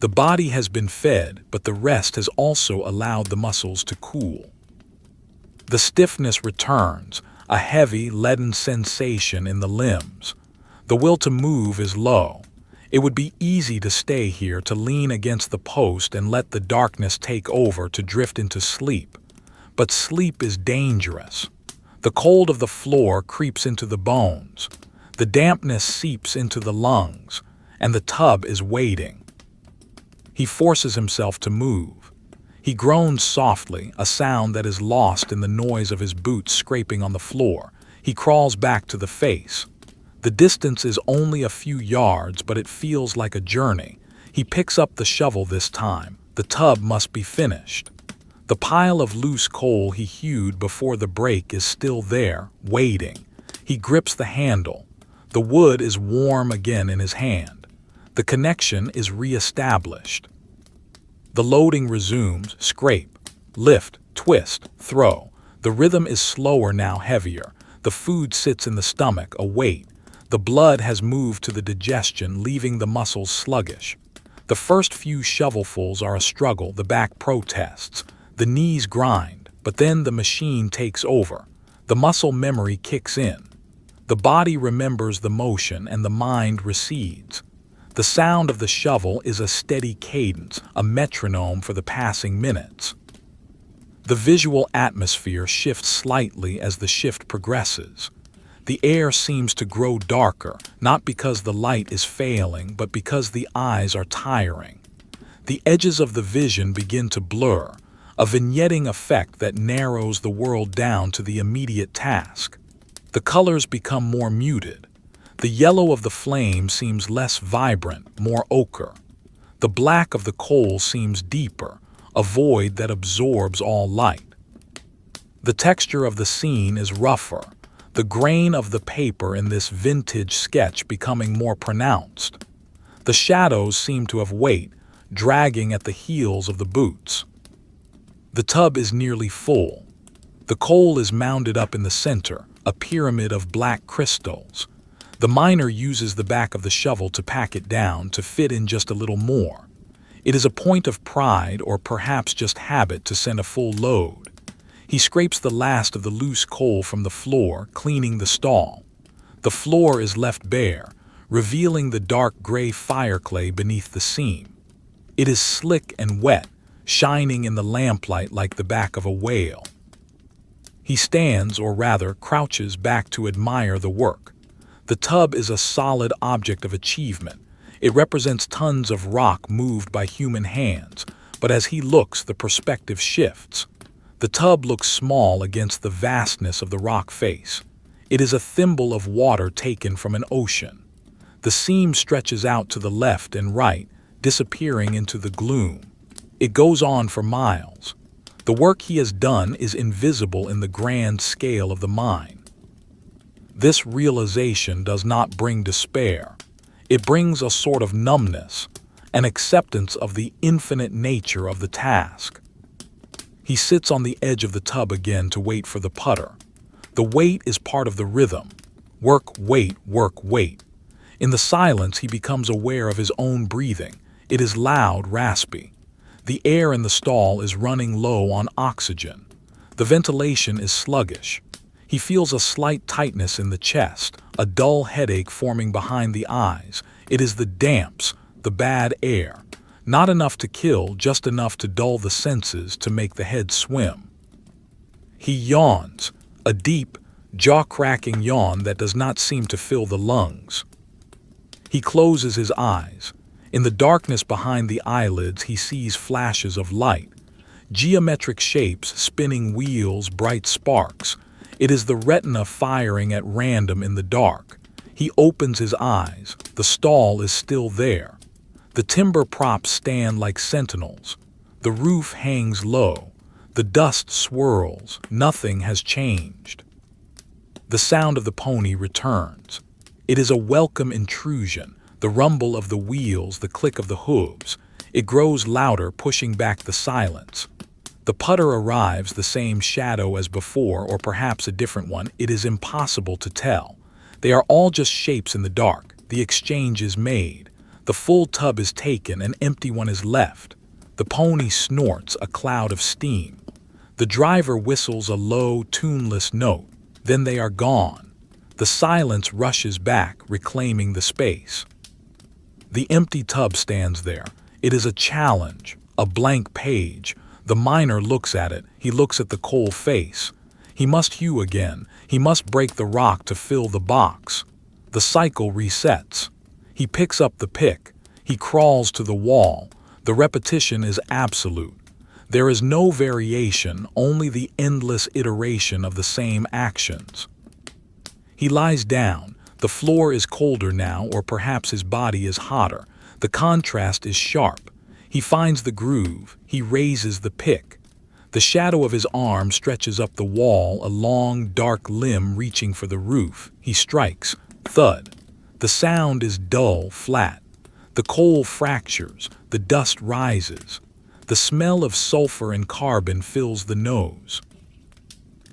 The body has been fed, but the rest has also allowed the muscles to cool. The stiffness returns, a heavy, leaden sensation in the limbs. The will to move is low. It would be easy to stay here, to lean against the post and let the darkness take over, to drift into sleep. But sleep is dangerous. The cold of the floor creeps into the bones. The dampness seeps into the lungs, and the tub is waiting. He forces himself to move. He groans softly, a sound that is lost in the noise of his boots scraping on the floor. He crawls back to the face. The distance is only a few yards, but it feels like a journey. He picks up the shovel this time. The tub must be finished. The pile of loose coal he hewed before the break is still there, waiting. He grips the handle. The wood is warm again in his hand. The connection is re-established. The loading resumes, scrape, lift, twist, throw. The rhythm is slower now, heavier. The food sits in the stomach, a weight. The blood has moved to the digestion, leaving the muscles sluggish. The first few shovelfuls are a struggle, the back protests. The knees grind, but then the machine takes over. The muscle memory kicks in. The body remembers the motion and the mind recedes. The sound of the shovel is a steady cadence, a metronome for the passing minutes. The visual atmosphere shifts slightly as the shift progresses. The air seems to grow darker, not because the light is failing, but because the eyes are tiring. The edges of the vision begin to blur, a vignetting effect that narrows the world down to the immediate task. The colors become more muted. The yellow of the flame seems less vibrant, more ochre. The black of the coal seems deeper, a void that absorbs all light. The texture of the scene is rougher, the grain of the paper in this vintage sketch becoming more pronounced. The shadows seem to have weight, dragging at the heels of the boots. The tub is nearly full. The coal is mounded up in the center, a pyramid of black crystals. The miner uses the back of the shovel to pack it down, to fit in just a little more. It is a point of pride, or perhaps just habit, to send a full load. He scrapes the last of the loose coal from the floor, cleaning the stall. The floor is left bare, revealing the dark gray fireclay beneath the seam. It is slick and wet, shining in the lamplight like the back of a whale. He stands, or rather crouches back to admire the work. The tub is a solid object of achievement. It represents tons of rock moved by human hands, but as he looks, the perspective shifts. The tub looks small against the vastness of the rock face. It is a thimble of water taken from an ocean. The seam stretches out to the left and right, disappearing into the gloom. It goes on for miles. The work he has done is invisible in the grand scale of the mine. This realization does not bring despair. It brings a sort of numbness, an acceptance of the infinite nature of the task. He sits on the edge of the tub again to wait for the putter. The wait is part of the rhythm. Work, wait, work, wait. In the silence, he becomes aware of his own breathing. It is loud, raspy. The air in the stall is running low on oxygen. The ventilation is sluggish. He feels a slight tightness in the chest, a dull headache forming behind the eyes. It is the damps, the bad air. Not enough to kill, just enough to dull the senses, to make the head swim. He yawns, a deep, jaw-cracking yawn that does not seem to fill the lungs. He closes his eyes. In the darkness behind the eyelids, he sees flashes of light. Geometric shapes, spinning wheels, bright sparks. It is the retina firing at random in the dark. He opens his eyes. The stall is still there. The timber props stand like sentinels. The roof hangs low. The dust swirls. Nothing has changed. The sound of the pony returns. It is a welcome intrusion, the rumble of the wheels, the click of the hooves. It grows louder, pushing back the silence. The putter arrives, the same shadow as before, or perhaps a different one. It is impossible to tell. They are all just shapes in the dark. The exchange is made. The full tub is taken, an empty one is left. The pony snorts, a cloud of steam. The driver whistles a low, tuneless note. Then they are gone. The silence rushes back, reclaiming the space. The empty tub stands there. It is a challenge, a blank page. The miner looks at it. He looks at the coal face. He must hew again. He must break the rock to fill the box. The cycle resets. He picks up the pick. He crawls to the wall. The repetition is absolute. There is no variation, only the endless iteration of the same actions. He lies down. The floor is colder now, or perhaps his body is hotter. The contrast is sharp. He finds the groove. He raises the pick. The shadow of his arm stretches up the wall, a long, dark limb reaching for the roof. He strikes. Thud. The sound is dull, flat. The coal fractures. The dust rises. The smell of sulfur and carbon fills the nose.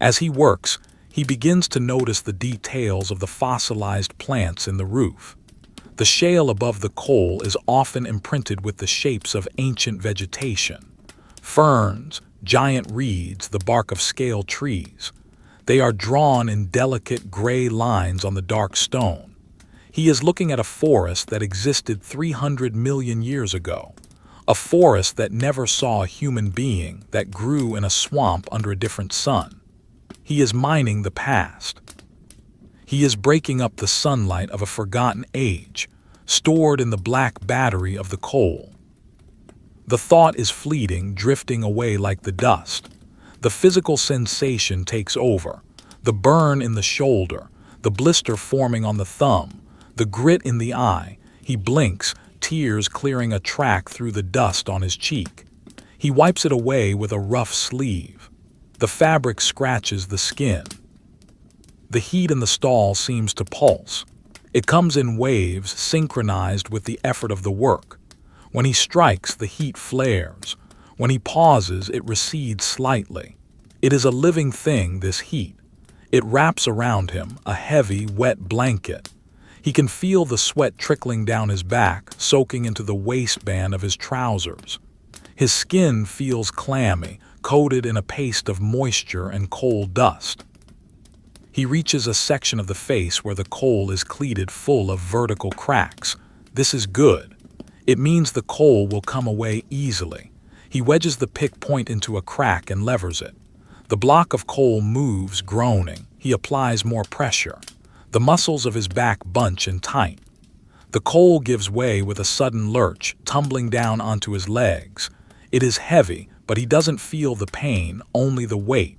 As he works, he begins to notice the details of the fossilized plants in the roof. The shale above the coal is often imprinted with the shapes of ancient vegetation. Ferns, giant reeds, the bark of scaled trees. They are drawn in delicate gray lines on the dark stone. He is looking at a forest that existed 300 million years ago. A forest that never saw a human being, that grew in a swamp under a different sun. He is mining the past. He is breaking up the sunlight of a forgotten age, stored in the black battery of the coal. The thought is fleeting, drifting away like the dust. The physical sensation takes over. The burn in the shoulder, the blister forming on the thumb, the grit in the eye. He blinks, tears clearing a track through the dust on his cheek. He wipes it away with a rough sleeve. The fabric scratches the skin. The heat in the stall seems to pulse. It comes in waves, synchronized with the effort of the work. When he strikes, the heat flares. When he pauses, it recedes slightly. It is a living thing, this heat. It wraps around him, a heavy, wet blanket. He can feel the sweat trickling down his back, soaking into the waistband of his trousers. His skin feels clammy, coated in a paste of moisture and coal dust. He reaches a section of the face where the coal is cleated full of vertical cracks. This is good. It means the coal will come away easily. He wedges the pick point into a crack and levers it. The block of coal moves, groaning. He applies more pressure. The muscles of his back bunch and tight. The coal gives way with a sudden lurch, tumbling down onto his legs. It is heavy, but he doesn't feel the pain, only the weight.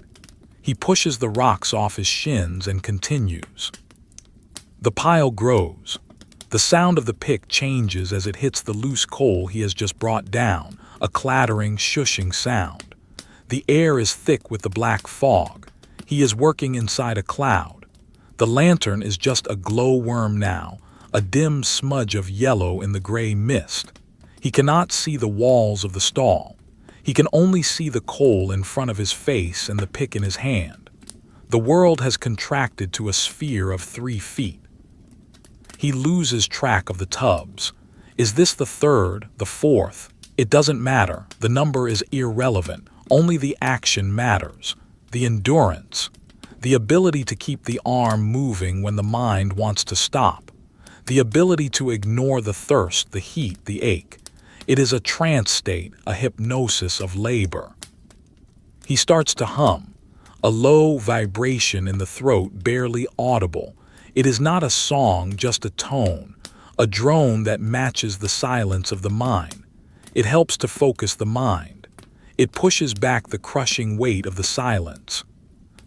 He pushes the rocks off his shins and continues. The pile grows. The sound of the pick changes as it hits the loose coal he has just brought down, a clattering, shushing sound. The air is thick with the black fog. He is working inside a cloud. The lantern is just a glowworm now, a dim smudge of yellow in the gray mist. He cannot see the walls of the stall. He can only see the coal in front of his face and the pick in his hand. The world has contracted to a sphere of 3 feet. He loses track of the tubs. Is this the third, the fourth? It doesn't matter. The number is irrelevant. Only the action matters. The endurance. The ability to keep the arm moving when the mind wants to stop. The ability to ignore the thirst, the heat, the ache. It is a trance state, a hypnosis of labor. He starts to hum, a low vibration in the throat, barely audible. It is not a song, just a tone, a drone that matches the silence of the mind. It helps to focus the mind. It pushes back the crushing weight of the silence.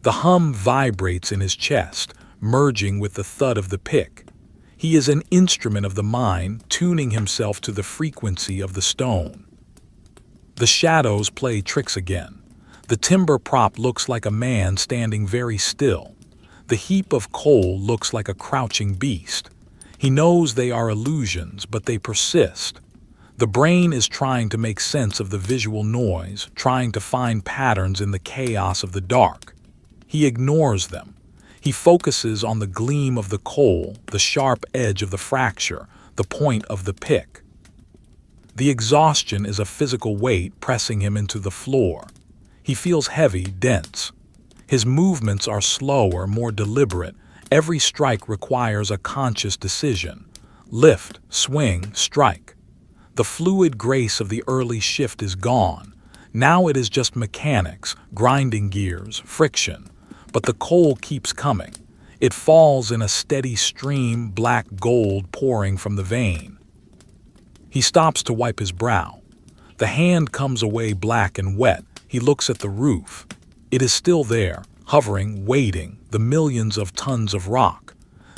The hum vibrates in his chest, merging with the thud of the pick. He is an instrument of the mind, tuning himself to the frequency of the stone. The shadows play tricks again. The timber prop looks like a man standing very still. The heap of coal looks like a crouching beast. He knows they are illusions, but they persist. The brain is trying to make sense of the visual noise, trying to find patterns in the chaos of the dark. He ignores them. He focuses on the gleam of the coal, the sharp edge of the fracture, the point of the pick. The exhaustion is a physical weight pressing him into the floor. He feels heavy, dense. His movements are slower, more deliberate. Every strike requires a conscious decision. Lift, swing, strike. The fluid grace of the early shift is gone. Now it is just mechanics, grinding gears, friction. But the coal keeps coming. It falls in a steady stream, black gold pouring from the vein. He stops to wipe his brow. The hand comes away black and wet. He looks at the roof. It is still there, hovering, waiting, the millions of tons of rock.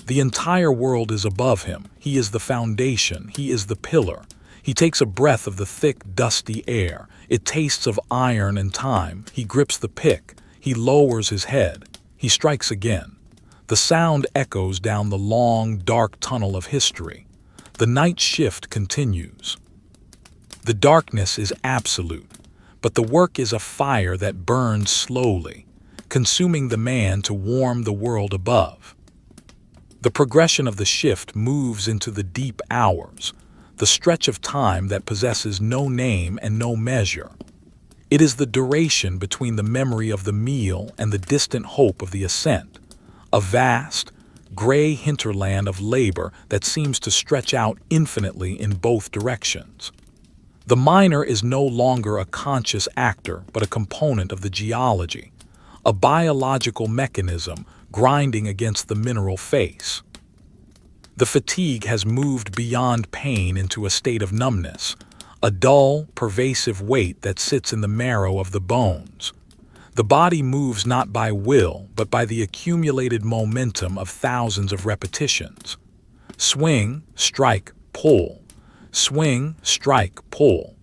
The entire world is above him. He is the foundation. He is the pillar. He takes a breath of the thick, dusty air. It tastes of iron and time. He grips the pick. He lowers his head. He strikes again. The sound echoes down the long, dark tunnel of history. The night shift continues. The darkness is absolute. but the work is a fire that burns slowly, consuming the man to warm the world above. The progression of the shift moves into the deep hours, the stretch of time that possesses no name and no measure. It is the duration between the memory of the meal and the distant hope of the ascent, a vast, gray hinterland of labor that seems to stretch out infinitely in both directions. The miner is no longer a conscious actor but a component of the geology, a biological mechanism grinding against the mineral face. The fatigue has moved beyond pain into a state of numbness, a dull, pervasive weight that sits in the marrow of the bones. The body moves not by will, but by the accumulated momentum of thousands of repetitions. Swing, strike, pull. Swing, strike, pull.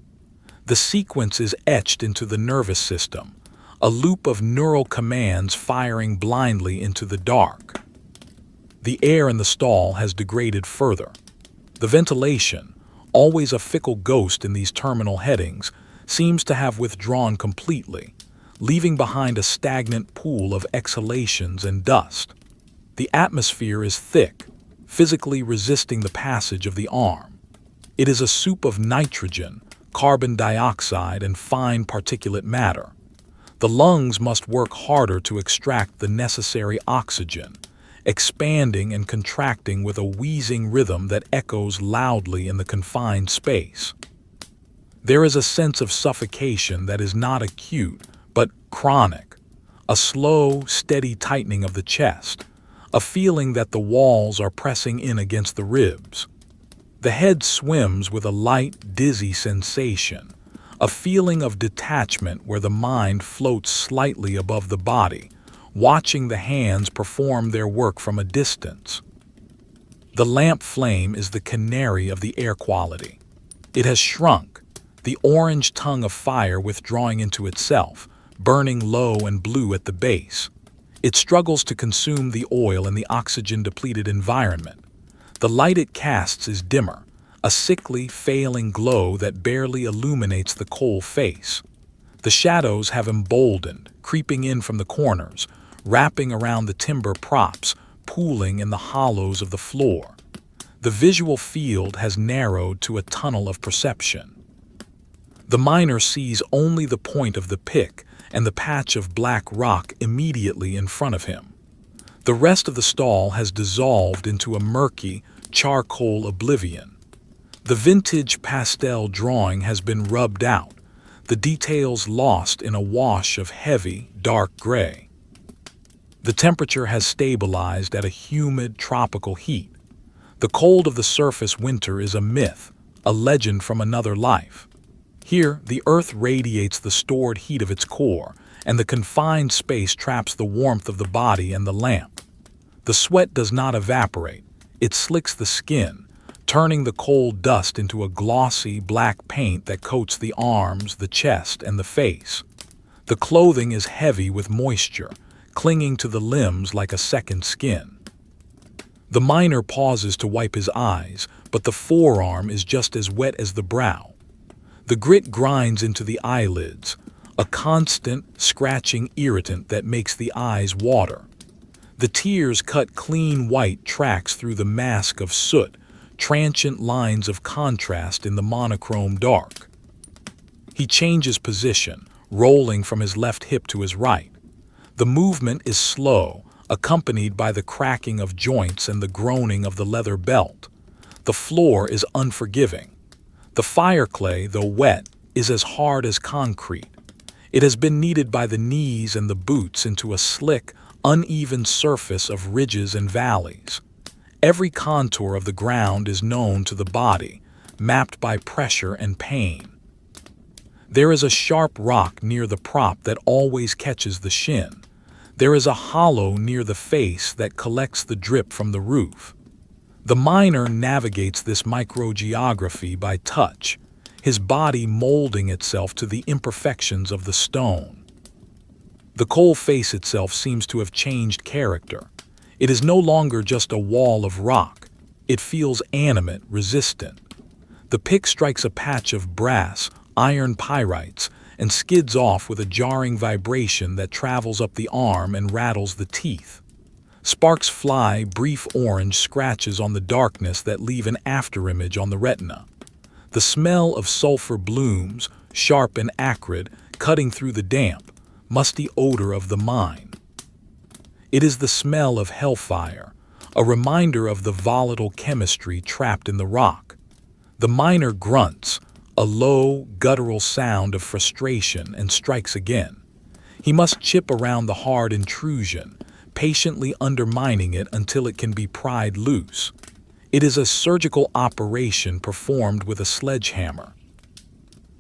The sequence is etched into the nervous system, a loop of neural commands firing blindly into the dark. The air in the stall has degraded further. The ventilation, always a fickle ghost in these terminal headings, seems to have withdrawn completely, leaving behind a stagnant pool of exhalations and dust. The atmosphere is thick, physically resisting the passage of the arm. It is a soup of nitrogen, carbon dioxide, and fine particulate matter. The lungs must work harder to extract the necessary oxygen, expanding and contracting with a wheezing rhythm that echoes loudly in the confined space. There is a sense of suffocation that is not acute, but chronic, a slow, steady tightening of the chest, a feeling that the walls are pressing in against the ribs. The head swims with a light, dizzy sensation, a feeling of detachment where the mind floats slightly above the body, watching the hands perform their work from a distance. The lamp flame is the canary of the air quality. It has shrunk, the orange tongue of fire withdrawing into itself, burning low and blue at the base. It struggles to consume the oil in the oxygen-depleted environment. The light it casts is dimmer, a sickly, failing glow that barely illuminates the coal face. The shadows have emboldened, creeping in from the corners, wrapping around the timber props, pooling in the hollows of the floor. The visual field has narrowed to a tunnel of perception. The miner sees only the point of the pick and the patch of black rock immediately in front of him. The rest of the stall has dissolved into a murky, charcoal oblivion. The vintage pastel drawing has been rubbed out, the details lost in a wash of heavy, dark gray. The temperature has stabilized at a humid, tropical heat. The cold of the surface winter is a myth, a legend from another life. Here, the earth radiates the stored heat of its core, and the confined space traps the warmth of the body and the lamp. The sweat does not evaporate. It slicks the skin, turning the cold dust into a glossy, black paint that coats the arms, the chest, and the face. The clothing is heavy with moisture, clinging to the limbs like a second skin. The miner pauses to wipe his eyes, but the forearm is just as wet as the brow. The grit grinds into the eyelids, a constant, scratching irritant that makes the eyes water. The tears cut clean white tracks through the mask of soot, transient lines of contrast in the monochrome dark. He changes position, rolling from his left hip to his right. The movement is slow, accompanied by the cracking of joints and the groaning of the leather belt. The floor is unforgiving. The fire clay, though wet, is as hard as concrete. It has been kneaded by the knees and the boots into a slick, uneven surface of ridges and valleys. Every contour of the ground is known to the body, mapped by pressure and pain. There is a sharp rock near the prop that always catches the shin. There is a hollow near the face that collects the drip from the roof. The miner navigates this microgeography by touch, his body molding itself to the imperfections of the stone. The coal face itself seems to have changed character. It is no longer just a wall of rock. It feels animate, resistant. The pick strikes a patch of brass, iron pyrites, and skids off with a jarring vibration that travels up the arm and rattles the teeth. Sparks fly, brief orange scratches on the darkness that leave an afterimage on the retina. The smell of sulfur blooms, sharp and acrid, cutting through the damp, musty odor of the mine. It is the smell of hellfire, a reminder of the volatile chemistry trapped in the rock. The miner grunts, a low, guttural sound of frustration, and strikes again. He must chip around the hard intrusion, patiently undermining it until it can be pried loose. It is a surgical operation performed with a sledgehammer.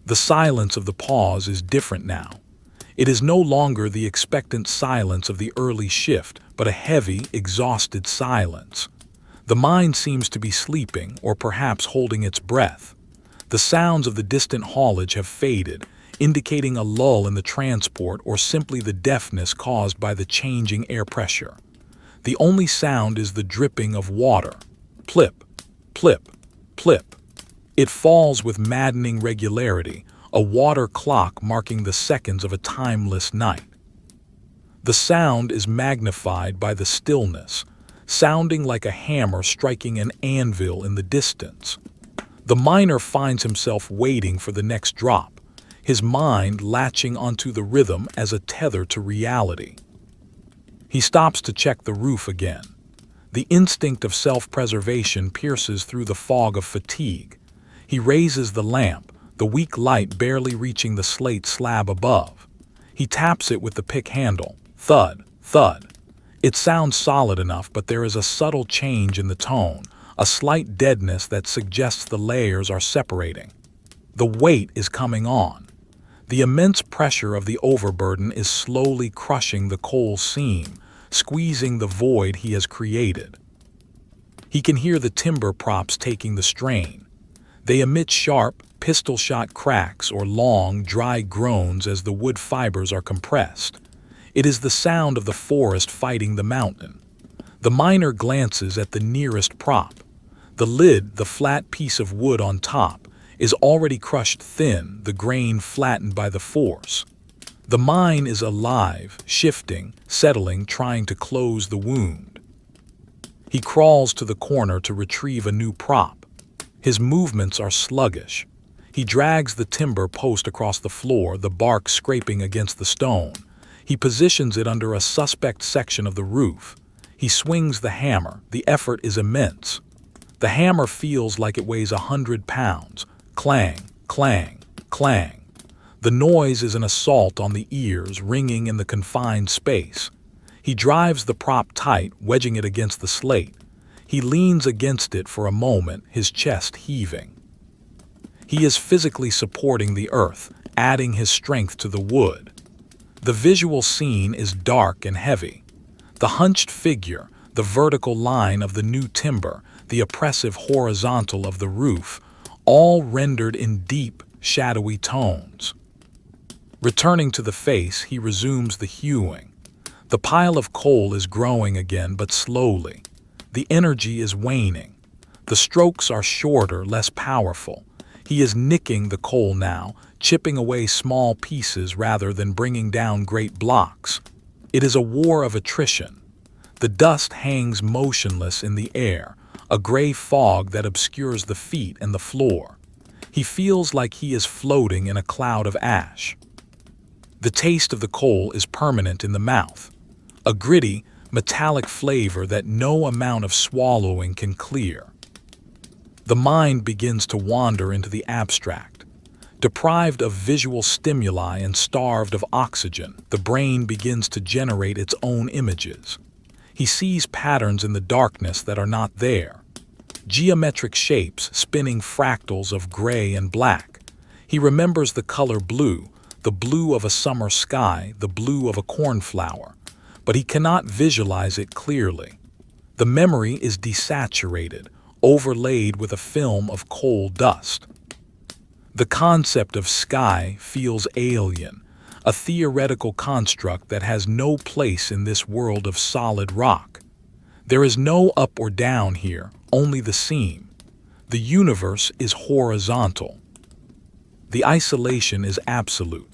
The silence of the pause is different now. It is no longer the expectant silence of the early shift, but a heavy, exhausted silence. The mind seems to be sleeping, or perhaps holding its breath. The sounds of the distant haulage have faded, indicating a lull in the transport or simply the deafness caused by the changing air pressure. The only sound is the dripping of water. Plip, plip, plip. It falls with maddening regularity, a water clock marking the seconds of a timeless night. The sound is magnified by the stillness, sounding like a hammer striking an anvil in the distance. The miner finds himself waiting for the next drop, his mind latching onto the rhythm as a tether to reality. He stops to check the roof again. The instinct of self-preservation pierces through the fog of fatigue. He raises the lamp, the weak light barely reaching the slate slab above. He taps it with the pick handle. Thud, thud. It sounds solid enough, but there is a subtle change in the tone, a slight deadness that suggests the layers are separating. The weight is coming on. The immense pressure of the overburden is slowly crushing the coal seam, squeezing the void he has created. He can hear the timber props taking the strain. They emit sharp, pistol-shot cracks or long, dry groans as the wood fibers are compressed. It is the sound of the forest fighting the mountain. The miner glances at the nearest prop. The lid, the flat piece of wood on top, is already crushed thin, the grain flattened by the force. The mine is alive, shifting, settling, trying to close the wound. He crawls to the corner to retrieve a new prop. His movements are sluggish. He drags the timber post across the floor, the bark scraping against the stone. He positions it under a suspect section of the roof. He swings the hammer. The effort is immense. The hammer feels like it weighs 100 pounds. Clang, clang, clang. The noise is an assault on the ears, ringing in the confined space. He drives the prop tight, wedging it against the slate. He leans against it for a moment, his chest heaving. He is physically supporting the earth, adding his strength to the wood. The visual scene is dark and heavy. The hunched figure, the vertical line of the new timber, the oppressive horizontal of the roof, all rendered in deep, shadowy tones. Returning to the face, he resumes the hewing. The pile of coal is growing again, but slowly. The energy is waning. The strokes are shorter, less powerful. He is nicking the coal now, chipping away small pieces rather than bringing down great blocks. It is a war of attrition. The dust hangs motionless in the air, a gray fog that obscures the feet and the floor. He feels like he is floating in a cloud of ash. The taste of the coal is permanent in the mouth, a gritty, metallic flavor that no amount of swallowing can clear. The mind begins to wander into the abstract. Deprived of visual stimuli and starved of oxygen, the brain begins to generate its own images. He sees patterns in the darkness that are not there. Geometric shapes, spinning fractals of gray and black. He remembers the color blue, the blue of a summer sky, the blue of a cornflower, but he cannot visualize it clearly. The memory is desaturated, overlaid with a film of coal dust. The concept of sky feels alien, a theoretical construct that has no place in this world of solid rock. There is no up or down here, only the seam. The universe is horizontal. The isolation is absolute.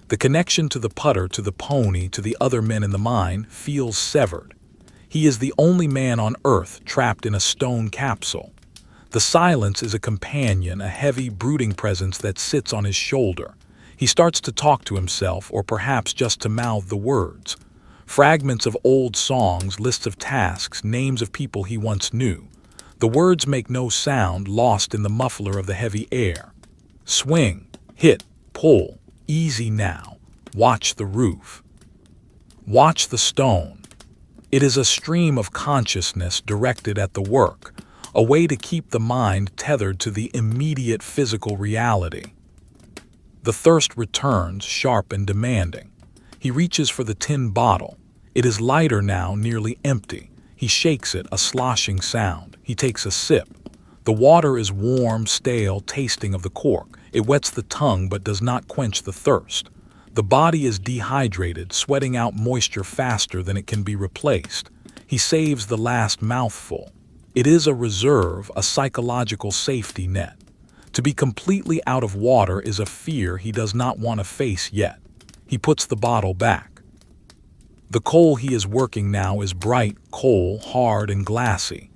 The connection to the putter, to the pony, to the other men in the mine feels severed. He is the only man on Earth trapped in a stone capsule. The silence is a companion, a heavy, brooding presence that sits on his shoulder. He starts to talk to himself, or perhaps just to mouth the words. Fragments of old songs, lists of tasks, names of people he once knew. The words make no sound, lost in the muffler of the heavy air. Swing, hit, pull, easy now. Watch the roof. Watch the stone. It is a stream of consciousness directed at the work, a way to keep the mind tethered to the immediate physical reality. The thirst returns, sharp and demanding. He reaches for the tin bottle. It is lighter now, nearly empty. He shakes it, a sloshing sound. He takes a sip. The water is warm, stale, tasting of the cork. It wets the tongue but does not quench the thirst. The body is dehydrated, sweating out moisture faster than it can be replaced. He saves the last mouthful. It is a reserve, a psychological safety net. To be completely out of water is a fear he does not want to face yet. He puts the bottle back. The coal he is working now is bright coal, hard and glassy.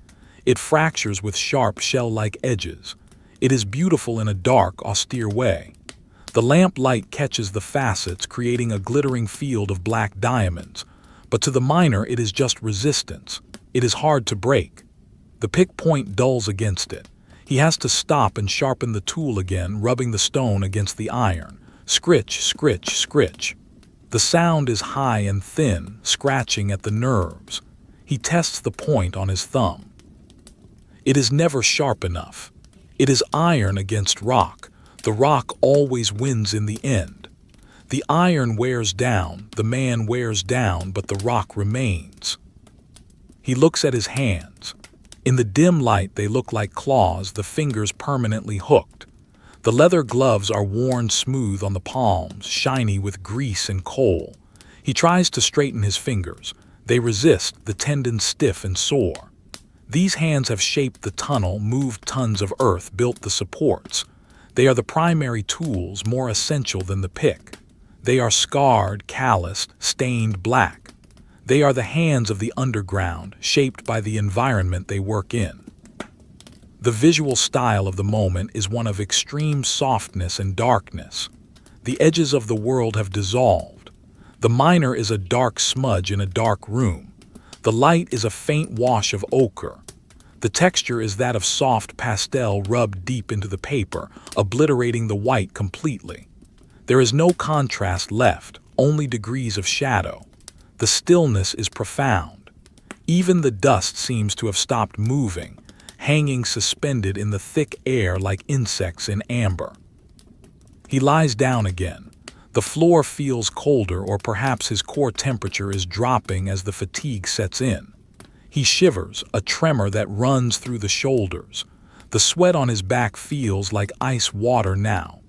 It fractures with sharp shell-like edges. It is beautiful in a dark, austere way. The lamp light catches the facets, creating a glittering field of black diamonds. But to the miner it is just resistance. It is hard to break. The pick point dulls against it. He has to stop and sharpen the tool again, rubbing the stone against the iron. Scritch, scritch, scritch. The sound is high and thin, scratching at the nerves. He tests the point on his thumb. It is never sharp enough. It is iron against rock. The rock always wins in the end. The iron wears down, the man wears down, but the rock remains. He looks at his hands. In the dim light they look like claws, the fingers permanently hooked. The leather gloves are worn smooth on the palms, shiny with grease and coal. He tries to straighten his fingers. They resist, the tendons stiff and sore. These hands have shaped the tunnel, moved tons of earth, built the supports. They are the primary tools, more essential than the pick. They are scarred, calloused, stained black. They are the hands of the underground, shaped by the environment they work in. The visual style of the moment is one of extreme softness and darkness. The edges of the world have dissolved. The miner is a dark smudge in a dark room. The light is a faint wash of ochre. The texture is that of soft pastel rubbed deep into the paper, obliterating the white completely. There is no contrast left, only degrees of shadow. The stillness is profound. Even the dust seems to have stopped moving, hanging suspended in the thick air like insects in amber. He lies down again. The floor feels colder, or perhaps his core temperature is dropping as the fatigue sets in. He shivers, a tremor that runs through the shoulders. The sweat on his back feels like ice water now.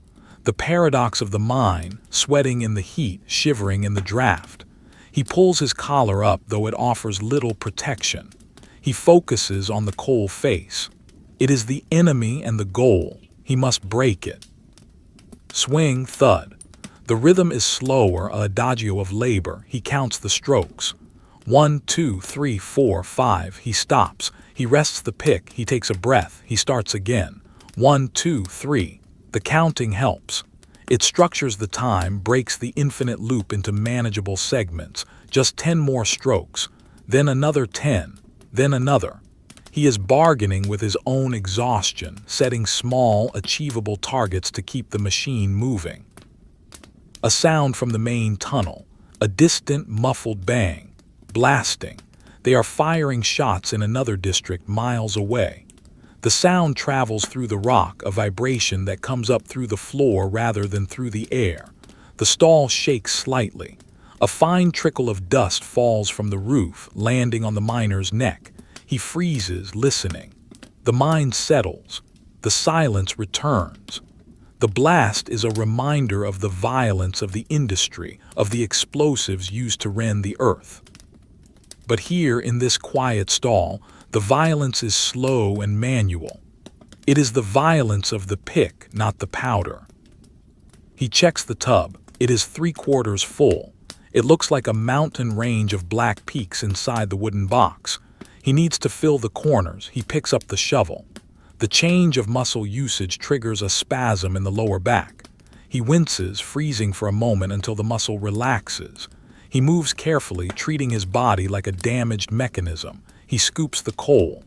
The paradox of the mine, sweating in the heat, shivering in the draft. He pulls his collar up, though it offers little protection. He focuses on the coal face. It is the enemy and the goal. He must break it. Swing, thud. The rhythm is slower, a adagio of labor. He counts the strokes. 1, 2, 3, 4, 5. He stops. He rests the pick. He takes a breath. He starts again. 1, 2, 3. The counting helps. It structures the time, breaks the infinite loop into manageable segments. Just 10 more strokes. Then another 10. Then another. He is bargaining with his own exhaustion, setting small, achievable targets to keep the machine moving. A sound from the main tunnel. A distant, muffled bang. Blasting. They are firing shots in another district miles away. The sound travels through the rock, a vibration that comes up through the floor rather than through the air. The stall shakes slightly. A fine trickle of dust falls from the roof, landing on the miner's neck. He freezes, listening. The mind settles. The silence returns. The blast is a reminder of the violence of the industry, of the explosives used to rend the earth. But here, in this quiet stall, the violence is slow and manual. It is the violence of the pick, not the powder. He checks the tub. It is 3/4 full. It looks like a mountain range of black peaks inside the wooden box. He needs to fill the corners. He picks up the shovel. The change of muscle usage triggers a spasm in the lower back. He winces, freezing for a moment until the muscle relaxes. He moves carefully, treating his body like a damaged mechanism. He scoops the coal.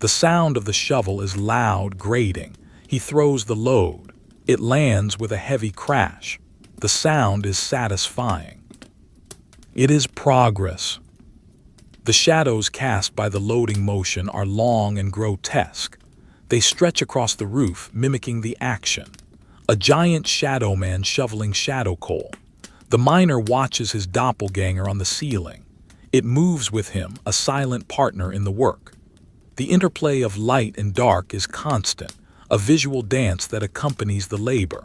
The sound of the shovel is loud, grating. He throws the load. It lands with a heavy crash. The sound is satisfying. It is progress. The shadows cast by the loading motion are long and grotesque. They stretch across the roof, mimicking the action. A giant shadow man shoveling shadow coal. The miner watches his doppelganger on the ceiling. It moves with him, a silent partner in the work. The interplay of light and dark is constant, a visual dance that accompanies the labor.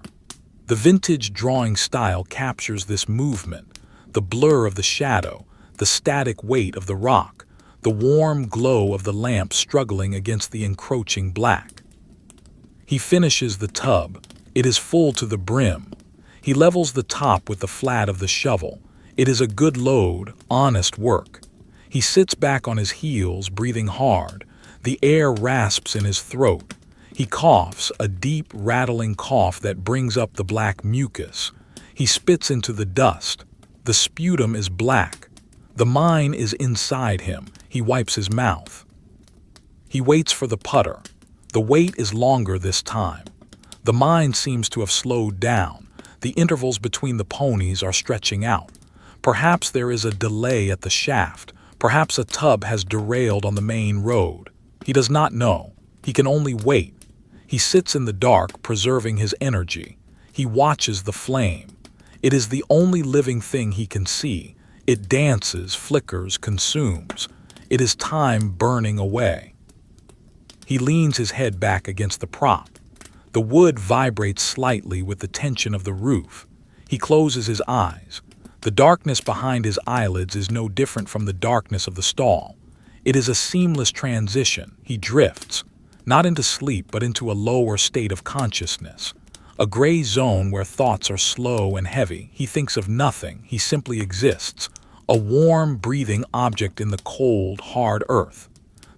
The vintage drawing style captures this movement, the blur of the shadow, the static weight of the rock, the warm glow of the lamp struggling against the encroaching black. He finishes the tub. It is full to the brim. He levels the top with the flat of the shovel. It is a good load, honest work. He sits back on his heels, breathing hard. The air rasps in his throat. He coughs, a deep, rattling cough that brings up the black mucus. He spits into the dust. The sputum is black. The mine is inside him. He wipes his mouth. He waits for the putter. The wait is longer this time. The mine seems to have slowed down. The intervals between the ponies are stretching out. Perhaps there is a delay at the shaft. Perhaps a tub has derailed on the main road. He does not know. He can only wait. He sits in the dark, preserving his energy. He watches the flame. It is the only living thing he can see. It dances, flickers, consumes. It is time burning away. He leans his head back against the prop. The wood vibrates slightly with the tension of the roof. He closes his eyes. The darkness behind his eyelids is no different from the darkness of the stall. It is a seamless transition. He drifts, not into sleep, but into a lower state of consciousness. A gray zone where thoughts are slow and heavy. He thinks of nothing. He simply exists. A warm, breathing object in the cold, hard earth.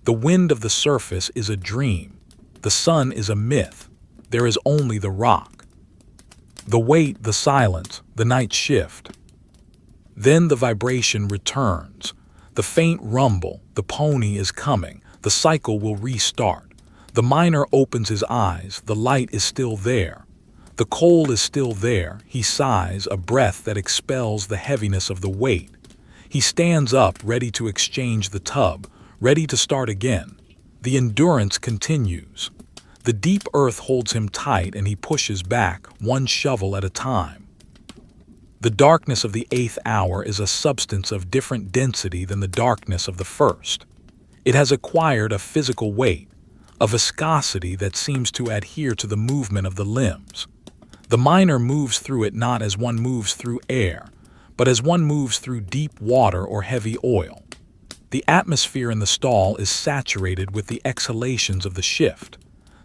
The wind of the surface is a dream. The sun is a myth. There is only the rock. The weight, the silence, the night shift. Then the vibration returns. The faint rumble, the pony is coming. The cycle will restart. The miner opens his eyes. The light is still there. The coal is still there. He sighs, a breath that expels the heaviness of the weight. He stands up, ready to exchange the tub, ready to start again. The endurance continues. The deep earth holds him tight and he pushes back, one shovel at a time. The darkness of the 8th hour is a substance of different density than the darkness of the first. It has acquired a physical weight, a viscosity that seems to adhere to the movement of the limbs. The miner moves through it not as one moves through air, but as one moves through deep water or heavy oil. The atmosphere in the stall is saturated with the exhalations of the shift,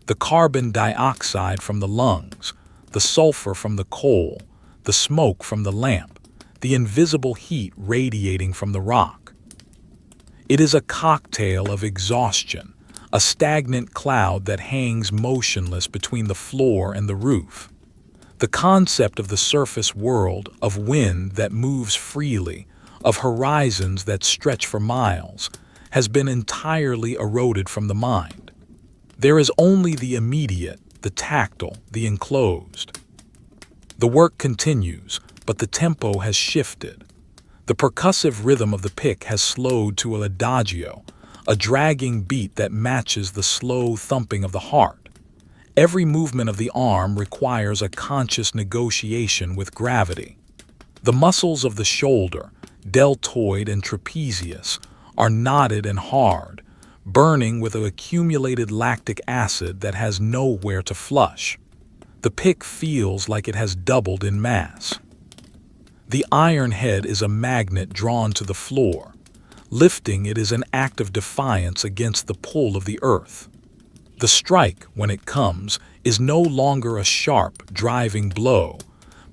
the carbon dioxide from the lungs, the sulfur from the coal, the smoke from the lamp, the invisible heat radiating from the rock. It is a cocktail of exhaustion, a stagnant cloud that hangs motionless between the floor and the roof. The concept of the surface world, of wind that moves freely, of horizons that stretch for miles, has been entirely eroded from the mind. There is only the immediate, the tactile, the enclosed. The work continues, but the tempo has shifted. The percussive rhythm of the pick has slowed to an adagio, a dragging beat that matches the slow thumping of the heart. Every movement of the arm requires a conscious negotiation with gravity. The muscles of the shoulder, deltoid and trapezius, are knotted and hard, burning with an accumulated lactic acid that has nowhere to flush. The pick feels like it has doubled in mass. The iron head is a magnet drawn to the floor. Lifting it is an act of defiance against the pull of the earth. The strike, when it comes, is no longer a sharp, driving blow,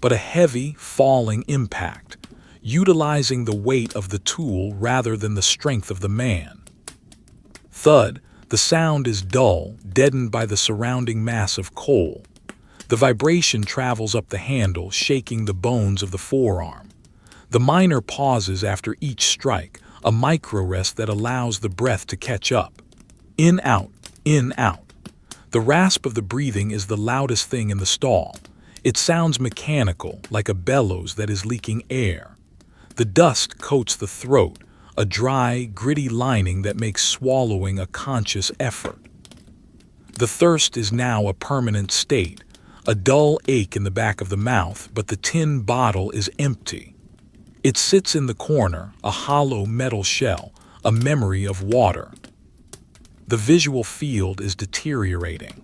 but a heavy, falling impact, utilizing the weight of the tool rather than the strength of the man. Thud, the sound is dull, deadened by the surrounding mass of coal. The vibration travels up the handle, shaking the bones of the forearm. The miner pauses after each strike, a micro-rest that allows the breath to catch up. In, out, in, out. The rasp of the breathing is the loudest thing in the stall. It sounds mechanical, like a bellows that is leaking air. The dust coats the throat, a dry, gritty lining that makes swallowing a conscious effort. The thirst is now a permanent state, a dull ache in the back of the mouth, but the tin bottle is empty. It sits in the corner, a hollow metal shell, a memory of water. The visual field is deteriorating.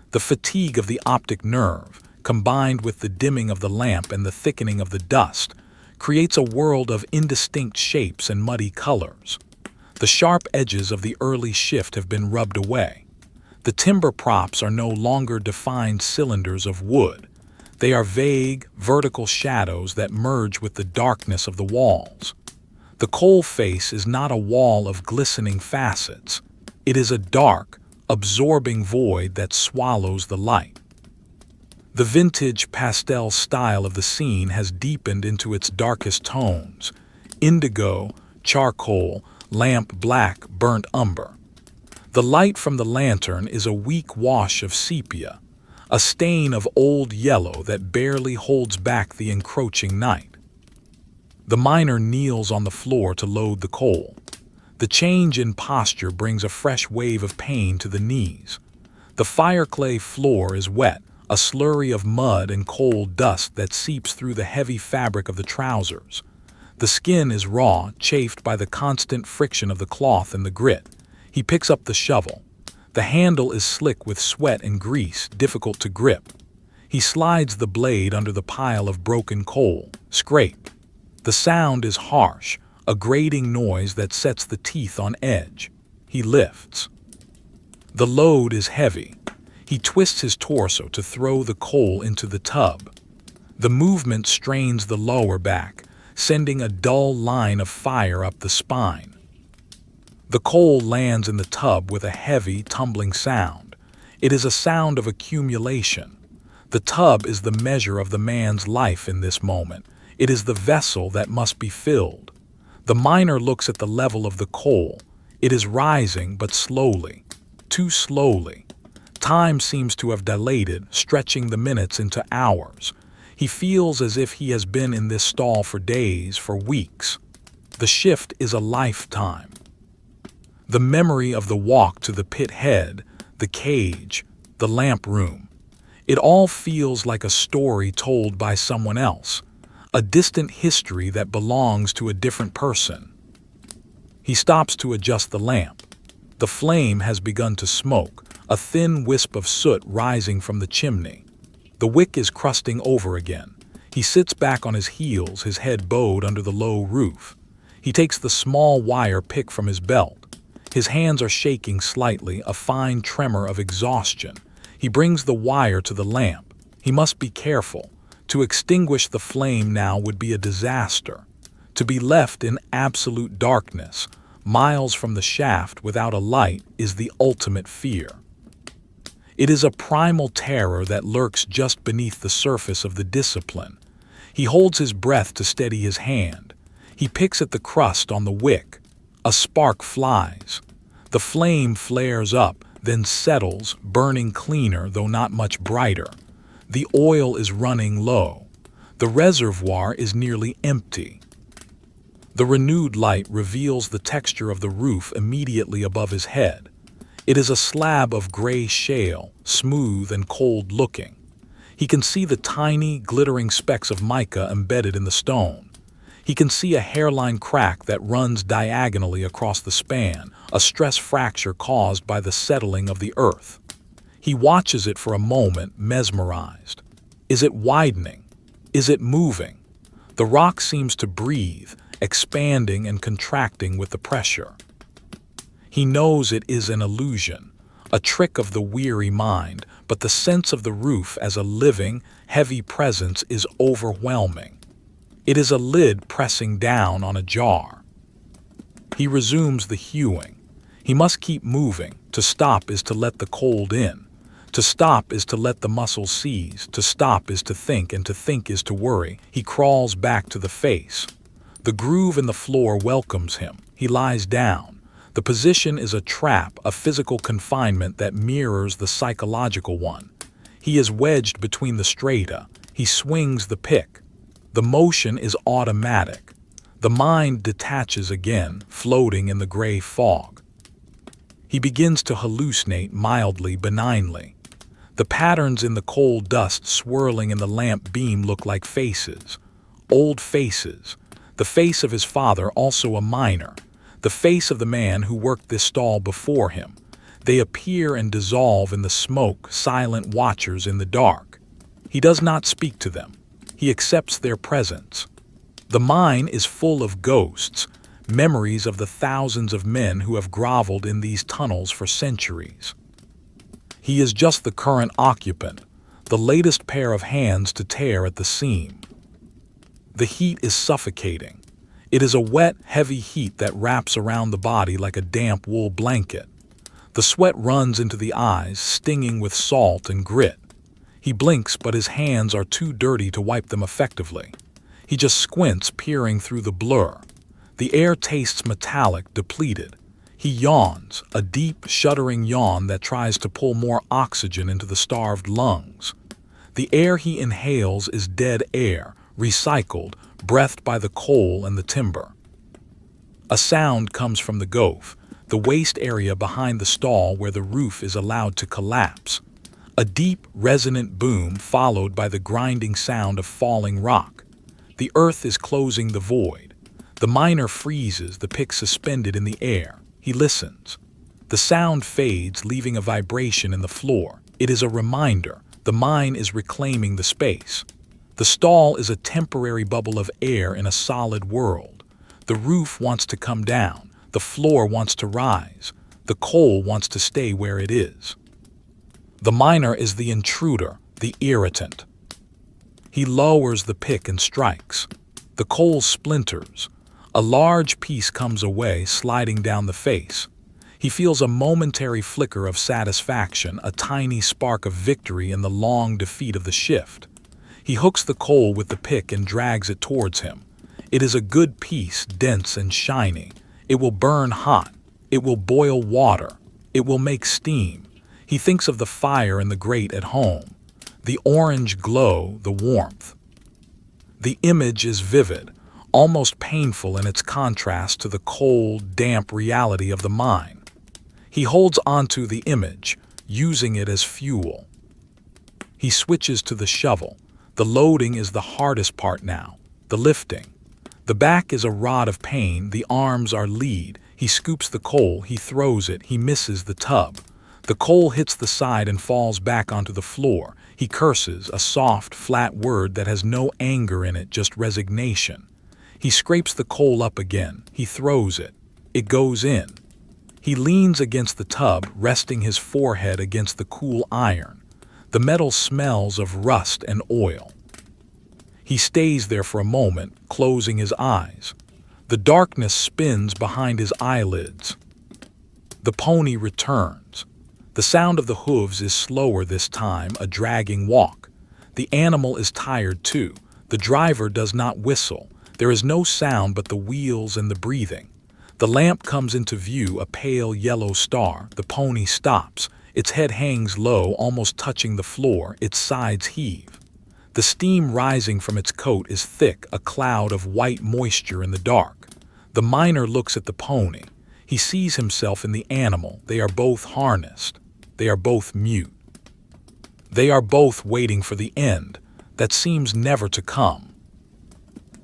The fatigue of the optic nerve, combined with the dimming of the lamp and the thickening of the dust, creates a world of indistinct shapes and muddy colors. The sharp edges of the early shift have been rubbed away. The timber props are no longer defined cylinders of wood. They are vague, vertical shadows that merge with the darkness of the walls. The coal face is not a wall of glistening facets. It is a dark, absorbing void that swallows the light. The vintage pastel style of the scene has deepened into its darkest tones: indigo, charcoal, lamp black, burnt umber. The light from the lantern is a weak wash of sepia, a stain of old yellow that barely holds back the encroaching night. The miner kneels on the floor to load the coal. The change in posture brings a fresh wave of pain to the knees. The fireclay floor is wet, a slurry of mud and coal dust that seeps through the heavy fabric of the trousers. The skin is raw, chafed by the constant friction of the cloth and the grit. He picks up the shovel. The handle is slick with sweat and grease, difficult to grip. He slides the blade under the pile of broken coal. Scrape. The sound is harsh, a grating noise that sets the teeth on edge. He lifts. The load is heavy. He twists his torso to throw the coal into the tub. The movement strains the lower back, sending a dull line of fire up the spine. The coal lands in the tub with a heavy, tumbling sound. It is a sound of accumulation. The tub is the measure of the man's life in this moment. It is the vessel that must be filled. The miner looks at the level of the coal. It is rising, but slowly. Too slowly. Time seems to have dilated, stretching the minutes into hours. He feels as if he has been in this stall for days, for weeks. The shift is a lifetime. The memory of the walk to the pit head, the cage, the lamp room. It all feels like a story told by someone else, a distant history that belongs to a different person. He stops to adjust the lamp. The flame has begun to smoke, a thin wisp of soot rising from the chimney. The wick is crusting over again. He sits back on his heels, his head bowed under the low roof. He takes the small wire pick from his belt. His hands are shaking slightly, a fine tremor of exhaustion. He brings the wire to the lamp. He must be careful. To extinguish the flame now would be a disaster. To be left in absolute darkness, miles from the shaft without a light, is the ultimate fear. It is a primal terror that lurks just beneath the surface of the discipline. He holds his breath to steady his hand. He picks at the crust on the wick. A spark flies. The flame flares up, then settles, burning cleaner though not much brighter. The oil is running low. The reservoir is nearly empty. The renewed light reveals the texture of the roof immediately above his head. It is a slab of gray shale, smooth and cold-looking. He can see the tiny, glittering specks of mica embedded in the stone. He can see a hairline crack that runs diagonally across the span, a stress fracture caused by the settling of the earth. He watches it for a moment, mesmerized. Is it widening? Is it moving? The rock seems to breathe, expanding and contracting with the pressure. He knows it is an illusion, a trick of the weary mind, but the sense of the roof as a living, heavy presence is overwhelming. It is a lid pressing down on a jar. He resumes the hewing. He must keep moving. To stop is to let the cold in. To stop is to let the muscles seize. To stop is to think, and to think is to worry. He crawls back to the face. The groove in the floor welcomes him. He lies down. The position is a trap, a physical confinement that mirrors the psychological one. He is wedged between the strata. He swings the pick. The motion is automatic. The mind detaches again, floating in the gray fog. He begins to hallucinate mildly, benignly. The patterns in the coal dust swirling in the lamp beam look like faces. Old faces. The face of his father, also a miner. The face of the man who worked this stall before him. They appear and dissolve in the smoke, silent watchers in the dark. He does not speak to them. He accepts their presence. The mine is full of ghosts, memories of the thousands of men who have groveled in these tunnels for centuries. He is just the current occupant, the latest pair of hands to tear at the seam. The heat is suffocating. It is a wet, heavy heat that wraps around the body like a damp wool blanket. The sweat runs into the eyes, stinging with salt and grit. He blinks, but his hands are too dirty to wipe them effectively. He just squints, peering through the blur. The air tastes metallic, depleted. He yawns, a deep, shuddering yawn that tries to pull more oxygen into the starved lungs. The air he inhales is dead air, recycled, breathed by the coal and the timber. A sound comes from the gove, the waste area behind the stall where the roof is allowed to collapse. A deep, resonant boom followed by the grinding sound of falling rock. The earth is closing the void. The miner freezes, the pick suspended in the air. He listens. The sound fades, leaving a vibration in the floor. It is a reminder. The mine is reclaiming the space. The stall is a temporary bubble of air in a solid world. The roof wants to come down. The floor wants to rise. The coal wants to stay where it is. The miner is the intruder, the irritant. He lowers the pick and strikes. The coal splinters. A large piece comes away, sliding down the face. He feels a momentary flicker of satisfaction, a tiny spark of victory in the long defeat of the shift. He hooks the coal with the pick and drags it towards him. It is a good piece, dense and shiny. It will burn hot. It will boil water. It will make steam. He thinks of the fire in the grate at home. The orange glow, the warmth. The image is vivid, almost painful in its contrast to the cold, damp reality of the mine. He holds onto the image, using it as fuel. He switches to the shovel. The loading is the hardest part now, the lifting. The back is a rod of pain, the arms are lead. He scoops the coal, he throws it, he misses the tub. The coal hits the side and falls back onto the floor. He curses, a soft, flat word that has no anger in it, just resignation. He scrapes the coal up again. He throws it. It goes in. He leans against the tub, resting his forehead against the cool iron. The metal smells of rust and oil. He stays there for a moment, closing his eyes. The darkness spins behind his eyelids. The pony returns. The sound of the hooves is slower this time, a dragging walk. The animal is tired too. The driver does not whistle. There is no sound but the wheels and the breathing. The lamp comes into view, a pale yellow star. The pony stops. Its head hangs low, almost touching the floor. Its sides heave. The steam rising from its coat is thick, a cloud of white moisture in the dark. The miner looks at the pony. He sees himself in the animal. They are both harnessed. They are both mute. They are both waiting for the end that seems never to come.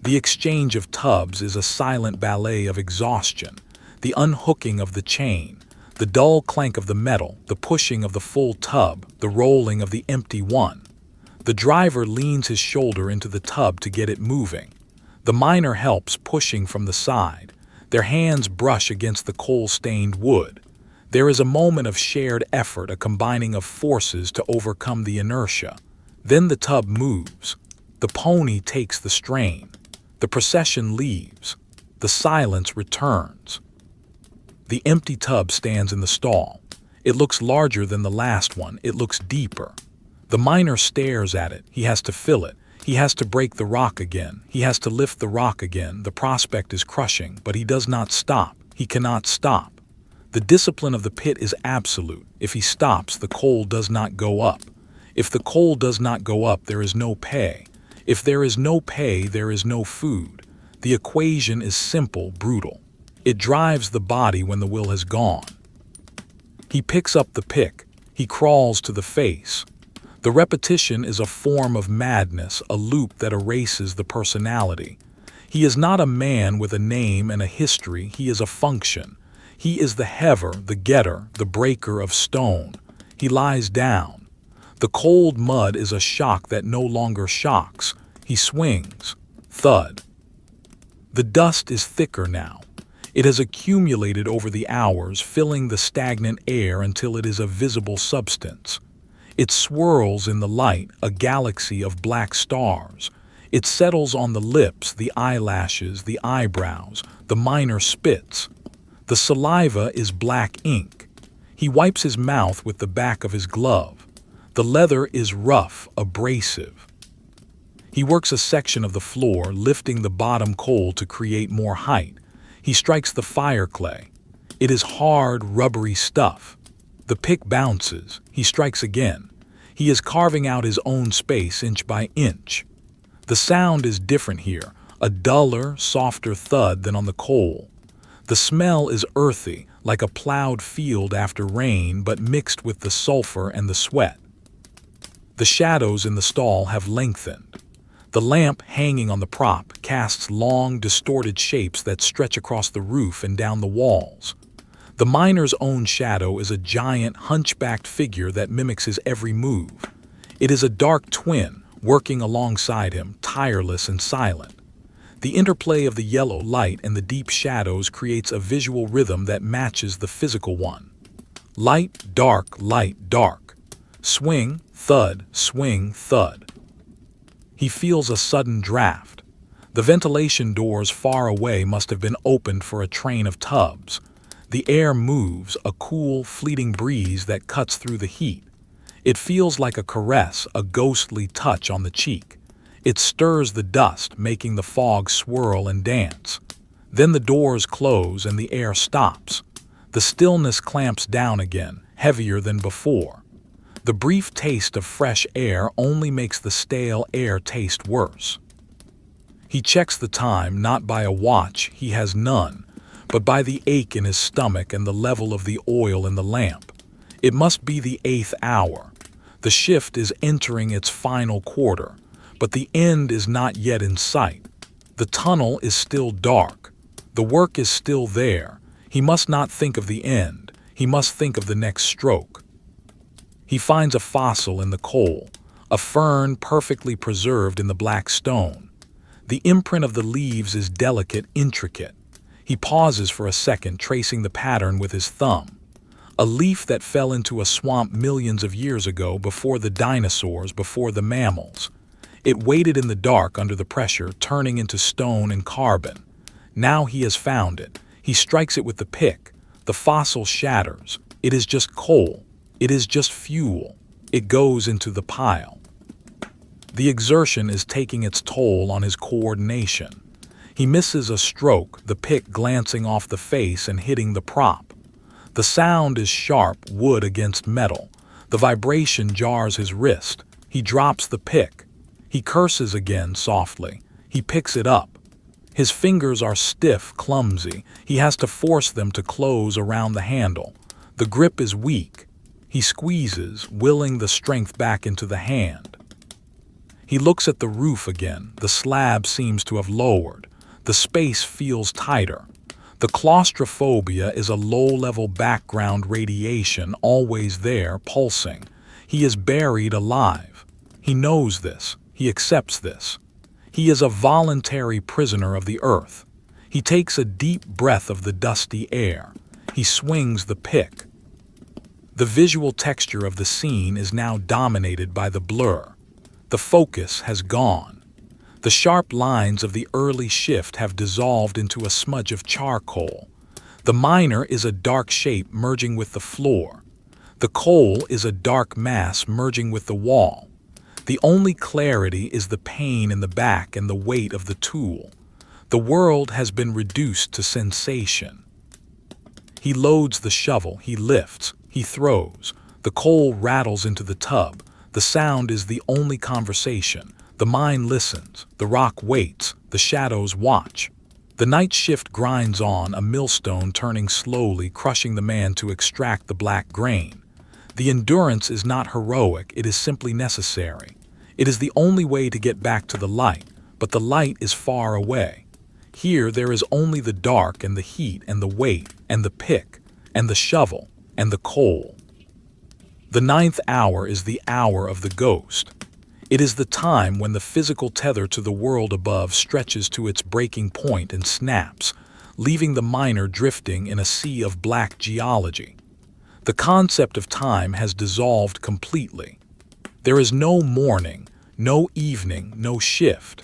The exchange of tubs is a silent ballet of exhaustion, the unhooking of the chain, the dull clank of the metal, the pushing of the full tub, the rolling of the empty one. The driver leans his shoulder into the tub to get it moving. The miner helps, pushing from the side. Their hands brush against the coal-stained wood. There is a moment of shared effort, a combining of forces to overcome the inertia. Then the tub moves. The pony takes the strain. The procession leaves. The silence returns. The empty tub stands in the stall. It looks larger than the last one. It looks deeper. The miner stares at it. He has to fill it. He has to break the rock again. He has to lift the rock again. The prospect is crushing, but he does not stop. He cannot stop. The discipline of the pit is absolute. If he stops, the coal does not go up. If the coal does not go up, there is no pay. If there is no pay, there is no food. The equation is simple, brutal. It drives the body when the will has gone. He picks up the pick. He crawls to the face. The repetition is a form of madness, a loop that erases the personality. He is not a man with a name and a history. He is a function. He is the heaver, the getter, the breaker of stone. He lies down. The cold mud is a shock that no longer shocks. He swings. Thud. The dust is thicker now. It has accumulated over the hours, filling the stagnant air until it is a visible substance. It swirls in the light, a galaxy of black stars. It settles on the lips, the eyelashes, the eyebrows. The miner spits. The saliva is black ink. He wipes his mouth with the back of his glove. The leather is rough, abrasive. He works a section of the floor, lifting the bottom coal to create more height. He strikes the fire clay. It is hard, rubbery stuff. The pick bounces. He strikes again. He is carving out his own space inch by inch. The sound is different here, a duller, softer thud than on the coal. The smell is earthy, like a plowed field after rain, but mixed with the sulfur and the sweat. The shadows in the stall have lengthened. The lamp hanging on the prop casts long, distorted shapes that stretch across the roof and down the walls. The miner's own shadow is a giant, hunchbacked figure that mimics his every move. It is a dark twin, working alongside him, tireless and silent. The interplay of the yellow light and the deep shadows creates a visual rhythm that matches the physical one. Light, dark, dark. Swing, thud, swing, thud. He feels a sudden draft. The ventilation doors far away must have been opened for a train of tubs. The air moves, a cool, fleeting breeze that cuts through the heat. It feels like a caress, a ghostly touch on the cheek. It stirs the dust, making the fog swirl and dance. Then the doors close and the air stops. The stillness clamps down again, heavier than before. The brief taste of fresh air only makes the stale air taste worse. He checks the time not by a watch, he has none, but by the ache in his stomach and the level of the oil in the lamp. It must be the 8th hour. The shift is entering its final quarter, but the end is not yet in sight. The tunnel is still dark. The work is still there. He must not think of the end. He must think of the next stroke. He finds a fossil in the coal, a fern perfectly preserved in the black stone. The imprint of the leaves is delicate, intricate. He pauses for a second, tracing the pattern with his thumb. A leaf that fell into a swamp millions of years ago, before the dinosaurs, before the mammals. It waited in the dark under the pressure, turning into stone and carbon. Now he has found it. He strikes it with the pick. The fossil shatters. It is just coal. It is just fuel. It goes into the pile. The exertion is taking its toll on his coordination. He misses a stroke, the pick glancing off the face and hitting the prop. The sound is sharp, wood against metal. The vibration jars his wrist. He drops the pick. He curses again softly. He picks it up. His fingers are stiff, clumsy. He has to force them to close around the handle. The grip is weak. He squeezes, willing the strength back into the hand. He looks at the roof again. The slab seems to have lowered. The space feels tighter. The claustrophobia is a low-level background radiation, always there, pulsing. He is buried alive. He knows this. He accepts this. He is a voluntary prisoner of the earth. He takes a deep breath of the dusty air. He swings the pick. The visual texture of the scene is now dominated by the blur. The focus has gone. The sharp lines of the early shift have dissolved into a smudge of charcoal. The miner is a dark shape merging with the floor. The coal is a dark mass merging with the wall. The only clarity is the pain in the back and the weight of the tool. The world has been reduced to sensation. He loads the shovel, he lifts, he throws. The coal rattles into the tub. The sound is the only conversation. The mine listens, the rock waits, the shadows watch. The night shift grinds on, a millstone turning slowly, crushing the man to extract the black grain. The endurance is not heroic, it is simply necessary. It is the only way to get back to the light, but the light is far away. Here there is only the dark and the heat and the weight and the pick and the shovel and the coal. The 9th hour is the hour of the ghost. It is the time when the physical tether to the world above stretches to its breaking point and snaps, leaving the miner drifting in a sea of black geology. The concept of time has dissolved completely. There is no morning, no evening, no shift.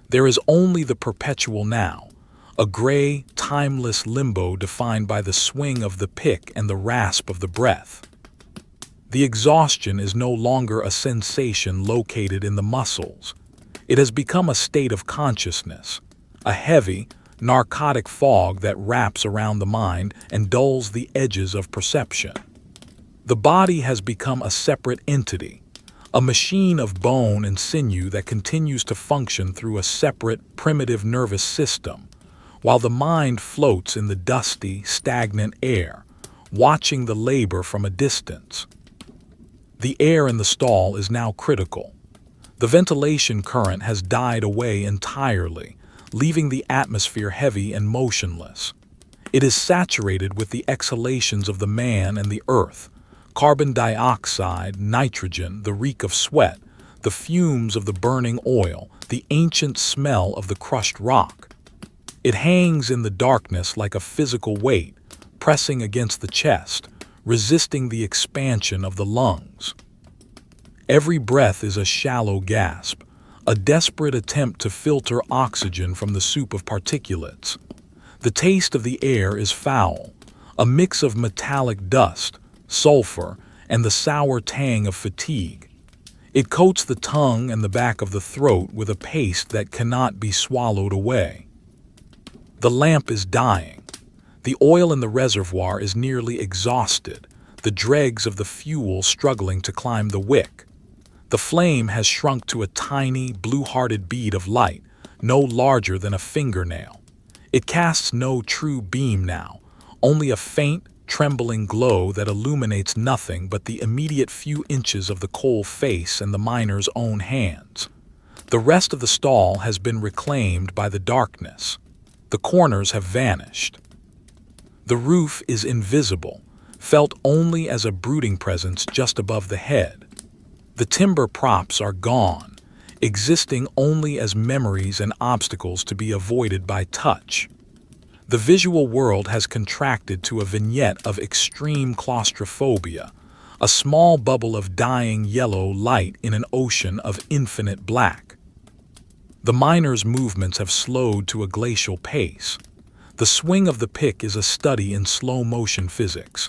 There is only the perpetual now, a gray, timeless limbo defined by the swing of the pick and the rasp of the breath. The exhaustion is no longer a sensation located in the muscles. It has become a state of consciousness, a heavy, narcotic fog that wraps around the mind and dulls the edges of perception. The body has become a separate entity, a machine of bone and sinew that continues to function through a separate, primitive nervous system, while the mind floats in the dusty, stagnant air, watching the labor from a distance. The air in the stall is now critical. The ventilation current has died away entirely, leaving the atmosphere heavy and motionless. It is saturated with the exhalations of the man and the earth, carbon dioxide, nitrogen, the reek of sweat, the fumes of the burning oil, the ancient smell of the crushed rock. It hangs in the darkness like a physical weight, pressing against the chest, resisting the expansion of the lungs. Every breath is a shallow gasp, a desperate attempt to filter oxygen from the soup of particulates. The taste of the air is foul, a mix of metallic dust, sulfur, and the sour tang of fatigue. It coats the tongue and the back of the throat with a paste that cannot be swallowed away. The lamp is dying. The oil in the reservoir is nearly exhausted, the dregs of the fuel struggling to climb the wick. The flame has shrunk to a tiny, blue-hearted bead of light, no larger than a fingernail. It casts no true beam now, only a faint, trembling glow that illuminates nothing but the immediate few inches of the coal face and the miner's own hands. The rest of the stall has been reclaimed by the darkness. The corners have vanished. The roof is invisible, felt only as a brooding presence just above the head. The timber props are gone, existing only as memories and obstacles to be avoided by touch. The visual world has contracted to a vignette of extreme claustrophobia, a small bubble of dying yellow light in an ocean of infinite black. The miner's movements have slowed to a glacial pace. The swing of the pick is a study in slow-motion physics.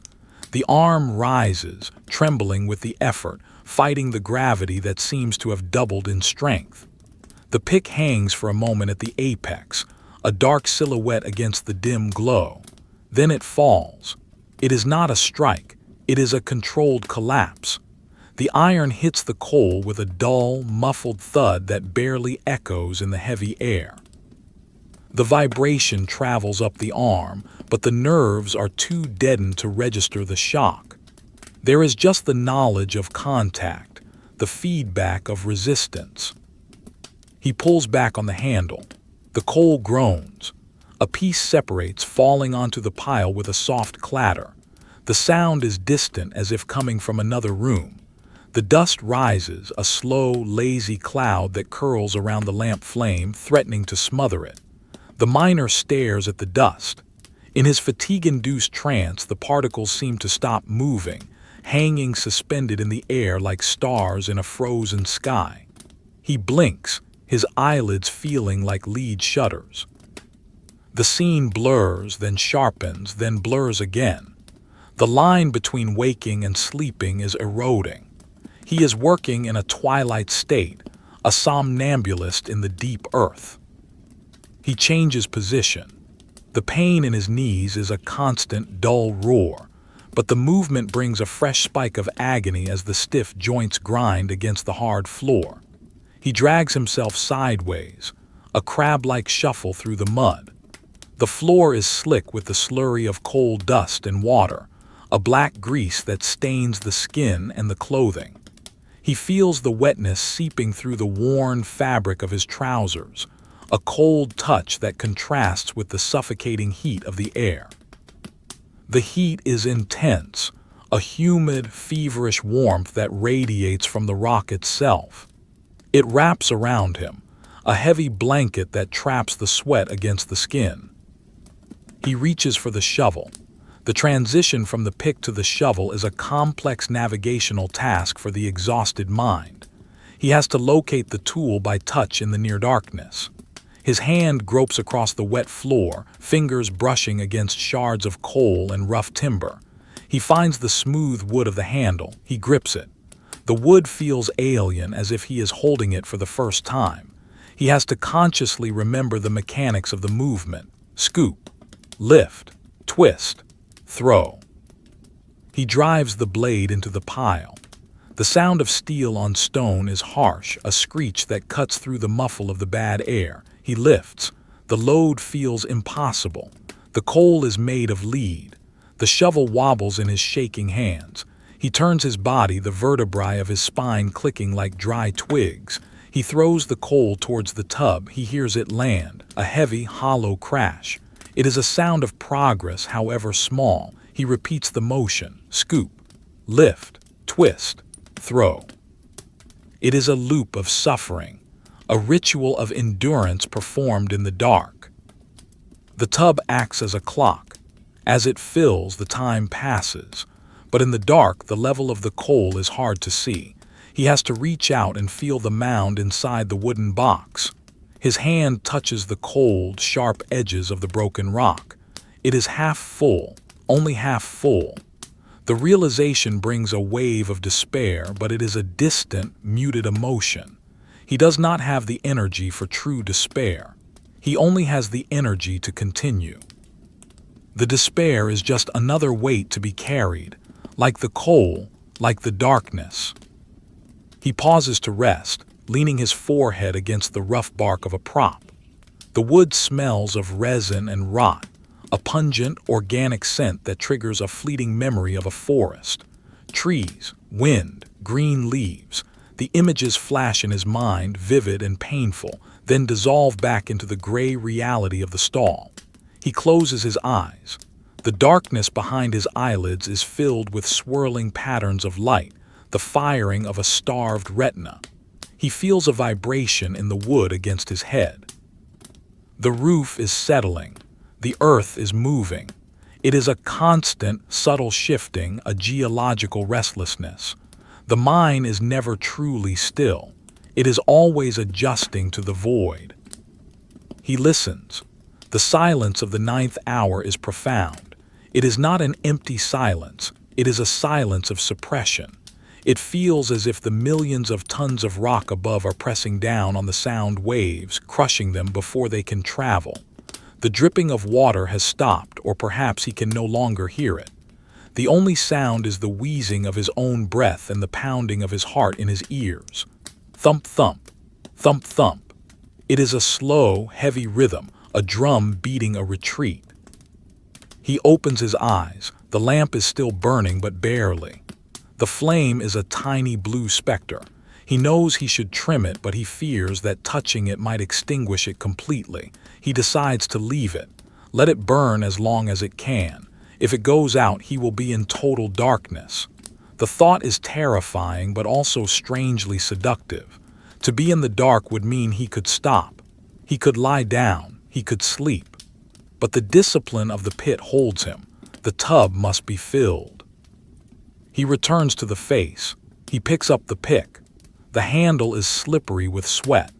The arm rises, trembling with the effort, fighting the gravity that seems to have doubled in strength. The pick hangs for a moment at the apex, a dark silhouette against the dim glow. Then it falls. It is not a strike, it is a controlled collapse. The iron hits the coal with a dull, muffled thud that barely echoes in the heavy air. The vibration travels up the arm, but the nerves are too deadened to register the shock. There is just the knowledge of contact, the feedback of resistance. He pulls back on the handle. The coal groans. A piece separates, falling onto the pile with a soft clatter. The sound is distant, as if coming from another room. The dust rises, a slow, lazy cloud that curls around the lamp flame, threatening to smother it. The miner stares at the dust. In his fatigue-induced trance, the particles seem to stop moving, hanging suspended in the air like stars in a frozen sky. He blinks, his eyelids feeling like lead shutters. The scene blurs, then sharpens, then blurs again. The line between waking and sleeping is eroding. He is working in a twilight state, a somnambulist in the deep earth. He changes position. The pain in his knees is a constant, dull roar, but the movement brings a fresh spike of agony as the stiff joints grind against the hard floor. He drags himself sideways, a crab-like shuffle through the mud. The floor is slick with the slurry of coal dust and water, a black grease that stains the skin and the clothing. He feels the wetness seeping through the worn fabric of his trousers, a cold touch that contrasts with the suffocating heat of the air. The heat is intense, a humid, feverish warmth that radiates from the rock itself. It wraps around him, a heavy blanket that traps the sweat against the skin. He reaches for the shovel. The transition from the pick to the shovel is a complex navigational task for the exhausted mind. He has to locate the tool by touch in the near darkness. His hand gropes across the wet floor, fingers brushing against shards of coal and rough timber. He finds the smooth wood of the handle. He grips it. The wood feels alien, as if he is holding it for the first time. He has to consciously remember the mechanics of the movement. Scoop, lift, twist, throw. He drives the blade into the pile. The sound of steel on stone is harsh, a screech that cuts through the muffle of the bad air. He lifts. The load feels impossible. The coal is made of lead. The shovel wobbles in his shaking hands. He turns his body, the vertebrae of his spine clicking like dry twigs. He throws the coal towards the tub. He hears it land, a heavy, hollow crash. It is a sound of progress, however small. He repeats the motion: scoop, lift, twist, throw. It is a loop of suffering, a ritual of endurance performed in the dark. The tub acts as a clock. As it fills, the time passes. But in the dark, the level of the coal is hard to see. He has to reach out and feel the mound inside the wooden box. His hand touches the cold, sharp edges of the broken rock. It is half full, only half full. The realization brings a wave of despair, but it is a distant, muted emotion. He does not have the energy for true despair. He only has the energy to continue. The despair is just another weight to be carried, like the coal, like the darkness. He pauses to rest, leaning his forehead against the rough bark of a prop. The wood smells of resin and rot, a pungent, organic scent that triggers a fleeting memory of a forest. Trees, wind, green leaves. The images flash in his mind, vivid and painful, then dissolve back into the gray reality of the stall. He closes his eyes. The darkness behind his eyelids is filled with swirling patterns of light, the firing of a starved retina. He feels a vibration in the wood against his head. The roof is settling. The earth is moving. It is a constant, subtle shifting, a geological restlessness. The mine is never truly still. It is always adjusting to the void. He listens. The silence of the 9th hour is profound. It is not an empty silence. It is a silence of suppression. It feels as if the millions of tons of rock above are pressing down on the sound waves, crushing them before they can travel. The dripping of water has stopped, or perhaps he can no longer hear it. The only sound is the wheezing of his own breath and the pounding of his heart in his ears. Thump, thump, thump, thump. It is a slow, heavy rhythm, a drum beating a retreat. He opens his eyes. The lamp is still burning, but barely. The flame is a tiny blue specter. He knows he should trim it, but he fears that touching it might extinguish it completely. He decides to leave it. Let it burn as long as it can. If it goes out, he will be in total darkness. The thought is terrifying, but also strangely seductive. To be in the dark would mean he could stop. He could lie down. He could sleep. But the discipline of the pit holds him. The tub must be filled. He returns to the face. He picks up the pick. The handle is slippery with sweat.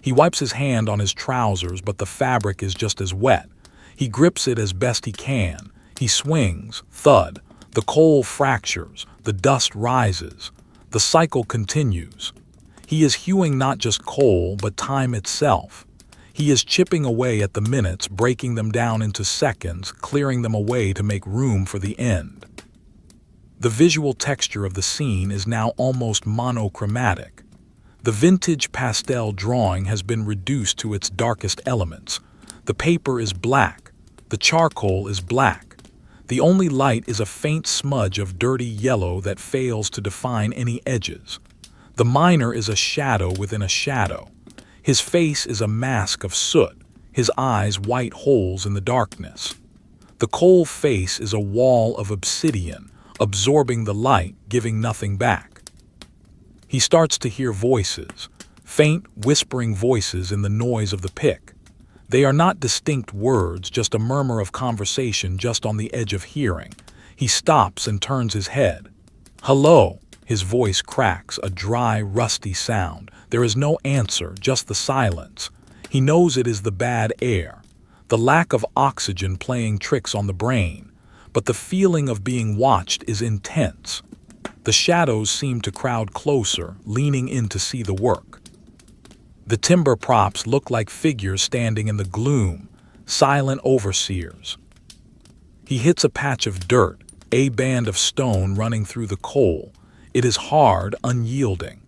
He wipes his hand on his trousers, but the fabric is just as wet. He grips it as best he can. He swings, thud. The coal fractures. The dust rises. The cycle continues. He is hewing not just coal, but time itself. He is chipping away at the minutes, breaking them down into seconds, clearing them away to make room for the end. The visual texture of the scene is now almost monochromatic. The vintage pastel drawing has been reduced to its darkest elements. The paper is black. The charcoal is black. The only light is a faint smudge of dirty yellow that fails to define any edges. The miner is a shadow within a shadow. His face is a mask of soot, his eyes white holes in the darkness. The coal face is a wall of obsidian, absorbing the light, giving nothing back. He starts to hear voices, faint, whispering voices in the noise of the pick. They are not distinct words, just a murmur of conversation just on the edge of hearing. He stops and turns his head. "Hello." His voice cracks, a dry, rusty sound. There is no answer, just the silence. He knows it is the bad air, the lack of oxygen playing tricks on the brain. But the feeling of being watched is intense. The shadows seem to crowd closer, leaning in to see the work. The timber props look like figures standing in the gloom, silent overseers. He hits a patch of dirt, a band of stone running through the coal. It is hard, unyielding.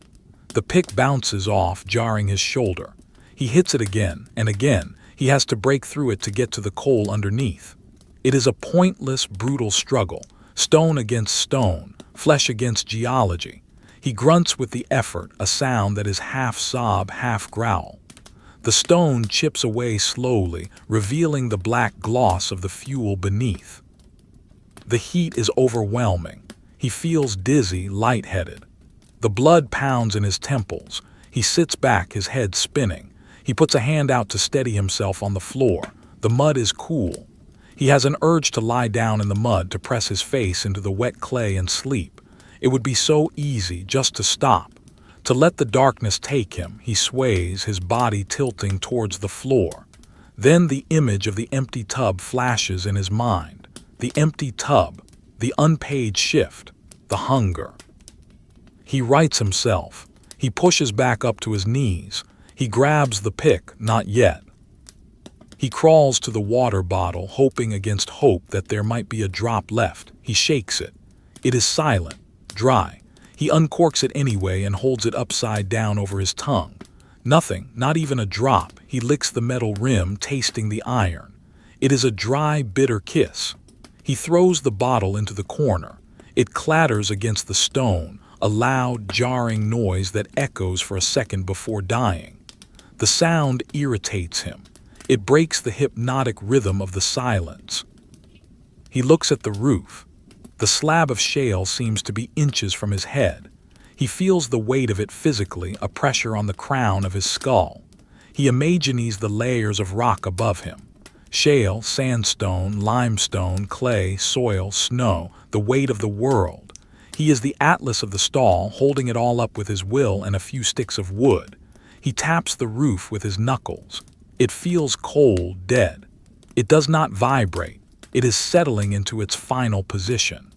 The pick bounces off, jarring his shoulder. He hits it again and again. He has to break through it to get to the coal underneath. It is a pointless, brutal struggle, stone against stone, flesh against geology. He grunts with the effort, a sound that is half sob, half growl. The stone chips away slowly, revealing the black gloss of the fuel beneath. The heat is overwhelming. He feels dizzy, lightheaded. The blood pounds in his temples. He sits back, his head spinning. He puts a hand out to steady himself on the floor. The mud is cool. He has an urge to lie down in the mud, to press his face into the wet clay and sleep. It would be so easy just to stop, to let the darkness take him. He sways, his body tilting towards the floor. Then the image of the empty tub flashes in his mind. The empty tub, the unpaid shift, the hunger. He rights himself. He pushes back up to his knees. He grabs the pick, not yet. He crawls to the water bottle, hoping against hope that there might be a drop left. He shakes it. It is silent, dry. He uncorks it anyway and holds it upside down over his tongue. Nothing, not even a drop. He licks the metal rim, tasting the iron. It is a dry, bitter kiss. He throws the bottle into the corner. It clatters against the stone, a loud, jarring noise that echoes for a second before dying. The sound irritates him. It breaks the hypnotic rhythm of the silence. He looks at the roof. The slab of shale seems to be inches from his head. He feels the weight of it physically, a pressure on the crown of his skull. He imagines the layers of rock above him. Shale, sandstone, limestone, clay, soil, snow, the weight of the world. He is the Atlas of the stall, holding it all up with his will and a few sticks of wood. He taps the roof with his knuckles. It feels cold, dead. It does not vibrate. It is settling into its final position.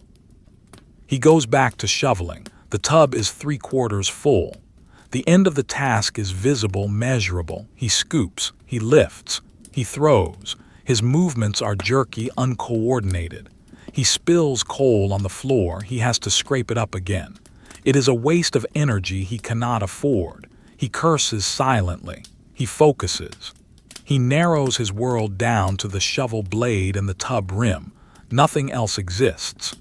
He goes back to shoveling. The tub is 3/4 full. The end of the task is visible, measurable. He scoops, he lifts, he throws. His movements are jerky, uncoordinated. He spills coal on the floor. He has to scrape it up again. It is a waste of energy he cannot afford. He curses silently. He focuses. He narrows his world down to the shovel blade and the tub rim. Nothing else exists.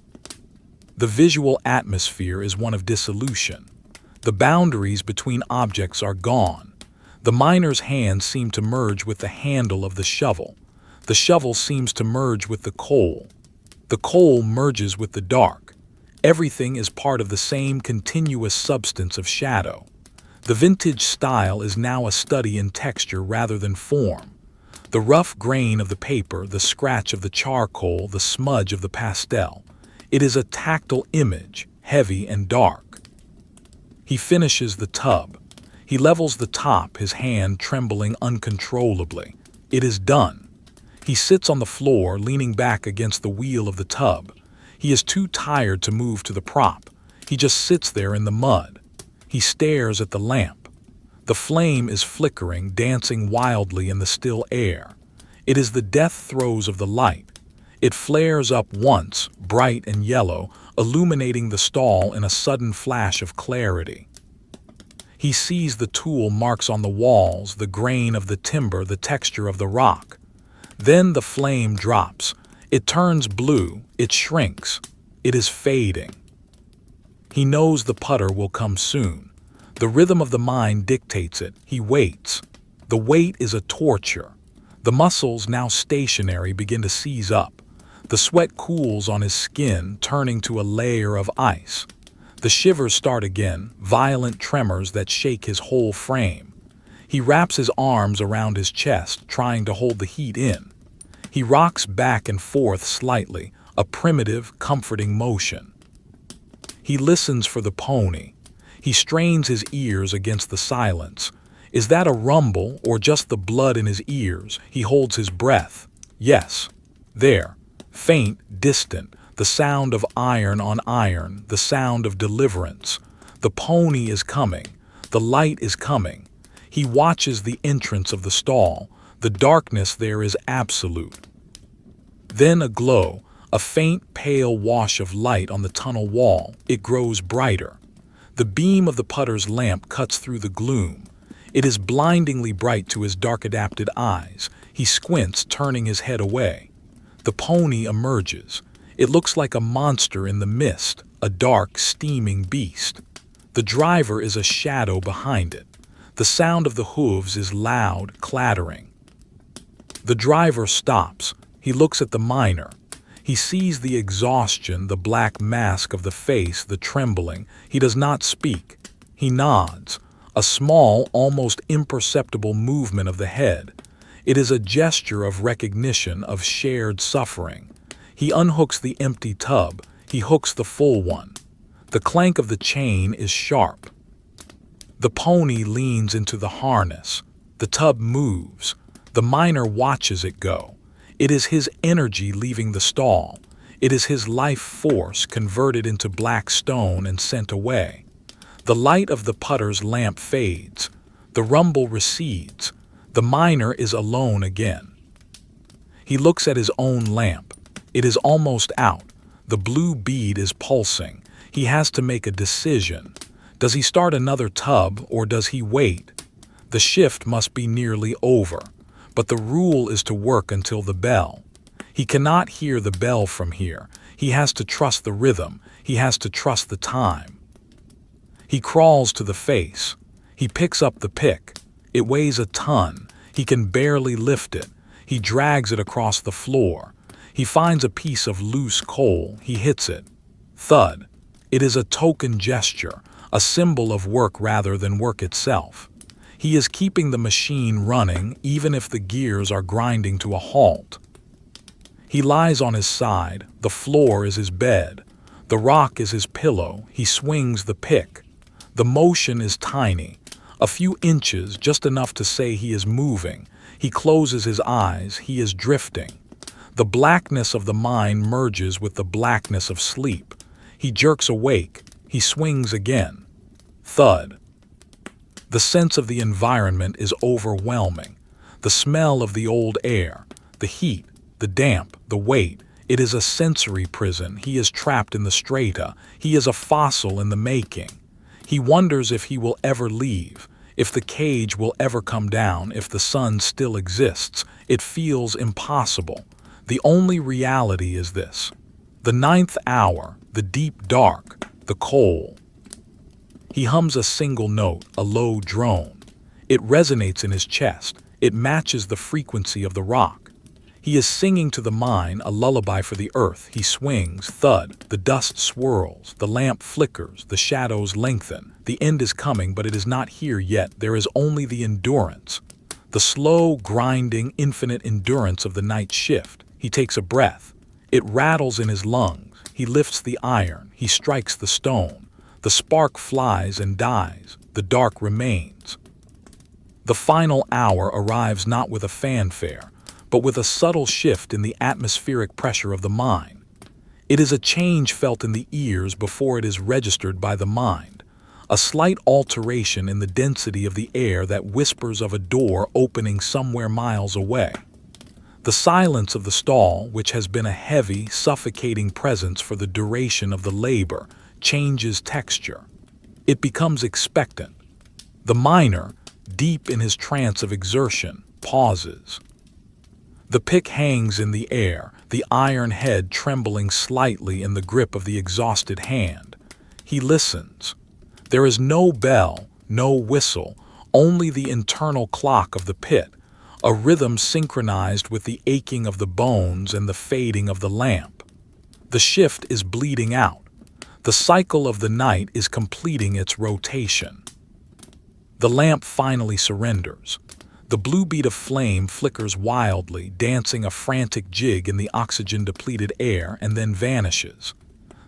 The visual atmosphere is one of dissolution. The boundaries between objects are gone. The miner's hands seem to merge with the handle of the shovel. The shovel seems to merge with the coal. The coal merges with the dark. Everything is part of the same continuous substance of shadow. The vintage style is now a study in texture rather than form. The rough grain of the paper, the scratch of the charcoal, the smudge of the pastel. It is a tactile image, heavy and dark. He finishes the tub. He levels the top, his hand trembling uncontrollably. It is done. He sits on the floor, leaning back against the wheel of the tub. He is too tired to move to the prop. He just sits there in the mud. He stares at the lamp. The flame is flickering, dancing wildly in the still air. It is the death throes of the light. It flares up once, bright and yellow, illuminating the stall in a sudden flash of clarity. He sees the tool marks on the walls, the grain of the timber, the texture of the rock. Then the flame drops. It turns blue. It shrinks. It is fading. He knows the putter will come soon. The rhythm of the mind dictates it. He waits. The wait is a torture. The muscles, now stationary, begin to seize up. The sweat cools on his skin, turning to a layer of ice. The shivers start again, violent tremors that shake his whole frame. He wraps his arms around his chest, trying to hold the heat in. He rocks back and forth slightly, a primitive, comforting motion. He listens for the pony. He strains his ears against the silence. Is that a rumble or just the blood in his ears? He holds his breath. Yes. There. Faint, distant, the sound of iron on iron, the sound of deliverance. The pony is coming. The light is coming. He watches the entrance of the stall. The darkness there is absolute. Then a glow, a faint, pale wash of light on the tunnel wall. It grows brighter. The beam of the putter's lamp cuts through the gloom. It is blindingly bright to his dark-adapted eyes. He squints, turning his head away. The pony emerges. It looks like a monster in the mist, a dark, steaming beast. The driver is a shadow behind it. The sound of the hooves is loud, clattering. The driver stops. He looks at the miner. He sees the exhaustion, the black mask of the face, the trembling. He does not speak. He nods. A small, almost imperceptible movement of the head. It is a gesture of recognition, of shared suffering. He unhooks the empty tub. He hooks the full one. The clank of the chain is sharp. The pony leans into the harness. The tub moves. The miner watches it go. It is his energy leaving the stall. It is his life force converted into black stone and sent away. The light of the putter's lamp fades. The rumble recedes. The miner is alone again. He looks at his own lamp. It is almost out. The blue bead is pulsing. He has to make a decision. Does he start another tub or does he wait? The shift must be nearly over, but the rule is to work until the bell. He cannot hear the bell from here. He has to trust the rhythm. He has to trust the time. He crawls to the face. He picks up the pick. It weighs a ton. He can barely lift it. He drags it across the floor. He finds a piece of loose coal. He hits it. Thud. It is a token gesture, a symbol of work rather than work itself. He is keeping the machine running even if the gears are grinding to a halt. He lies on his side. The floor is his bed. The rock is his pillow. He swings the pick. The motion is tiny. A few inches, just enough to say he is moving. He closes his eyes. He is drifting. The blackness of the mind merges with the blackness of sleep. He jerks awake. He swings again. Thud. The sense of the environment is overwhelming. The smell of the old air, the heat, the damp, the weight. It is a sensory prison. He is trapped in the strata. He is a fossil in the making. He wonders if he will ever leave, if the cage will ever come down, if the sun still exists. It feels impossible. The only reality is this. The 9th hour, the deep dark, the coal. He hums a single note, a low drone. It resonates in his chest. It matches the frequency of the rock. He is singing to the mine, a lullaby for the earth. He swings, thud, the dust swirls, the lamp flickers, the shadows lengthen. The end is coming, but it is not here yet. There is only the endurance. The slow, grinding, infinite endurance of the night shift. He takes a breath. It rattles in his lungs. He lifts the iron, he strikes the stone. The spark flies and dies, the dark remains. The final hour arrives not with a fanfare, but with a subtle shift in the atmospheric pressure of the mine. It is a change felt in the ears before it is registered by the mind, a slight alteration in the density of the air that whispers of a door opening somewhere miles away. The silence of the stall, which has been a heavy, suffocating presence for the duration of the labor, changes texture. It becomes expectant. The miner, deep in his trance of exertion, pauses. The pick hangs in the air, the iron head trembling slightly in the grip of the exhausted hand. He listens. There is no bell, no whistle, only the internal clock of the pit, a rhythm synchronized with the aching of the bones and the fading of the lamp. The shift is bleeding out. The cycle of the night is completing its rotation. The lamp finally surrenders. The blue bead of flame flickers wildly, dancing a frantic jig in the oxygen-depleted air, and then vanishes.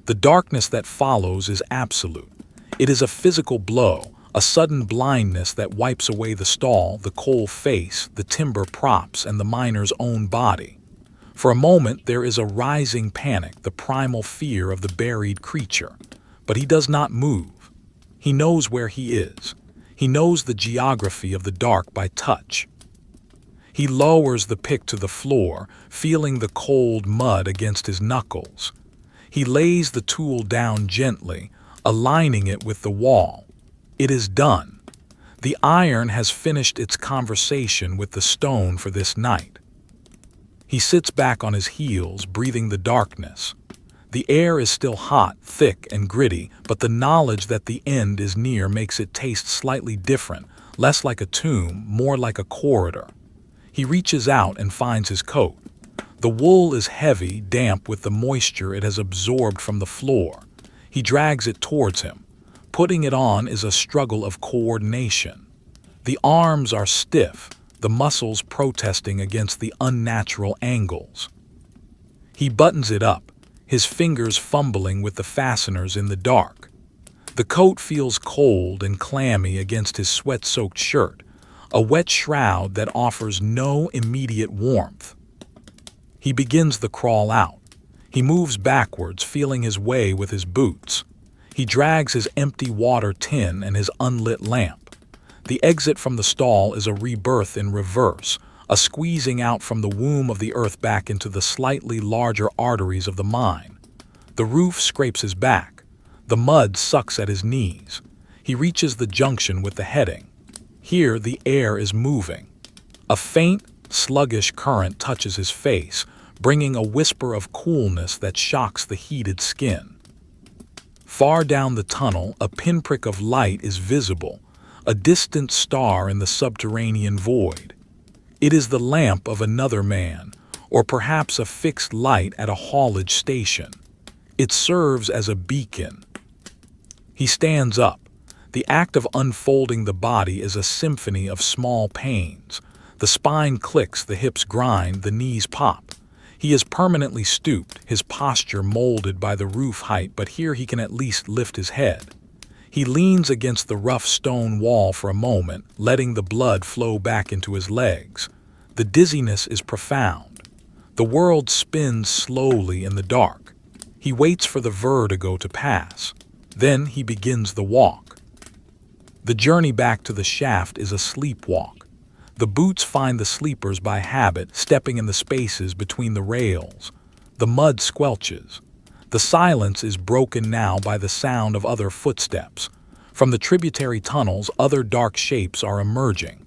The darkness that follows is absolute. It is a physical blow, a sudden blindness that wipes away the stall, the coal face, the timber props, and the miner's own body. For a moment there is a rising panic, the primal fear of the buried creature. But he does not move. He knows where he is. He knows the geography of the dark by touch. He lowers the pick to the floor, feeling the cold mud against his knuckles. He lays the tool down gently, aligning it with the wall. It is done. The iron has finished its conversation with the stone for this night. He sits back on his heels, breathing the darkness. The air is still hot, thick, and gritty, but the knowledge that the end is near makes it taste slightly different, less like a tomb, more like a corridor. He reaches out and finds his coat. The wool is heavy, damp with the moisture it has absorbed from the floor. He drags it towards him. Putting it on is a struggle of coordination. The arms are stiff, the muscles protesting against the unnatural angles. He buttons it up, his fingers fumbling with the fasteners in the dark. The coat feels cold and clammy against his sweat-soaked shirt, a wet shroud that offers no immediate warmth. He begins the crawl out. He moves backwards, feeling his way with his boots. He drags his empty water tin and his unlit lamp. The exit from the stall is a rebirth in reverse, a squeezing out from the womb of the earth back into the slightly larger arteries of the mine. The roof scrapes his back. The mud sucks at his knees. He reaches the junction with the heading. Here the air is moving. A faint, sluggish current touches his face, bringing a whisper of coolness that shocks the heated skin. Far down the tunnel, a pinprick of light is visible, a distant star in the subterranean void. It is the lamp of another man, or perhaps a fixed light at a haulage station. It serves as a beacon. He stands up. The act of unfolding the body is a symphony of small pains. The spine clicks, the hips grind, the knees pop. He is permanently stooped, his posture molded by the roof height, but here he can at least lift his head. He leans against the rough stone wall for a moment, letting the blood flow back into his legs. The dizziness is profound. The world spins slowly in the dark. He waits for the vertigo to pass. Then he begins the walk. The journey back to the shaft is a sleepwalk. The boots find the sleepers by habit, stepping in the spaces between the rails. The mud squelches. The silence is broken now by the sound of other footsteps. From the tributary tunnels, other dark shapes are emerging.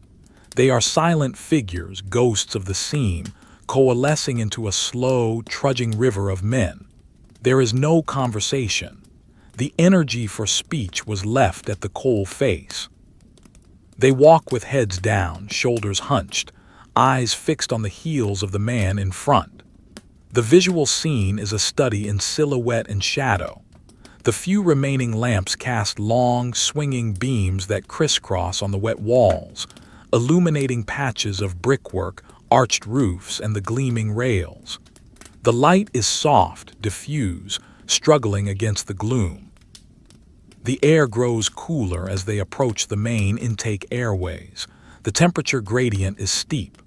They are silent figures, ghosts of the seam, coalescing into a slow, trudging river of men. There is no conversation. The energy for speech was left at the coal face. They walk with heads down, shoulders hunched, eyes fixed on the heels of the man in front. The visual scene is a study in silhouette and shadow. The few remaining lamps cast long, swinging beams that crisscross on the wet walls, illuminating patches of brickwork, arched roofs, and the gleaming rails. The light is soft, diffuse, struggling against the gloom. The air grows cooler as they approach the main intake airways. The temperature gradient is steep.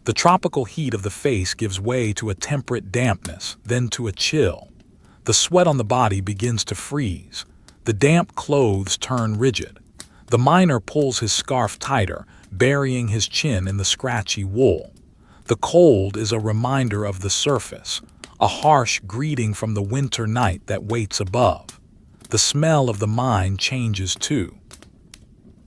The tropical heat of the face gives way to a temperate dampness, then to a chill. The sweat on the body begins to freeze. The damp clothes turn rigid. The miner pulls his scarf tighter, burying his chin in the scratchy wool. The cold is a reminder of the surface, a harsh greeting from the winter night that waits above. The smell of the mine changes too.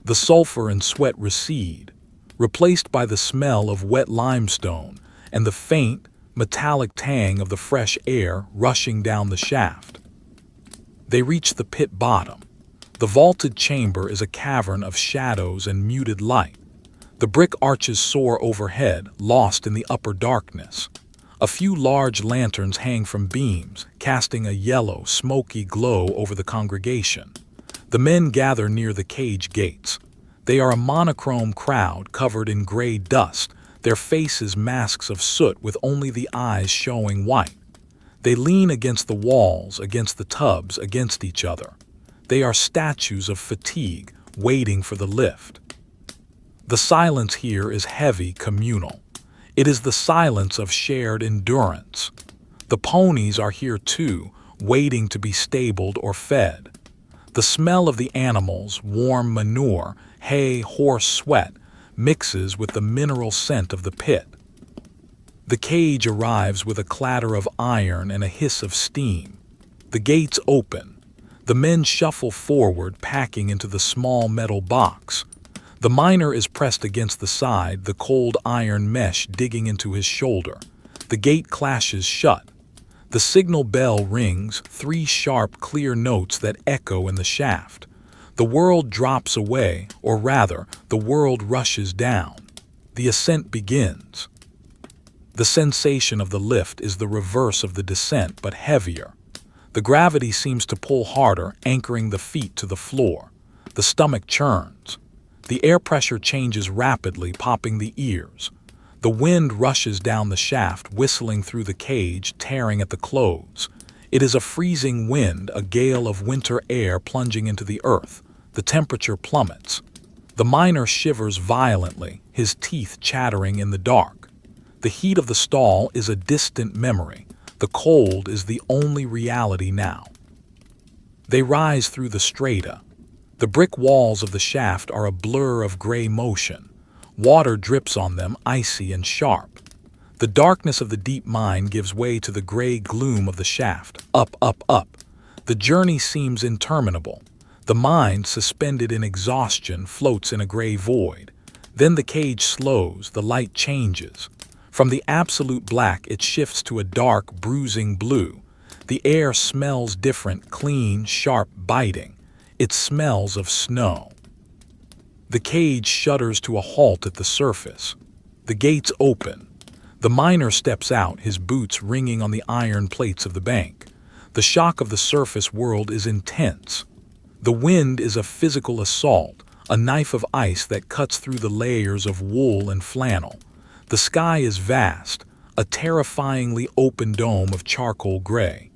The sulfur and sweat recede, replaced by the smell of wet limestone and the faint, metallic tang of the fresh air rushing down the shaft. They reach the pit bottom. The vaulted chamber is a cavern of shadows and muted light. The brick arches soar overhead, lost in the upper darkness. A few large lanterns hang from beams, casting a yellow, smoky glow over the congregation. The men gather near the cage gates. They are a monochrome crowd covered in gray dust, their faces masks of soot with only the eyes showing white. They lean against the walls, against the tubs, against each other. They are statues of fatigue, waiting for the lift. The silence here is heavy, communal. It is the silence of shared endurance. The ponies are here too, waiting to be stabled or fed. The smell of the animals, warm manure, hay, horse sweat, mixes with the mineral scent of the pit. The cage arrives with a clatter of iron and a hiss of steam. The gates open. The men shuffle forward, packing into the small metal box. The miner is pressed against the side, the cold iron mesh digging into his shoulder. The gate clashes shut. The signal bell rings, 3 sharp, clear notes that echo in the shaft. The world drops away, or rather, the world rushes down. The ascent begins. The sensation of the lift is the reverse of the descent, but heavier. The gravity seems to pull harder, anchoring the feet to the floor. The stomach churns. The air pressure changes rapidly, popping the ears. The wind rushes down the shaft, whistling through the cage, tearing at the clothes. It is a freezing wind, a gale of winter air plunging into the earth. The temperature plummets. The miner shivers violently, his teeth chattering in the dark. The heat of the stall is a distant memory. The cold is the only reality now. They rise through the strata. The brick walls of the shaft are a blur of gray motion. Water drips on them, icy and sharp. The darkness of the deep mine gives way to the gray gloom of the shaft. Up, up, up. The journey seems interminable. The mind, suspended in exhaustion, floats in a gray void. Then the cage slows, the light changes. From the absolute black, it shifts to a dark, bruising blue. The air smells different, clean, sharp, biting. It smells of snow. The cage shudders to a halt at the surface. The gates open. The miner steps out, his boots ringing on the iron plates of the bank. The shock of the surface world is intense. The wind is a physical assault, a knife of ice that cuts through the layers of wool and flannel. The sky is vast, a terrifyingly open dome of charcoal gray.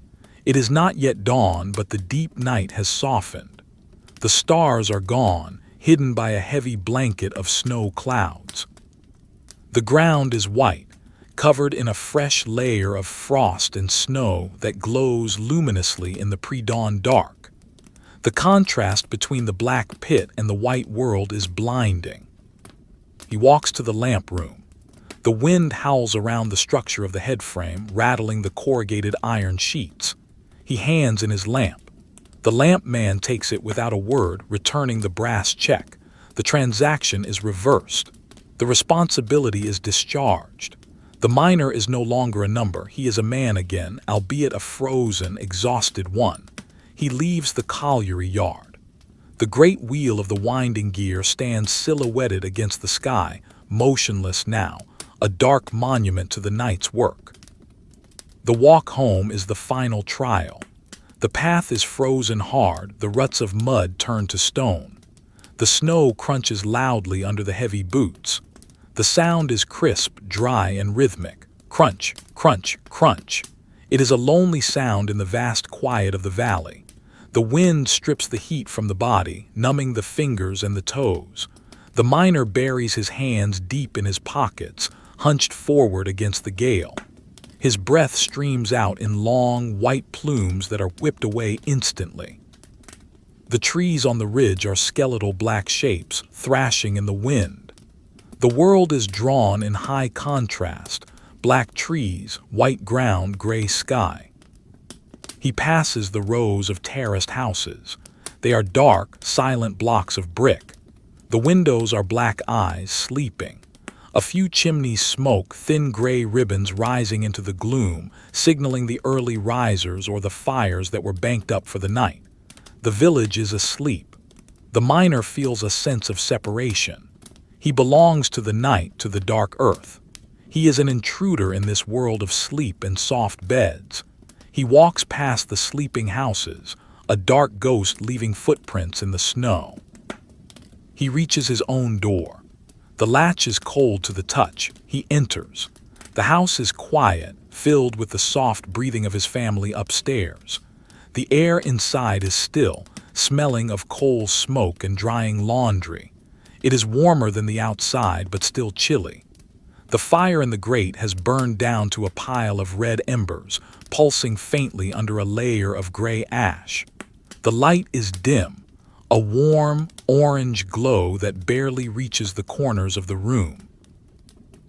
It is not yet dawn, but the deep night has softened. The stars are gone, hidden by a heavy blanket of snow clouds. The ground is white, covered in a fresh layer of frost and snow that glows luminously in the pre-dawn dark. The contrast between the black pit and the white world is blinding. He walks to the lamp room. The wind howls around the structure of the headframe, rattling the corrugated iron sheets. He hands in his lamp. The lamp man takes it without a word, returning the brass check. The transaction is reversed. The responsibility is discharged. The miner is no longer a number. He is a man again, albeit a frozen, exhausted one. He leaves the colliery yard. The great wheel of the winding gear stands silhouetted against the sky, motionless now, a dark monument to the night's work. The walk home is the final trial. The path is frozen hard, the ruts of mud turn to stone. The snow crunches loudly under the heavy boots. The sound is crisp, dry, and rhythmic. Crunch, crunch, crunch. It is a lonely sound in the vast quiet of the valley. The wind strips the heat from the body, numbing the fingers and the toes. The miner buries his hands deep in his pockets, hunched forward against the gale. His breath streams out in long, white plumes that are whipped away instantly. The trees on the ridge are skeletal black shapes, thrashing in the wind. The world is drawn in high contrast: black trees, white ground, gray sky. He passes the rows of terraced houses. They are dark, silent blocks of brick. The windows are black eyes, sleeping. A few chimneys smoke, thin gray ribbons rising into the gloom, signaling the early risers or the fires that were banked up for the night. The village is asleep. The miner feels a sense of separation. He belongs to the night, to the dark earth. He is an intruder in this world of sleep and soft beds. He walks past the sleeping houses, a dark ghost leaving footprints in the snow. He reaches his own door. The latch is cold to the touch. He enters. The house is quiet, filled with the soft breathing of his family upstairs. The air inside is still, smelling of coal smoke and drying laundry. It is warmer than the outside, but still chilly. The fire in the grate has burned down to a pile of red embers, pulsing faintly under a layer of gray ash. The light is dim, a warm, orange glow that barely reaches the corners of the room.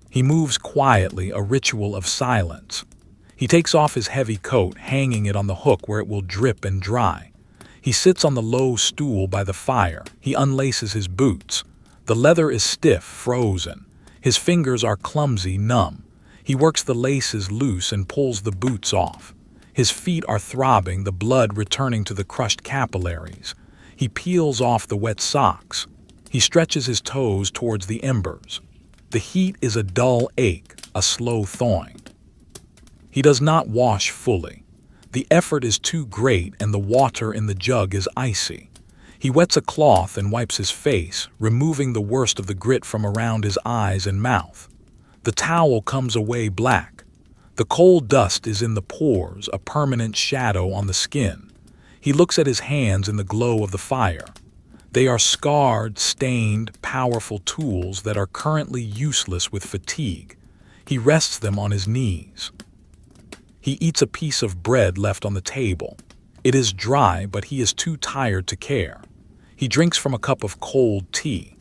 He moves quietly, a ritual of silence. He takes off his heavy coat, hanging it on the hook where it will drip and dry. He sits on the low stool by the fire. He unlaces his boots. The leather is stiff, frozen. His fingers are clumsy, numb. He works the laces loose and pulls the boots off. His feet are throbbing, the blood returning to the crushed capillaries. He peels off the wet socks. He stretches his toes towards the embers. The heat is a dull ache, a slow thawing. He does not wash fully. The effort is too great and the water in the jug is icy. He wets a cloth and wipes his face, removing the worst of the grit from around his eyes and mouth. The towel comes away black. The coal dust is in the pores, a permanent shadow on the skin. He looks at his hands in the glow of the fire. They are scarred, stained, powerful tools that are currently useless with fatigue. He rests them on his knees. He eats a piece of bread left on the table. It is dry, but he is too tired to care. He drinks from a cup of cold tea.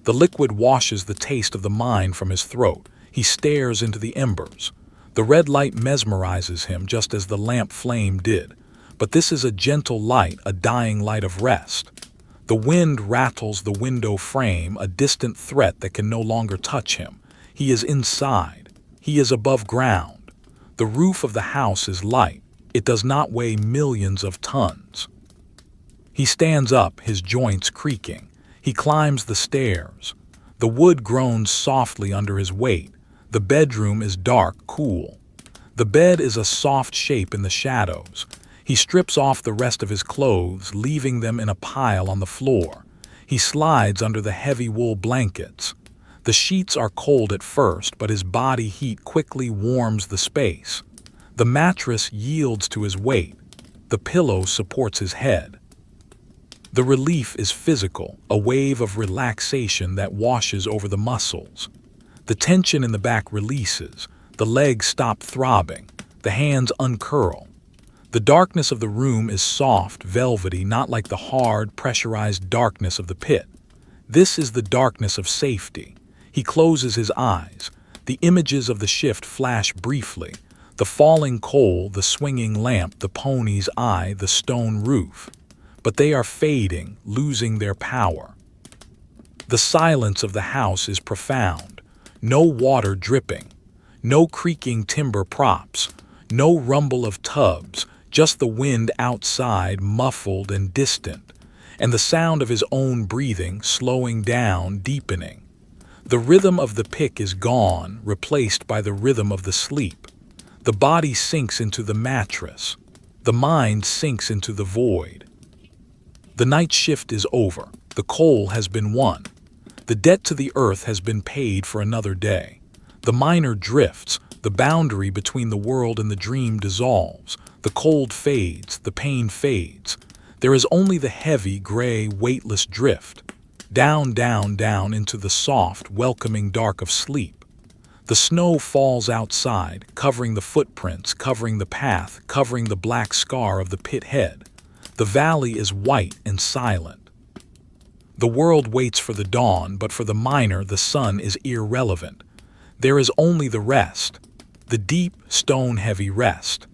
The liquid washes the taste of the mine from his throat. He stares into the embers. The red light mesmerizes him just as the lamp flame did. But this is a gentle light, a dying light of rest. The wind rattles the window frame, a distant threat that can no longer touch him. He is inside. He is above ground. The roof of the house is light. It does not weigh millions of tons. He stands up, his joints creaking. He climbs the stairs. The wood groans softly under his weight. The bedroom is dark, cool. The bed is a soft shape in the shadows. He strips off the rest of his clothes, leaving them in a pile on the floor. He slides under the heavy wool blankets. The sheets are cold at first, but his body heat quickly warms the space. The mattress yields to his weight. The pillow supports his head. The relief is physical, a wave of relaxation that washes over the muscles. The tension in the back releases. The legs stop throbbing. The hands uncurl. The darkness of the room is soft, velvety, not like the hard, pressurized darkness of the pit. This is the darkness of safety. He closes his eyes. The images of the shift flash briefly. The falling coal, the swinging lamp, the pony's eye, the stone roof. But they are fading, losing their power. The silence of the house is profound. No water dripping. No creaking timber props. No rumble of tubs. Just the wind outside, muffled and distant. And the sound of his own breathing, slowing down, deepening. The rhythm of the pick is gone, replaced by the rhythm of the sleep. The body sinks into the mattress. The mind sinks into the void. The night shift is over. The coal has been won. The debt to the earth has been paid for another day. The miner drifts, The boundary between the world and the dream dissolves. The cold fades, the pain fades. There is only the heavy, gray, weightless drift. Down, down, down into the soft, welcoming dark of sleep. The snow falls outside, covering the footprints, covering the path, covering the black scar of the pit head. The valley is white and silent. The world waits for the dawn, but for the miner the sun is irrelevant. There is only the rest, the deep, stone-heavy rest.